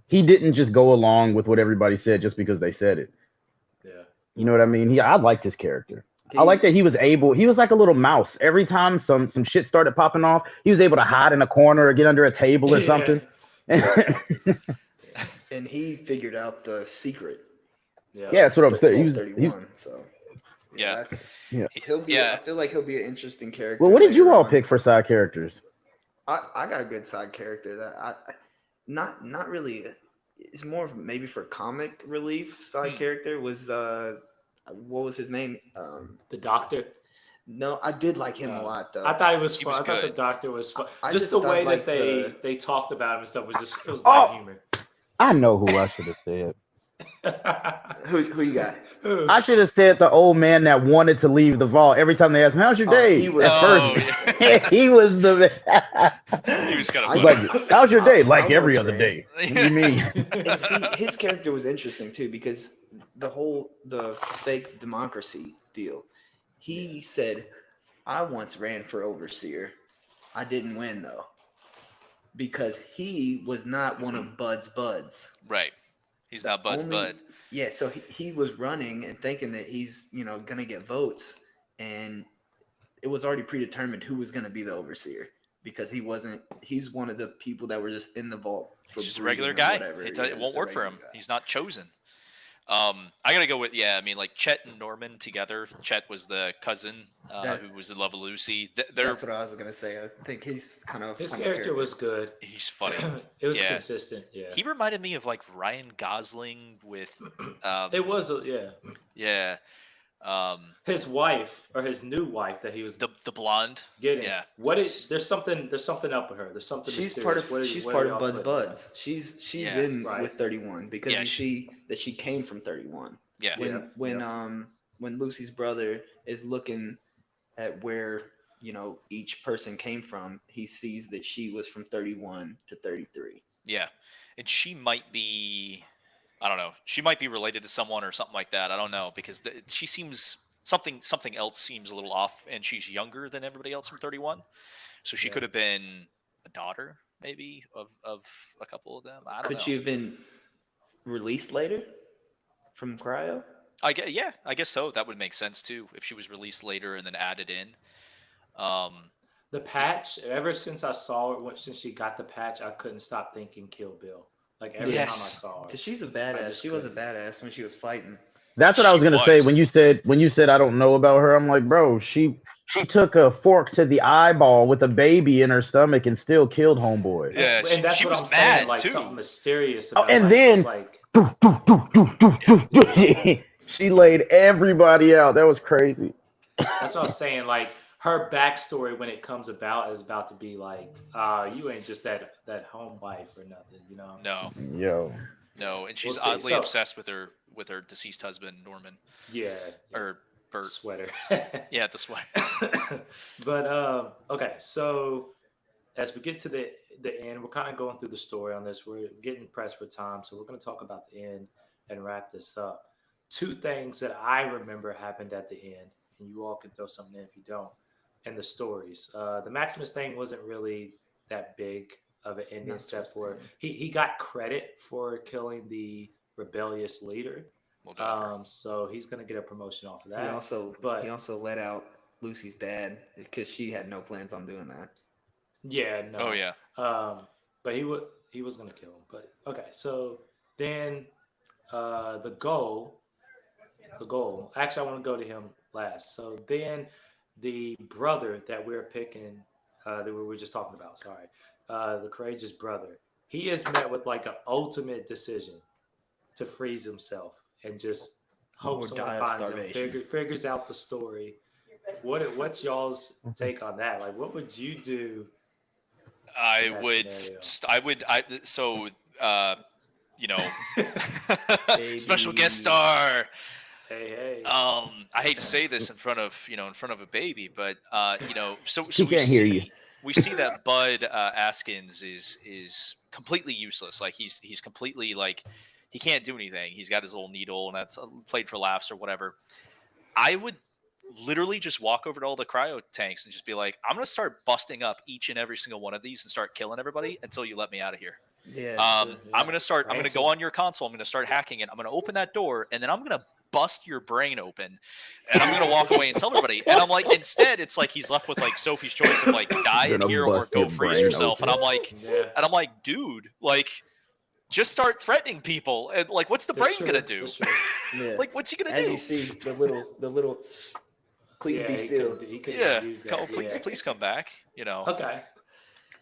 C: he didn't just go along with what everybody said just because they said it.
A: Yeah.
C: You know what I mean? I liked his character. I like that he was like a little mouse. Every time some shit started popping off, he was able to hide in a corner or get under a table or something.
D: And he figured out the secret.
A: Yeah,
C: that's what I'm saying. He was
D: 31. So
B: Yeah.
D: He'll be.
B: Yeah.
D: I feel like he'll be an interesting character.
C: Well, what did you
D: later
C: all
D: on.
C: pick for side characters?
D: I got a good side character that I not really. It's more of maybe for comic relief. Side character was what was his name?
A: the doctor.
D: No, I did like him a lot though.
A: I thought he was
B: He
A: fun.
B: was
A: I thought the
B: good.
A: doctor was fun.
D: I
A: Just
D: just
A: the
D: thought,
A: way
D: like,
A: that they talked about him and stuff was light
C: Oh!
A: humor.
C: I know who I should have said.
D: Who you got?
A: Who?
C: I should have said the old man that wanted to leave the vault. Every time they asked him, "How's your day?"
D: He was-
C: At
B: Oh,
C: first,
B: yeah.
C: he was the.
B: He was kind of
C: He's
B: funny.
C: like, "How's your day?"
D: I
C: Like every
D: once
C: other
D: ran.
C: day. What do you mean?
D: And see, his character was interesting too because the fake democracy deal. He said, "I once ran for overseer. I didn't win though because he was not one of Bud's buds.
B: Right. He's not Bud's bud.
D: Yeah, so he was running and thinking that he's gonna get votes, and it was already predetermined who was gonna be the overseer because he wasn't. He's one of the people that were just in the vault for
B: He's just a
D: breeding
B: regular
D: or
B: guy.
D: whatever.
B: It
D: Yeah,
B: won't
D: just a
B: work for him.
D: regular guy.
B: He's not chosen. I gotta go with I mean, like Chet and Norman together. Chet was the cousin who was in love with Lucy.
D: That's what I was gonna say. I think he's kind of a
A: His
D: funny
A: character was good.
B: He's funny.
A: It was
B: Yeah.
A: consistent. Yeah.
B: He reminded me of like Ryan Gosling with
A: It was yeah.
B: yeah.
A: His wife or his new wife that he was
B: The blonde.
A: getting.
B: Yeah.
A: There's something up with her. There's something.
D: She's
A: mysterious.
D: part
A: What
D: of
A: are-
D: she's
A: what
D: part
A: are
D: of
A: y'all
D: Bud's
A: putting down?
D: buds. She's
B: Yeah.
D: in
A: Right.
D: with 31 because
B: Yeah,
D: you see that she came from 31.
B: Yeah.
D: When Lucy's brother is looking at where each person came from, he sees that she was from 31 to 33.
B: Yeah. And she might be, I don't know, she might be related to someone or something like that. I don't know because she seems something else seems a little off, and she's younger than everybody else from 31. So she
A: Yeah.
B: could have been a daughter maybe of a couple of them. I don't know.
D: Could she have been released later from cryo?
B: I guess so. That would make sense too if she was released later and then added in.
A: The patch. Ever since I saw her, since she got the patch, I couldn't stop thinking Kill Bill. Like every time I
B: Yes.
A: saw her.
D: Because she's a
A: I
D: badass.
A: just
D: She was a
A: couldn't.
D: badass when she was fighting.
C: That's what I was
B: She
C: gonna say
B: was.
C: when you said I don't know about her. I'm like, bro, she took a fork to the eyeball with a baby in her stomach and still killed homeboy.
B: Yeah,
A: And that's
B: she
A: what
B: was
A: I'm saying.
B: mad,
A: Like
B: too.
A: something mysterious
C: Oh,
A: about.
C: and
A: like,
C: then-
A: it's like
C: She laid everybody out. That was crazy.
A: that's what I was saying. Like her backstory when it comes about is about to be like, you ain't just that home wife or nothing,
B: No,
C: Yo,
B: and she's
A: We'll see.
B: oddly
A: So-
B: obsessed with her deceased husband Norman
A: Yeah.
B: or Bert.
A: Sweater.
B: Yeah, the sweat.
A: But okay, so as we get to the end, we're kind of going through the story on this. We're getting pressed for time, so we're going to talk about the end and wrap this up. Two things that I remember happened at the end, and you all can throw something in if you don't. And the stories. The Maximus thing wasn't really that big of an ending,
D: Not
A: except
D: so
A: for he got credit for killing the rebellious leader.
B: We'll go for it.
A: So he's going to get a promotion off of that.
D: He also
A: but-
D: let out Lucy's dad because she had no plans on doing that.
A: Yeah, no.
B: Oh yeah.
A: But he was gonna kill him. But okay, so then the goal. Actually, I want to go to him last. So then the brother that we're picking, that we were just talking about. Sorry, the courageous brother. He is met with like an ultimate decision to freeze himself and just hope
D: Or
A: someone
D: die of
A: finds him,
D: starvation.
A: figures out the story. What's y'all's take on that? Like, what would you do?
B: I
A: that
B: would,
A: scenario.
B: you know, special guest star.
A: Hey.
B: I hate to say this in front of a baby, but so
C: She
B: we
C: can't hear you.
B: We see that Bud Askins is completely useless. Like he's completely like he can't do anything. He's got his little needle, and that's played for laughs or whatever. I would literally just walk over to all the cryo tanks and just be like, I'm gonna start busting up each and every single one of these and start killing everybody until you let me out of here.
D: Yeah.
B: I'm gonna start. I'm gonna
A: Ransom.
B: go on your console. I'm gonna start hacking it. I'm gonna open that door, and then I'm gonna bust your brain open, and I'm gonna walk away and tell everybody. And I'm like, instead, it's like he's left with like Sophie's choice of like die in
C: Gonna
B: here or
C: bust
B: go
C: your
B: freeze
C: brain
B: yourself. And
C: open.
B: I'm like, dude, like, just start threatening people. And like, what's the brain gonna do?
D: Yeah.
B: Like, what's he gonna
D: As
B: do?
D: you see the little please be still.
A: He could
B: Yeah,
A: use that.
B: come, please,
A: yeah.
B: please come back. You know.
A: Okay.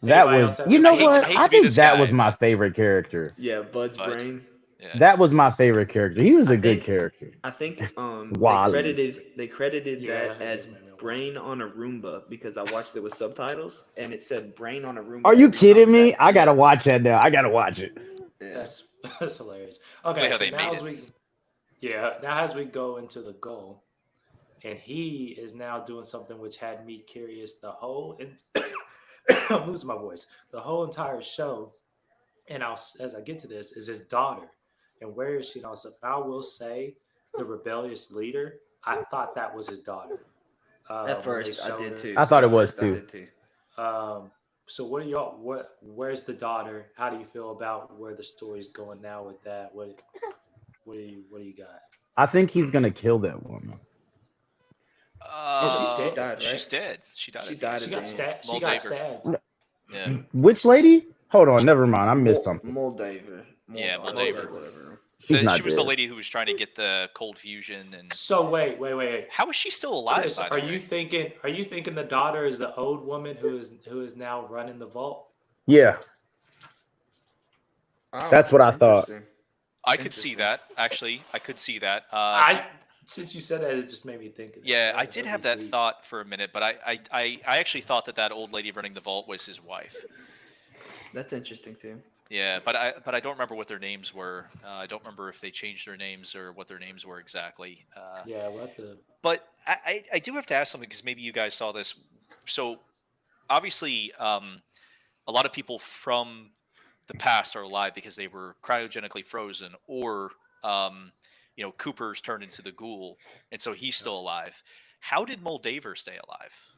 C: that
A: Anybody
C: was
A: else have
C: you know
A: anything?
C: what?
B: I hate
C: I
B: to be
C: think
B: this
C: that
B: guy.
C: was my favorite character.
D: Yeah, Bud's
B: Bud.
D: brain.
B: Yeah.
C: That was my favorite character. He was
D: I
C: a good
D: think-
C: character.
D: I think
C: Wally.
D: they credited
A: Yeah,
D: that as brain on a Roomba because I watched it with subtitles and it said brain on a Roomba.
C: Are you
D: every
C: kidding
D: time
C: me?
D: that-
C: I gotta watch that now. I gotta watch it.
D: Yeah.
A: That's That's hilarious.
B: Like
A: Okay,
B: how
A: so
B: they
A: now
B: made
A: as
B: it.
A: we go into the goal, and he is now doing something which had me curious the whole. I'm losing my voice. The whole entire show, and as I get to this, is his daughter, and where is she and all stuff. And I will say, the rebellious leader. I thought that was his daughter
D: At
A: when they
D: first, I
A: showed
D: did
A: her.
D: too.
C: I thought
D: At
C: it was
D: first, I
C: too.
D: did too.
A: So what are y'all? Where's the daughter? How do you feel about where the story's going now with that? What do you got?
C: I think he's gonna kill that woman.
A: She's dead.
D: Died,
B: She's
D: right?
B: dead. She died
D: She
B: at the
D: died
B: end.
A: She
D: at the
A: got
D: end.
A: stabbed. She got
B: Moldaver.
A: stabbed.
B: Yeah.
C: Which lady? Hold on, never mind. I missed something.
D: Moldaver.
B: Yeah,
A: Moldaver.
D: Whatever.
C: She's
B: She
C: not
B: was the
C: dead.
B: lady who was trying to get the cold fusion, and
A: So wait.
B: how is she still alive?
A: Chris,
B: By the way,
A: are you thinking the daughter is the old woman who is now running the vault?
C: Yeah,
D: Oh,
C: that's what I thought.
D: interesting.
B: I could see
D: Interesting.
B: that. Actually, I could see that.
A: Since you said that, it just made me think of that.
B: Yeah, I
A: That'd
B: did
A: be
B: have that
A: deep.
B: thought for a minute, but I actually thought that old lady running the vault was his wife.
D: That's interesting too.
B: Yeah, but I don't remember what their names were. I don't remember if they changed their names or what their names were exactly.
A: Yeah, what the?
B: But I do have to ask something because maybe you guys saw this. So obviously, a lot of people from the past are alive because they were cryogenically frozen, or Cooper's turned into the ghoul, and so he's still alive. How did Moldaver stay alive?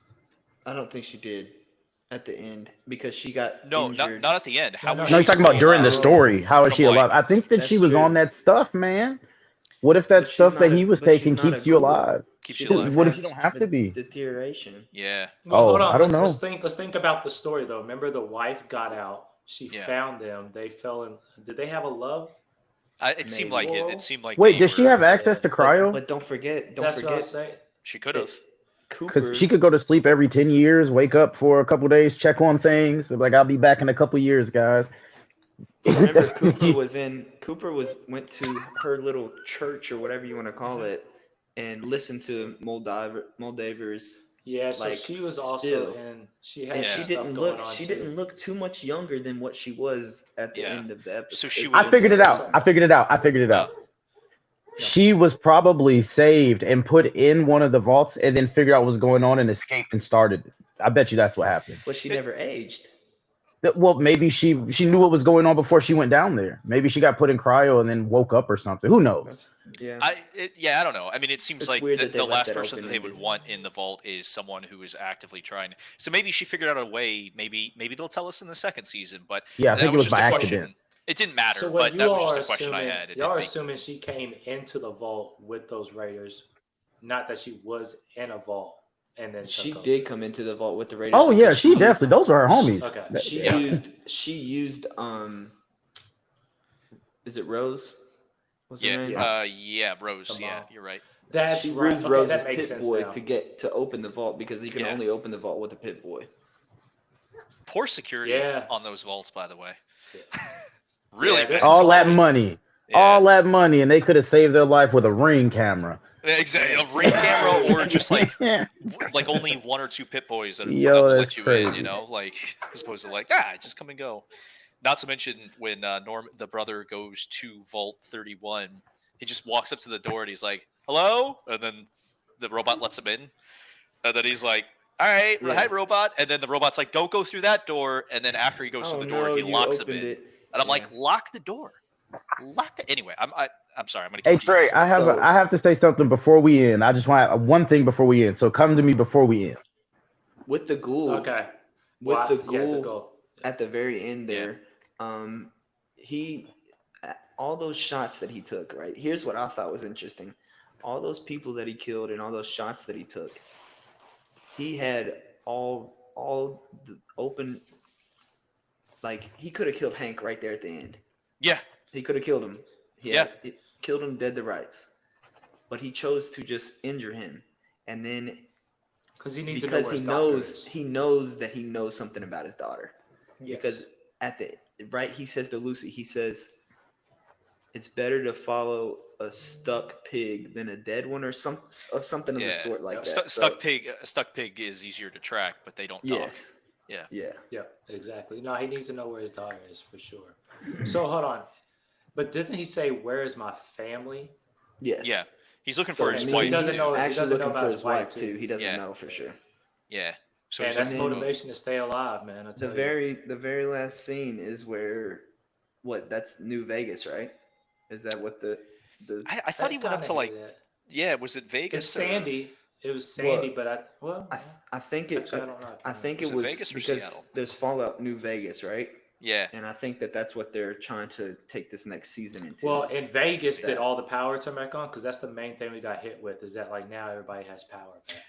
D: I don't think she did at the end because she got
B: No, not
D: injured.
B: not at the end.
A: No,
B: How
A: no,
B: was
C: No,
B: she
C: he's talking
B: still
C: about during the
B: alive?
C: story. How is
B: From
C: she alive? I think that
D: That's
C: she was
D: true.
C: on that stuff, man. What if that
D: But she's
C: stuff
D: not
C: that
D: a.
C: he was
D: But she's
C: taking
D: not a
C: keeps you
D: ghoul.
C: alive?
B: Keeps
D: She
B: you
D: doesn't
B: alive.
C: What if
D: have
C: you don't have to be?
D: deterioration.
B: Yeah,
A: Well, hold on.
C: I don't know.
A: Let's think about the story though. Remember, the wife got out. She
B: Yeah.
A: found them. They fell in. Did they have a love?
B: it seemed like it.
A: Maybe.
B: It seemed like
C: Wait,
B: they
C: does she
B: were.
C: have access to cryo?
D: But don't forget.
A: That's what I was saying.
B: She could have.
D: that
C: Because
D: Cooper.
C: she could go to sleep every 10 years, wake up for a couple days, check on things. Like, I'll be back in a couple years, guys.
D: Remember, Cooper went to her little church or whatever you want to call it, and listened to Moldaver's
A: Yeah, so
D: like
A: she was also
D: spill.
A: in. She had
D: And
A: some
D: she
B: Yeah.
A: stuff
D: didn't
A: going
D: look.
A: on
D: She
A: too.
D: didn't look too much younger than what she was at the
B: Yeah.
D: end of the episode.
B: So she
C: I
B: was-
C: figured it out.
A: So-
C: I figured it out. I figured it out. She was probably saved and put in one of the vaults and then figured out what was going on and escaped and started. I bet you that's what happened.
D: But she never aged.
C: Well, maybe she knew what was going on before she went down there. Maybe she got put in cryo and then woke up or something. Who knows?
D: Yeah.
B: I don't know. I mean, it seems
D: It's
B: like
D: weird that they
B: the
D: left
B: last
D: that
B: person that they would
D: open-ended.
B: want in the vault is someone who is actively trying. So maybe she figured out a way. Maybe they'll tell us in the second season. But
C: Yeah, I
B: that
C: think it was
B: just
C: by
B: a
C: accident.
B: question. It didn't matter,
A: So what
B: but
A: you
B: that was
A: all
B: just
A: are
B: a question I
A: assuming?
B: had. It
A: Y'all are
B: didn't make-
A: assuming she came into the vault with those raiders, not that she was in a vault and then
D: She
A: took over.
D: did come into the vault with the Raiders.
C: Oh yeah,
D: because
C: she definitely. Those are her homies.
A: Okay.
D: She
B: Yeah.
D: used is it Rose? What's her name?
B: Yeah, Rose.
A: The
B: Yeah,
A: mom.
B: you're right.
A: That's
D: She
A: right.
D: used
A: Okay,
D: Rose's
A: that makes
D: pit
A: sense
D: boy
A: now.
D: to open the vault because you can
B: Yeah.
D: only open the vault with a pit boy.
B: Poor security
A: Yeah.
B: on those vaults, by the way.
A: Yeah.
B: Really
A: Yeah,
B: bad.
A: this
C: All
A: is
C: that
A: always-
C: money.
B: Yeah.
C: All that money, and they could have saved their life with a Ring camera.
B: Exactly. A ring camera or just like
C: Yeah.
B: only one or two pit boys that,
C: Yo,
B: that will
C: that's
B: let you in,
C: crazy.
B: like as opposed to like just come and go. Not to mention when the brother goes to Vault 31, he just walks up to the door and he's like, "Hello," and then the robot lets him in, and then he's like, "All right,
D: Yeah.
B: hi robot," and then the robot's like, "Don't go through that door," and then after he goes through the door, he
D: you
B: locks him
D: opened
B: in,
D: it.
B: and I'm
D: Yeah.
B: like, "Lock the door." Lock the anyway. I'm sorry. I'm gonna.
C: Hey
B: keep
C: Trey,
B: being-
C: I have to say something before we end. I just want one thing before we end. So come to me before we end.
D: with the ghoul.
A: Okay.
D: With
A: Well,
D: the
A: yeah,
D: ghoul
A: goal.
D: at the very end
B: Yeah.
D: there, he all those shots that he took. Right. Here's what I thought was interesting. All those people that he killed and all those shots that he took. He had all the open. Like he could have killed Hank right there at the end.
B: Yeah.
D: He could have killed him. He killed him dead to rights. But he chose to just injure him. And then
A: Because he needs to know
D: because
A: where
D: he
A: his doctor
D: knows
A: is.
D: he knows that he knows something about his daughter.
A: Yes.
D: Because he says to Lucy, he says it's better to follow a stuck pig than a dead one or something of the sort like that.
B: Stuck pig is easier to track, but they don't talk.
D: Yes.
B: Yeah.
D: Yeah.
A: Yeah, exactly. No, he needs to know where his daughter is for sure. So hold on. But doesn't he say, "Where is my family"?
D: Yes.
B: Yeah. He's looking
D: So
B: for
A: Okay,
B: his
A: so he
B: wife.
A: doesn't
D: he's
A: know- he
D: actually
A: doesn't know
D: looking
A: about
D: for
A: his
D: his
A: wife,
D: wife
A: too.
D: too. He doesn't
B: Yeah.
D: know for sure.
B: Yeah. So
A: And
B: he's
A: that's
B: looking for-
A: motivation to stay alive, man. I
D: The
A: tell you.
D: very last scene is where that's New Vegas, right? Is that what the
B: I thought he went up to like, was it Vegas?
A: It's
B: or-
A: Sandy. It was Sandy,
D: What? I think it
A: actually I don't know.
D: I think
B: Was
D: it
B: it
D: was
B: Vegas or
D: because
B: Seattle?
D: there's Fallout New Vegas, right?
B: Yeah.
D: And I think that's what they're trying to take this next season into.
A: Well,
D: is
A: in Vegas, did
D: that.
A: all the power turn back on? Because that's the main thing we got hit with. Is that like now everybody has power back?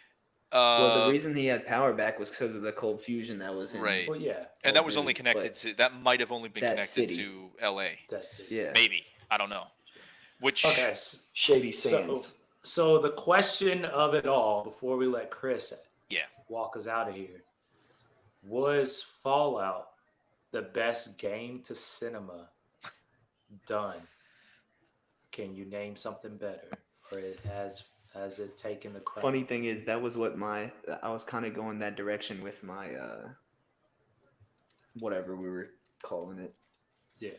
D: Well, the reason he had power back was because of the cold fusion that was in.
B: Right.
A: Well, yeah,
B: And that was only
D: Dude,
B: connected
D: but
B: to, that might have only been
D: that
B: connected
D: city.
B: to LA.
A: that's it.
D: Yeah.
B: Maybe. I don't know. Which,
A: Okay.
D: Shady
A: So,
D: Sands.
A: so the question of it all, before we let Chris
B: yeah.
A: walk us out of here, was Fallout the best game to cinema done? Can you name something better, or has it taken the crown?
D: Funny thing is, that was what I was kind of going that direction with my whatever we were calling it.
A: Yeah.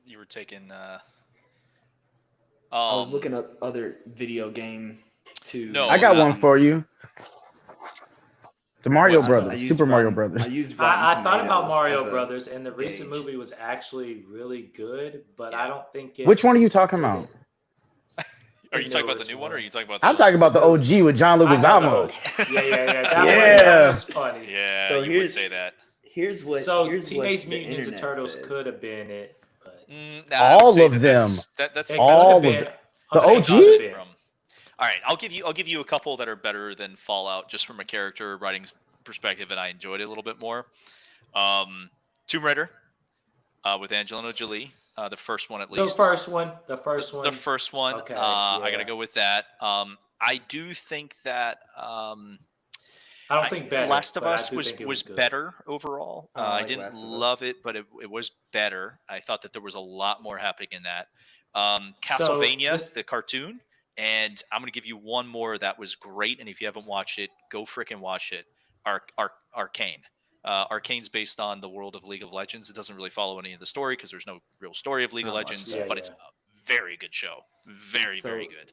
B: You were taking
D: I was looking up other video game to.
B: No,
C: I got one for you. The Mario
B: What's-
C: Brothers, Super Mario
D: I
C: Brothers.
D: used
A: I
D: Rotten
A: thought about
D: Tomatoes
A: Mario
D: as a
A: Brothers, and the recent
D: gauge.
A: movie was actually really good, but
B: Yeah.
A: I don't think it.
C: Which one are you talking
A: it-
C: about?
B: Are you talking about the
A: newest
B: new one, or are you talking about?
C: I'm talking about the OG with John
A: I know
C: Leguizamo.
A: Yeah. That
C: Yeah.
A: was funny.
B: Yeah,
D: So
B: you would
D: here's-
B: say that.
D: Here's what.
A: So
D: here's
A: Teenage
D: what the
A: Mutant Ninja
D: internet
A: Turtles
D: says.
A: could have been it, but
B: I would
C: All
B: say
C: of
B: that
C: them.
B: That's
A: it
C: All
A: could have
C: of
A: been.
C: them.
A: I'm
C: The
A: saying
C: OG?
A: could have been.
B: from. All right, I'll give you a couple that are better than Fallout, just from a character writing perspective, and I enjoyed it a little bit more. Tomb Raider, with Angelina Jolie, the first one at
A: The
B: least.
A: first one. The
B: first one.
A: Okay,
B: I
A: yeah.
B: gotta go with that. I do think that
A: I don't think better.
B: Last of
A: but I
B: Us
A: do think it
B: was
A: good.
B: better overall.
D: I
B: I
D: like
B: didn't
D: Last of Us.
B: love it, but it was better. I thought that there was a lot more happening in that.
A: So,
B: Castlevania, the cartoon, and I'm gonna give you one more that was great. And if you haven't watched it, go freaking watch it. Arcane. Arcane's based on the world of League of Legends. It doesn't really follow any of the story because there's no real story of League of
D: Not much,
B: Legends,
A: yeah,
B: but
A: yeah.
B: it's a very good show. Very,
D: So,
B: very good.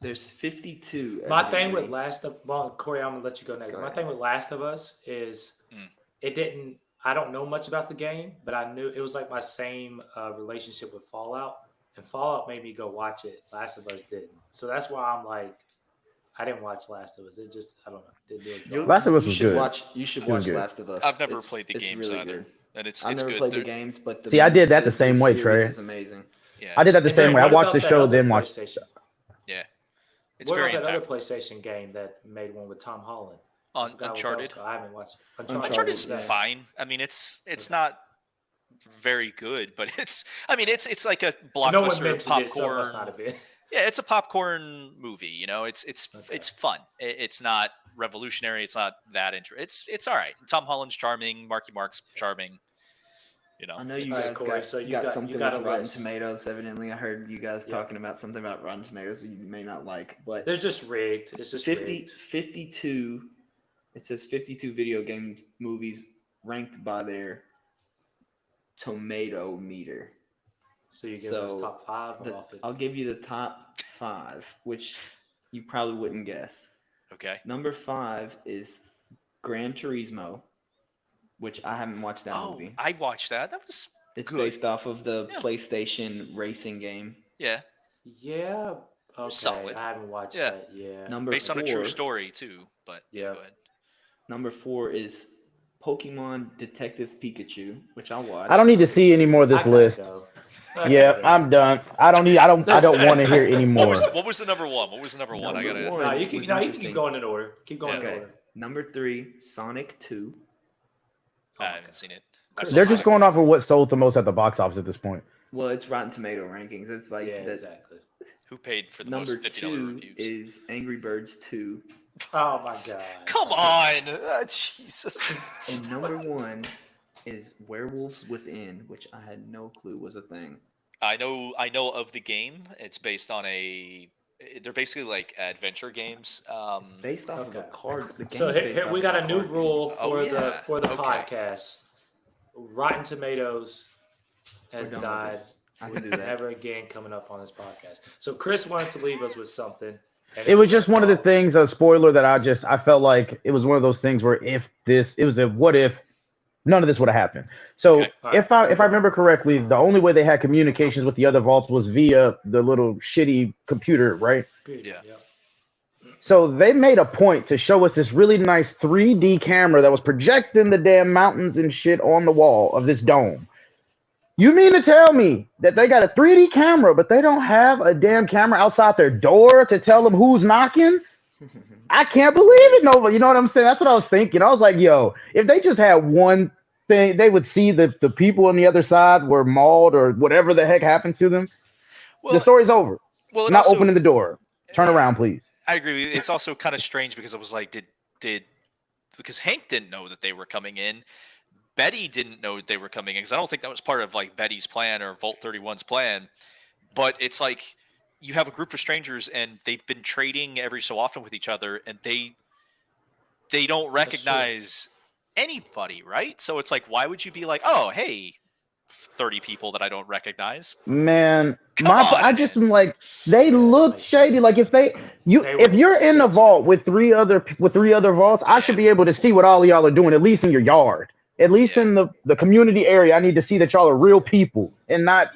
D: There's 52.
A: My thing
D: evidently.
A: with Corey, I'm gonna let you go next.
D: Go
A: My
D: ahead.
A: thing with Last of Us is it didn't. I don't know much about the game, but I knew it was like my same relationship with Fallout, and Fallout made me go watch it. Last of Us didn't, so that's why I'm like, I didn't watch Last of Us. It just I don't know. Didn't do it.
D: You-
C: Last of Us
D: you
C: was
D: should
C: good.
D: watch. You should
C: It was
D: watch
C: good.
D: Last of Us.
B: I've never
D: It's-
B: played the
D: it's
B: games
D: really
B: either,
D: good.
B: and it's
D: I've never
B: good.
D: played the
B: They're-
D: games, but
C: See, I did that the same way,
D: series
C: Trey.
D: is amazing.
B: Yeah,
C: I did that the
A: And
C: same
A: then
C: way. I
A: what
C: watched
A: about
C: the
A: that
C: show,
A: other
C: then watched.
A: PlayStation?
B: yeah. It's
A: What
B: very
A: about that other
B: impactful.
A: PlayStation game that made one with Tom Holland? I
B: On
A: forgot what that was
B: Uncharted.
A: called. I haven't watched
B: Uncharted's
D: yeah.
B: fine. I mean, it's
A: Okay.
B: not very good, but it's like a
A: No one
B: blockbuster
A: mentioned it, so it must
B: popcorn.
A: not have been.
B: Yeah, it's a popcorn movie. You know, it's
A: Okay.
B: it's fun. It's not revolutionary. It's not that It's all right. Tom Holland's charming. Marky Mark's charming. You know,
D: I know you
A: All right,
D: guys
A: Corey,
D: got,
A: so you
D: got
A: got-
D: something
A: you got
D: with
A: a
D: Rotten
A: list.
D: Tomatoes. Evidently, I heard you guys
A: Yeah.
D: talking about something about Rotten Tomatoes that you may not like. But
A: They're just rigged. It's just
D: 52. It says 52 video game movies ranked by their tomato meter.
A: So you give us
D: So,
A: top five or off it.
D: I'll give you the top 5, which you probably wouldn't guess.
B: okay.
D: Number 5 is Gran Turismo, which I haven't watched that
B: Oh,
D: movie.
B: I watched that. That was
D: It's
B: good.
D: based off of the
B: Yeah.
D: PlayStation racing game.
B: Yeah,
A: Yeah. Okay.
B: solid.
A: I haven't watched
B: Yeah.
A: that. Yeah.
D: Number
B: based
D: 4,
B: on a true story too. But yeah,
A: Yeah.
B: go ahead.
D: Number 4 is Pokemon Detective Pikachu, which I watched.
C: I don't need to see any more of
A: I
C: this
A: gotta
C: list.
A: go.
C: Yeah, I'm done. I don't want to hear any
B: What
C: more.
B: was the number one? What was the number one? I
D: Number
B: gotta.
D: one.
A: No, you can.
D: was
A: No, you can
D: interesting.
A: keep going in order. Keep going
B: Yeah.
A: in
D: Okay.
A: order.
D: Number 3, Sonic 2.
B: I haven't seen it. I
A: Chris,
B: saw
C: They're just
B: Sonic.
C: going off of what sold the most at the box office at this point.
D: Well, it's Rotten Tomato rankings. It's like
A: Yeah,
D: that.
A: exactly.
B: Who paid for the
D: Number
B: most $50
D: 2
B: reviews?
D: is Angry Birds 2.
A: Oh my god.
B: Come on, Jesus.
D: And number 1 is Werewolves Within, which I had no clue was a thing.
B: I know of the game. It's based on they're basically like adventure games.
D: It's based off of a
A: Okay.
D: card. The game's
A: So
D: based
A: here
D: off
A: we
D: of
A: got a new
D: card game.
A: rule
B: Oh,
A: for
B: yeah.
A: the
B: Okay.
A: podcast. Rotten Tomatoes has
D: We're done with
A: died.
D: it. I
A: We're
D: can do that.
A: never again coming up on this podcast. So Chris wanted to leave us with something. And
C: It
A: then
C: was
A: we're
C: just
A: gonna
C: one of the
A: call-
C: things, a spoiler that I felt like it was one of those things where it was a what if none of this would have happened. So
B: Okay.
A: All right,
C: if I
A: here we go.
C: remember correctly, the only way they had communications with the other vaults was via the little shitty computer, right?
B: Yeah.
C: So they made a point to show us this really nice 3D camera that was projecting the damn mountains and shit on the wall of this dome. You mean to tell me that they got a 3D camera, but they don't have a damn camera outside their door to tell them who's knocking? I can't believe it. No, you know what I'm saying? That's what I was thinking. I was like, yo, if they just had one thing, they would see that the people on the other side were mauled or whatever the heck happened to them. The
B: Well,
C: story's over.
B: well, it
C: Not
B: also
C: opening the door. Turn around, please.
B: I agree. With you. It's also kind of strange because I was like, did because Hank didn't know that they were coming in. Betty didn't know they were coming in because I don't think that was part of like Betty's plan or Vault 31's plan. But it's like you have a group of strangers and they've been trading every so often with each other, and they don't recognize anybody, right? So it's like, why would you be like, oh, hey, 30 people that I don't recognize?
C: Man,
B: Come on,
C: I just
B: man.
C: am like they
A: that
C: look
A: makes
C: shady.
A: sense.
C: Like if
A: They
C: if
A: were
C: you're in the
A: sketchy.
C: vault with three other vaults, I should be able to see what all of y'all are doing, at least in your yard. At least
B: Yeah.
C: in the community area, I need to see that y'all are real people and not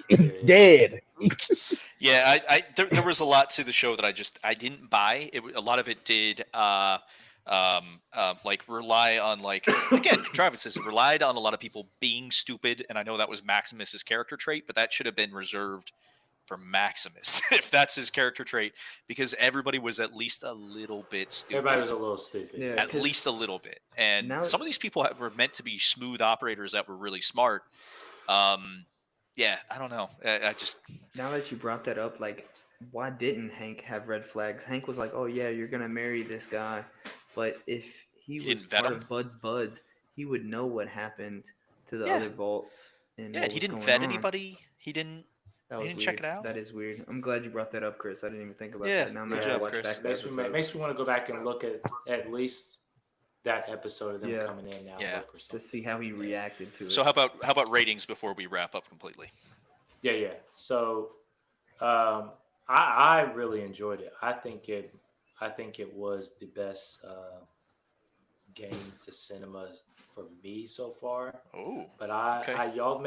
C: dead.
B: Yeah, there was a lot to the show that I didn't buy. A lot of it did like rely on like again contrivances. It relied on a lot of people being stupid, and I know that was Maximus's character trait, but that should have been reserved for Maximus if that's his character trait, because everybody was at least a little bit stupid.
A: Everybody was a little stupid.
D: Yeah.
B: At least a little bit, and
D: Now-
B: some of these people were meant to be smooth operators that were really smart. Yeah, I don't know. I just
D: Now that you brought that up, like, why didn't Hank have red flags? Hank was like, "Oh yeah, you're gonna marry this guy," but if he was
B: didn't vet
D: part
B: him?
D: of Buds, he would know what happened to the
B: Yeah.
D: other vaults and
B: Yeah,
D: what
B: he
D: was
B: didn't
D: going
B: vet
D: on.
B: anybody. He didn't.
D: That
B: He
D: was
B: didn't
D: weird.
B: check it out.
D: That is weird. I'm glad you brought that up, Chris. I didn't even think about
B: Yeah,
D: that. Now I'm
B: good
D: gonna
B: job,
D: have to watch
B: Chris.
D: back the
A: Makes me
D: episodes
A: want to go back and look at least that episode of them
D: Yeah.
A: coming in now.
B: Yeah.
A: Look for
D: to
A: something.
D: see how he reacted to it.
B: So how about ratings before we wrap up completely?
A: Yeah. So I really enjoyed it. I think it was the best game to cinemas for me so far.
B: Oh,
A: But
B: okay.
A: y'all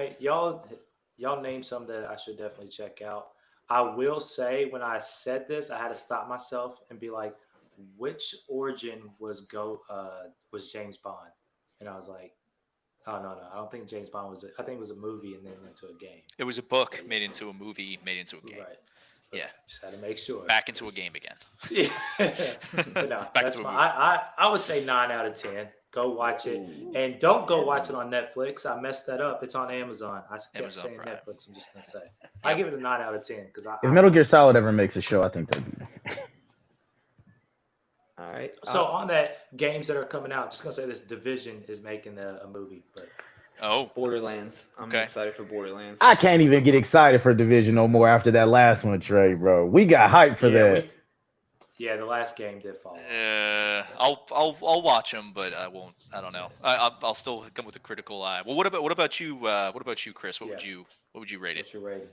A: named some that I should definitely check out. I will say when I said this, I had to stop myself and be like, which origin was James Bond? And I was like, oh no, I don't think James Bond was it. I think it was a movie and then went to a game.
B: It was a book made into a movie, made into a game.
A: Right.
B: Yeah.
A: Just had to make sure.
B: Back into a game again.
A: Yeah. But no,
B: Back
A: that's
B: to a
A: my,
B: movie.
A: I would say 9 out of 10. Go watch it. And don't go watch it on Netflix. I messed that up. It's on Amazon. I kept
B: Amazon
A: saying
B: Prime.
A: Netflix. I'm just going to say. I give it a 9 out of 10 because
C: If Metal Gear Solid ever makes a show, I think that'd be.
D: All right.
A: So on that, games that are coming out, just going to say this, Division is making a movie. But
B: Oh,
D: Borderlands. I'm
B: Okay.
D: excited for Borderlands.
C: I can't even get excited for Division no more after that last one, Trey, bro. We got hyped for that.
A: the last game did fall off.
B: I'll watch them, but I won't. I don't know. I'll still come with a critical eye. Well, what about you? What about you, Chris? What would you rate it?
A: What's your rating?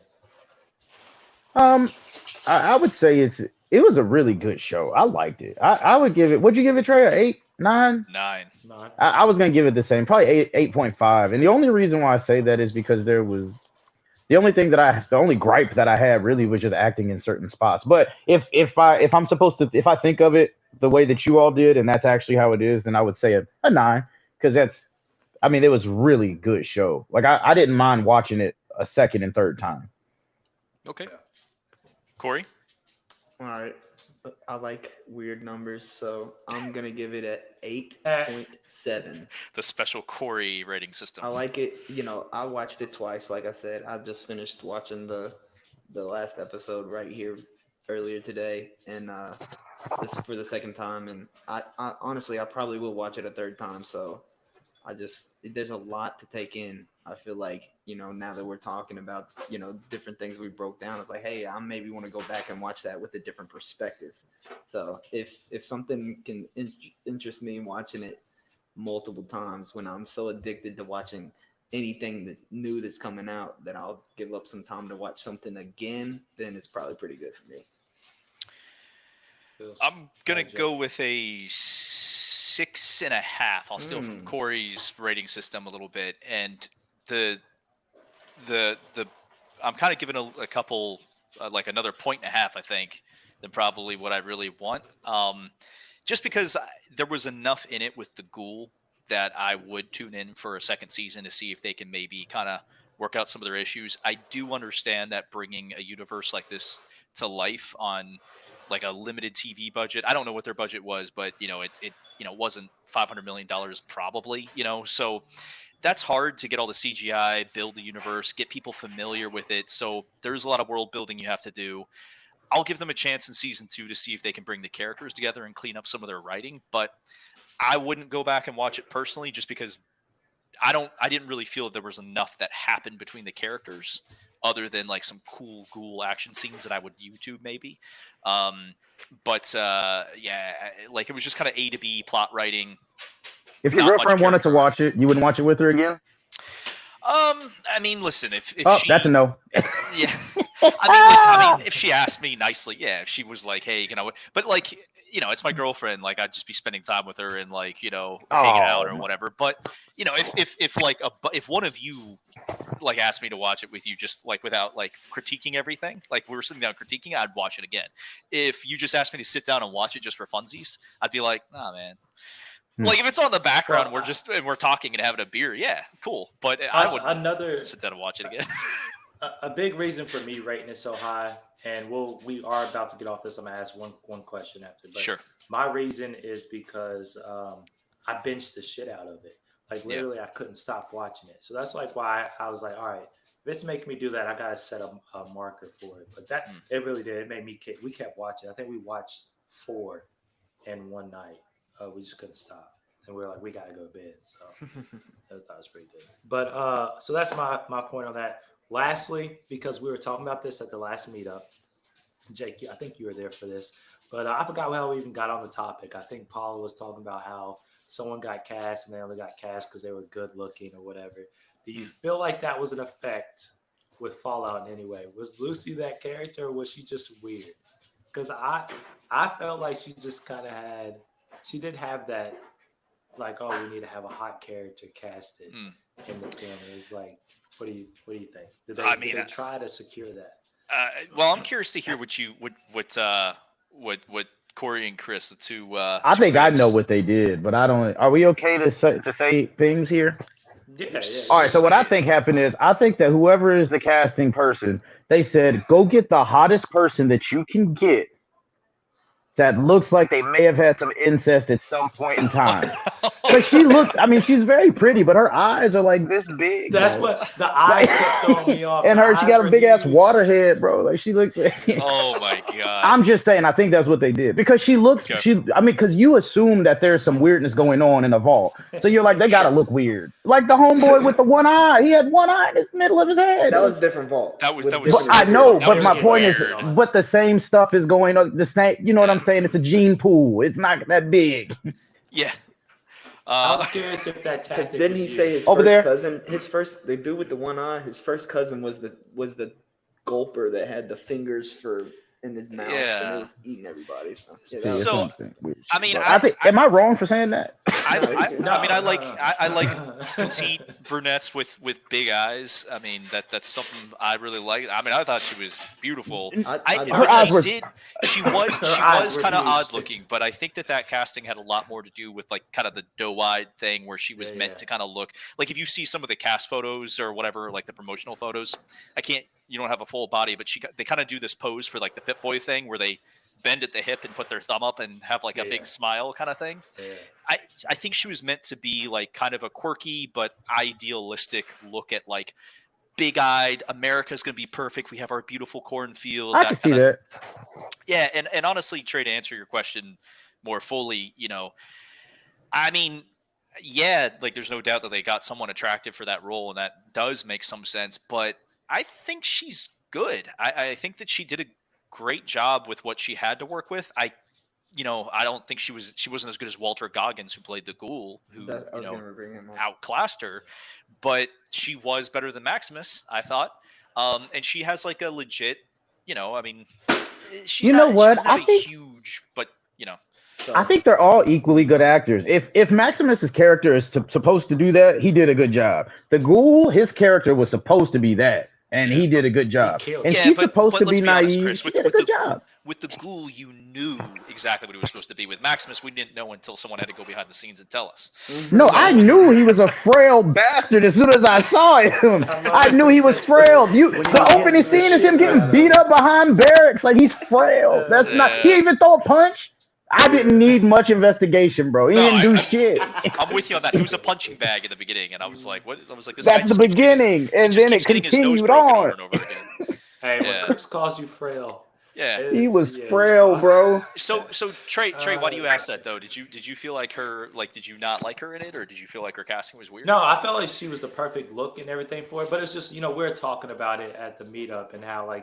C: I would say it was a really good show. I liked it. I would give it. Would you give it, Trey? 8, 9?
B: 9.
A: 9.
C: I was gonna give it the same, probably 8.5. And the only reason why I say that is because the only gripe that I had really was just acting in certain spots. But if I think of it the way that you all did, and that's actually how it is, then I would say a 9, because it was really good show. Like I didn't mind watching it a second and third time.
B: Okay. Corey?
D: All right. I like weird numbers, so I'm gonna give it a 8.7.
B: The special Corey rating system.
D: I like it. I watched it twice. Like I said, I just finished watching the last episode right here earlier today, and this for the second time. And I honestly, I probably will watch it a third time. So there's a lot to take in. I feel like, now that we're talking about, different things we broke down, it's like, hey, I maybe want to go back and watch that with a different perspective. So if something can interest me in watching it multiple times when I'm so addicted to watching anything that's new that's coming out, then I'll give up some time to watch something again. Then it's probably pretty good for me.
B: I'm gonna go with a 6.5. I'll steal from Corey's rating system a little bit, and the I'm kind of giving a couple like another 1.5, I think, than probably what I really want. Just because there was enough in it with the Ghoul that I would tune in for a second season to see if they can maybe kind of work out some of their issues. I do understand that bringing a universe like this to life on like a limited TV budget. I don't know what their budget was, but it wasn't $500 million probably, so that's hard to get all the CGI, build the universe, get people familiar with it. So there's a lot of world building you have to do. I'll give them a chance in season 2 to see if they can bring the characters together and clean up some of their writing, but I wouldn't go back and watch it personally just because I didn't really feel that there was enough that happened between the characters other than like some cool ghoul action scenes that I would YouTube maybe. But like it was just kind of A to B plot writing.
C: If your girlfriend wanted to watch it, you wouldn't watch it with her again?
B: I mean, listen, if
C: that's a no.
B: Yeah. I mean, if she asked me nicely, yeah, if she was like, hey, but like, it's my girlfriend, like I'd just be spending time with her and like, hanging out or whatever. But, if one of you like asked me to watch it with you, just like without like critiquing everything, like we were sitting down critiquing, I'd watch it again. If you just asked me to sit down and watch it just for funsies, I'd be like, nah, man. Like if it's on the background, we're talking and having a beer, yeah, cool. But I would sit down and watch it again.
A: A big reason for me rating it so high, and we are about to get off this. I'm gonna ask one question after. But
B: sure.
A: My reason is because I binged the shit out of it. Like literally, I couldn't stop watching it. So that's like why I was like, all right, if it's making me do that, I gotta set a marker for it. But it really did. It made me. We kept watching. I think we watched 4 in one night. We just couldn't stop, and we were like, we gotta go to bed. So that was pretty good. But so that's my point on that. Lastly, because we were talking about this at the last meetup, Jake, I think you were there for this, but I forgot how we even got on the topic. I think Paula was talking about how someone got cast and they only got cast because they were good looking or whatever. Do you feel like that was an effect with Fallout in any way? Was Lucy that character or was she just weird? Because I felt like she just kind of she didn't have that, like, oh, we need to have a hot character casted in the film. It was like, what do you think? Did they try to secure that?
B: Well, I'm curious to hear what Corey and Chris, the two.
C: I think I know what they did, but I don't. Are we okay to say things here?
A: Yeah.
C: All right. So what I think happened is I think that whoever is the casting person, they said go get the hottest person that you can get that looks like they may have had some incest at some point in time. But she looks, I mean, she's very pretty, but her eyes are like this big.
A: That's what the eyes kept throwing me off.
C: And she got a big ass water head, bro. Like she looks.
B: Oh my God.
C: I'm just saying, I think that's what they did because she looks, because you assume that there's some weirdness going on in the vault. So you're like, they got to look weird. Like the homeboy with the one eye. He had one eye in the middle of his head.
D: That was a different vault.
B: That was
C: I know, but my point is, but the same stuff is going on. The same, you know what I'm saying? It's a gene pool. It's not that big.
B: Yeah.
A: I was curious if that tactic.
D: Didn't he say his
C: over
D: first cousin? The dude with the one eye. His first cousin was the gulper that had the fingers in his mouth and it was eating everybody. So,
B: I mean,
C: I think. Am I wrong for saying that?
B: I like petite brunettes with big eyes. I mean, that's something I really like. I mean, I thought she was beautiful. She was kind of odd looking, but I think that casting had a lot more to do with like kind of the doe-eyed thing where she was meant to kind of look like if you see some of the cast photos or whatever, like the promotional photos. You don't have a full body, but they kind of do this pose for like the Pip-Boy thing where they bend at the hip and put their thumb up and have like a big smile kind of thing. Yeah. I think she was meant to be like kind of a quirky but idealistic look at like big-eyed America's going to be perfect. We have our beautiful cornfield.
C: I can see that.
B: Yeah, and honestly, Trey, to answer your question more fully, I mean, yeah, like there's no doubt that they got someone attractive for that role, and that does make some sense, but I think she's good. I think that she did a great job with what she had to work with. I don't think she wasn't as good as Walter Goggins, who played the Ghoul, who outclassed her. but she was better than Maximus, I thought. And she has like a legit, I mean, she's
C: You
B: not,
C: know what?
B: she doesn't have a huge, but
C: I think they're all equally good actors. If Maximus's character is supposed to do that, he did a good job. The Ghoul, his character was supposed to be that, and he did a good job.
A: killed
C: And
A: it.
C: she's supposed to
B: let's
C: be
B: honest,
C: naive.
B: Chris,
C: She did a good job.
B: With the Ghoul, you knew exactly what he was supposed to be. With Maximus, we didn't know until someone had to go behind the scenes and tell us.
C: No, I knew he was a frail bastard as soon as I saw him. I knew he was frail. The opening scene is him getting beat up behind barracks like he's frail. That's not. He didn't even throw a punch. I didn't need much investigation, bro. He didn't do shit.
B: I'm with you on that. He was a punching bag in the beginning, and I was like, "What?" I was like, "This
C: That's
B: guy
C: the
B: just keeps getting
C: beginning, and then it
B: getting his nose
C: continued
B: broken
C: on.
B: over and over again."
A: Hey, when Chris calls you frail,
C: He was frail, bro.
B: So Trey, why do you ask that though? Did you feel like her? Like, did you not like her in it, or did you feel like her casting was weird?
A: No, I felt like she was the perfect look and everything for it. But it's just, we're talking about it at the meetup and how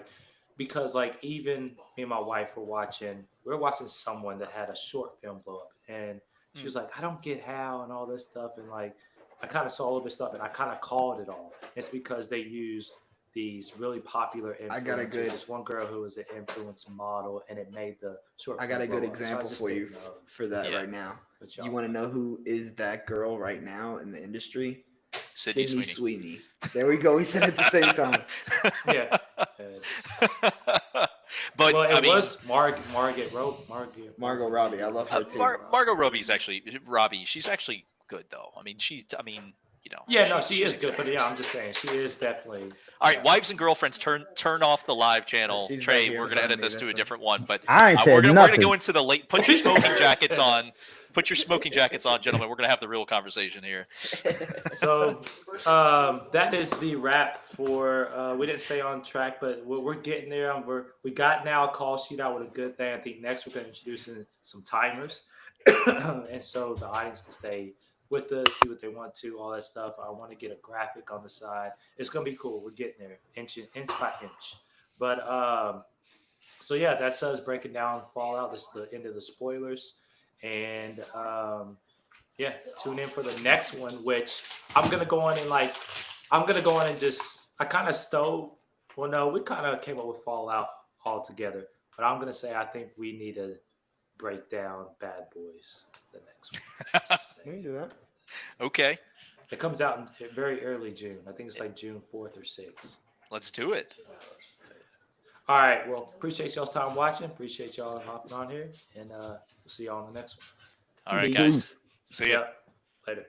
A: because even me and my wife were watching someone that had a short film blow up, and she was like, I don't get how and all this stuff, and I kind of saw all this stuff and I kind of called it all. It's because they used these really popular influencers. This one girl who was an influence model, and it made the short.
D: I got a good example for you for that right now. You want to know who is that girl right now in the industry?
B: Sydney
D: Sweeney. There we go. We said it at the same time.
A: Yeah.
B: But
A: I mean, was Margot
D: Robbie. I love her too.
B: Margot Robbie's she's actually good though. I mean,
A: Yeah, no, she is good, but I'm just saying she is definitely.
B: All right, wives and girlfriends, turn off the live channel. Trey, we're gonna edit this to a different one, but we're gonna go into the late. Put your smoking jackets on. Put your smoking jackets on, gentlemen. We're gonna have the real conversation here.
A: So that is the wrap for. We didn't stay on track, but we're getting there. We got now a call sheet out with a good thing. I think next we're gonna introduce some timers, and so the audience can stay with us, see what they want to, all that stuff. I want to get a graphic on the side. It's gonna be cool. We're getting there, inch by inch. But so yeah, that's us breaking down Fallout. This is the end of the spoilers. And tune in for the next one, which I'm gonna go on and just I kind of stole. Well, no, we kind of came up with Fallout all together, but I'm gonna say I think we need to break down Bad Boys the next one.
D: We can do that.
B: Okay.
A: It comes out in very early June. I think it's like June 4th or 6th.
B: Let's do it.
A: All right. Well, appreciate y'all's time watching. Appreciate y'all hopping on here, and we'll see y'all on the next one.
B: All right, guys. See ya.
A: Later.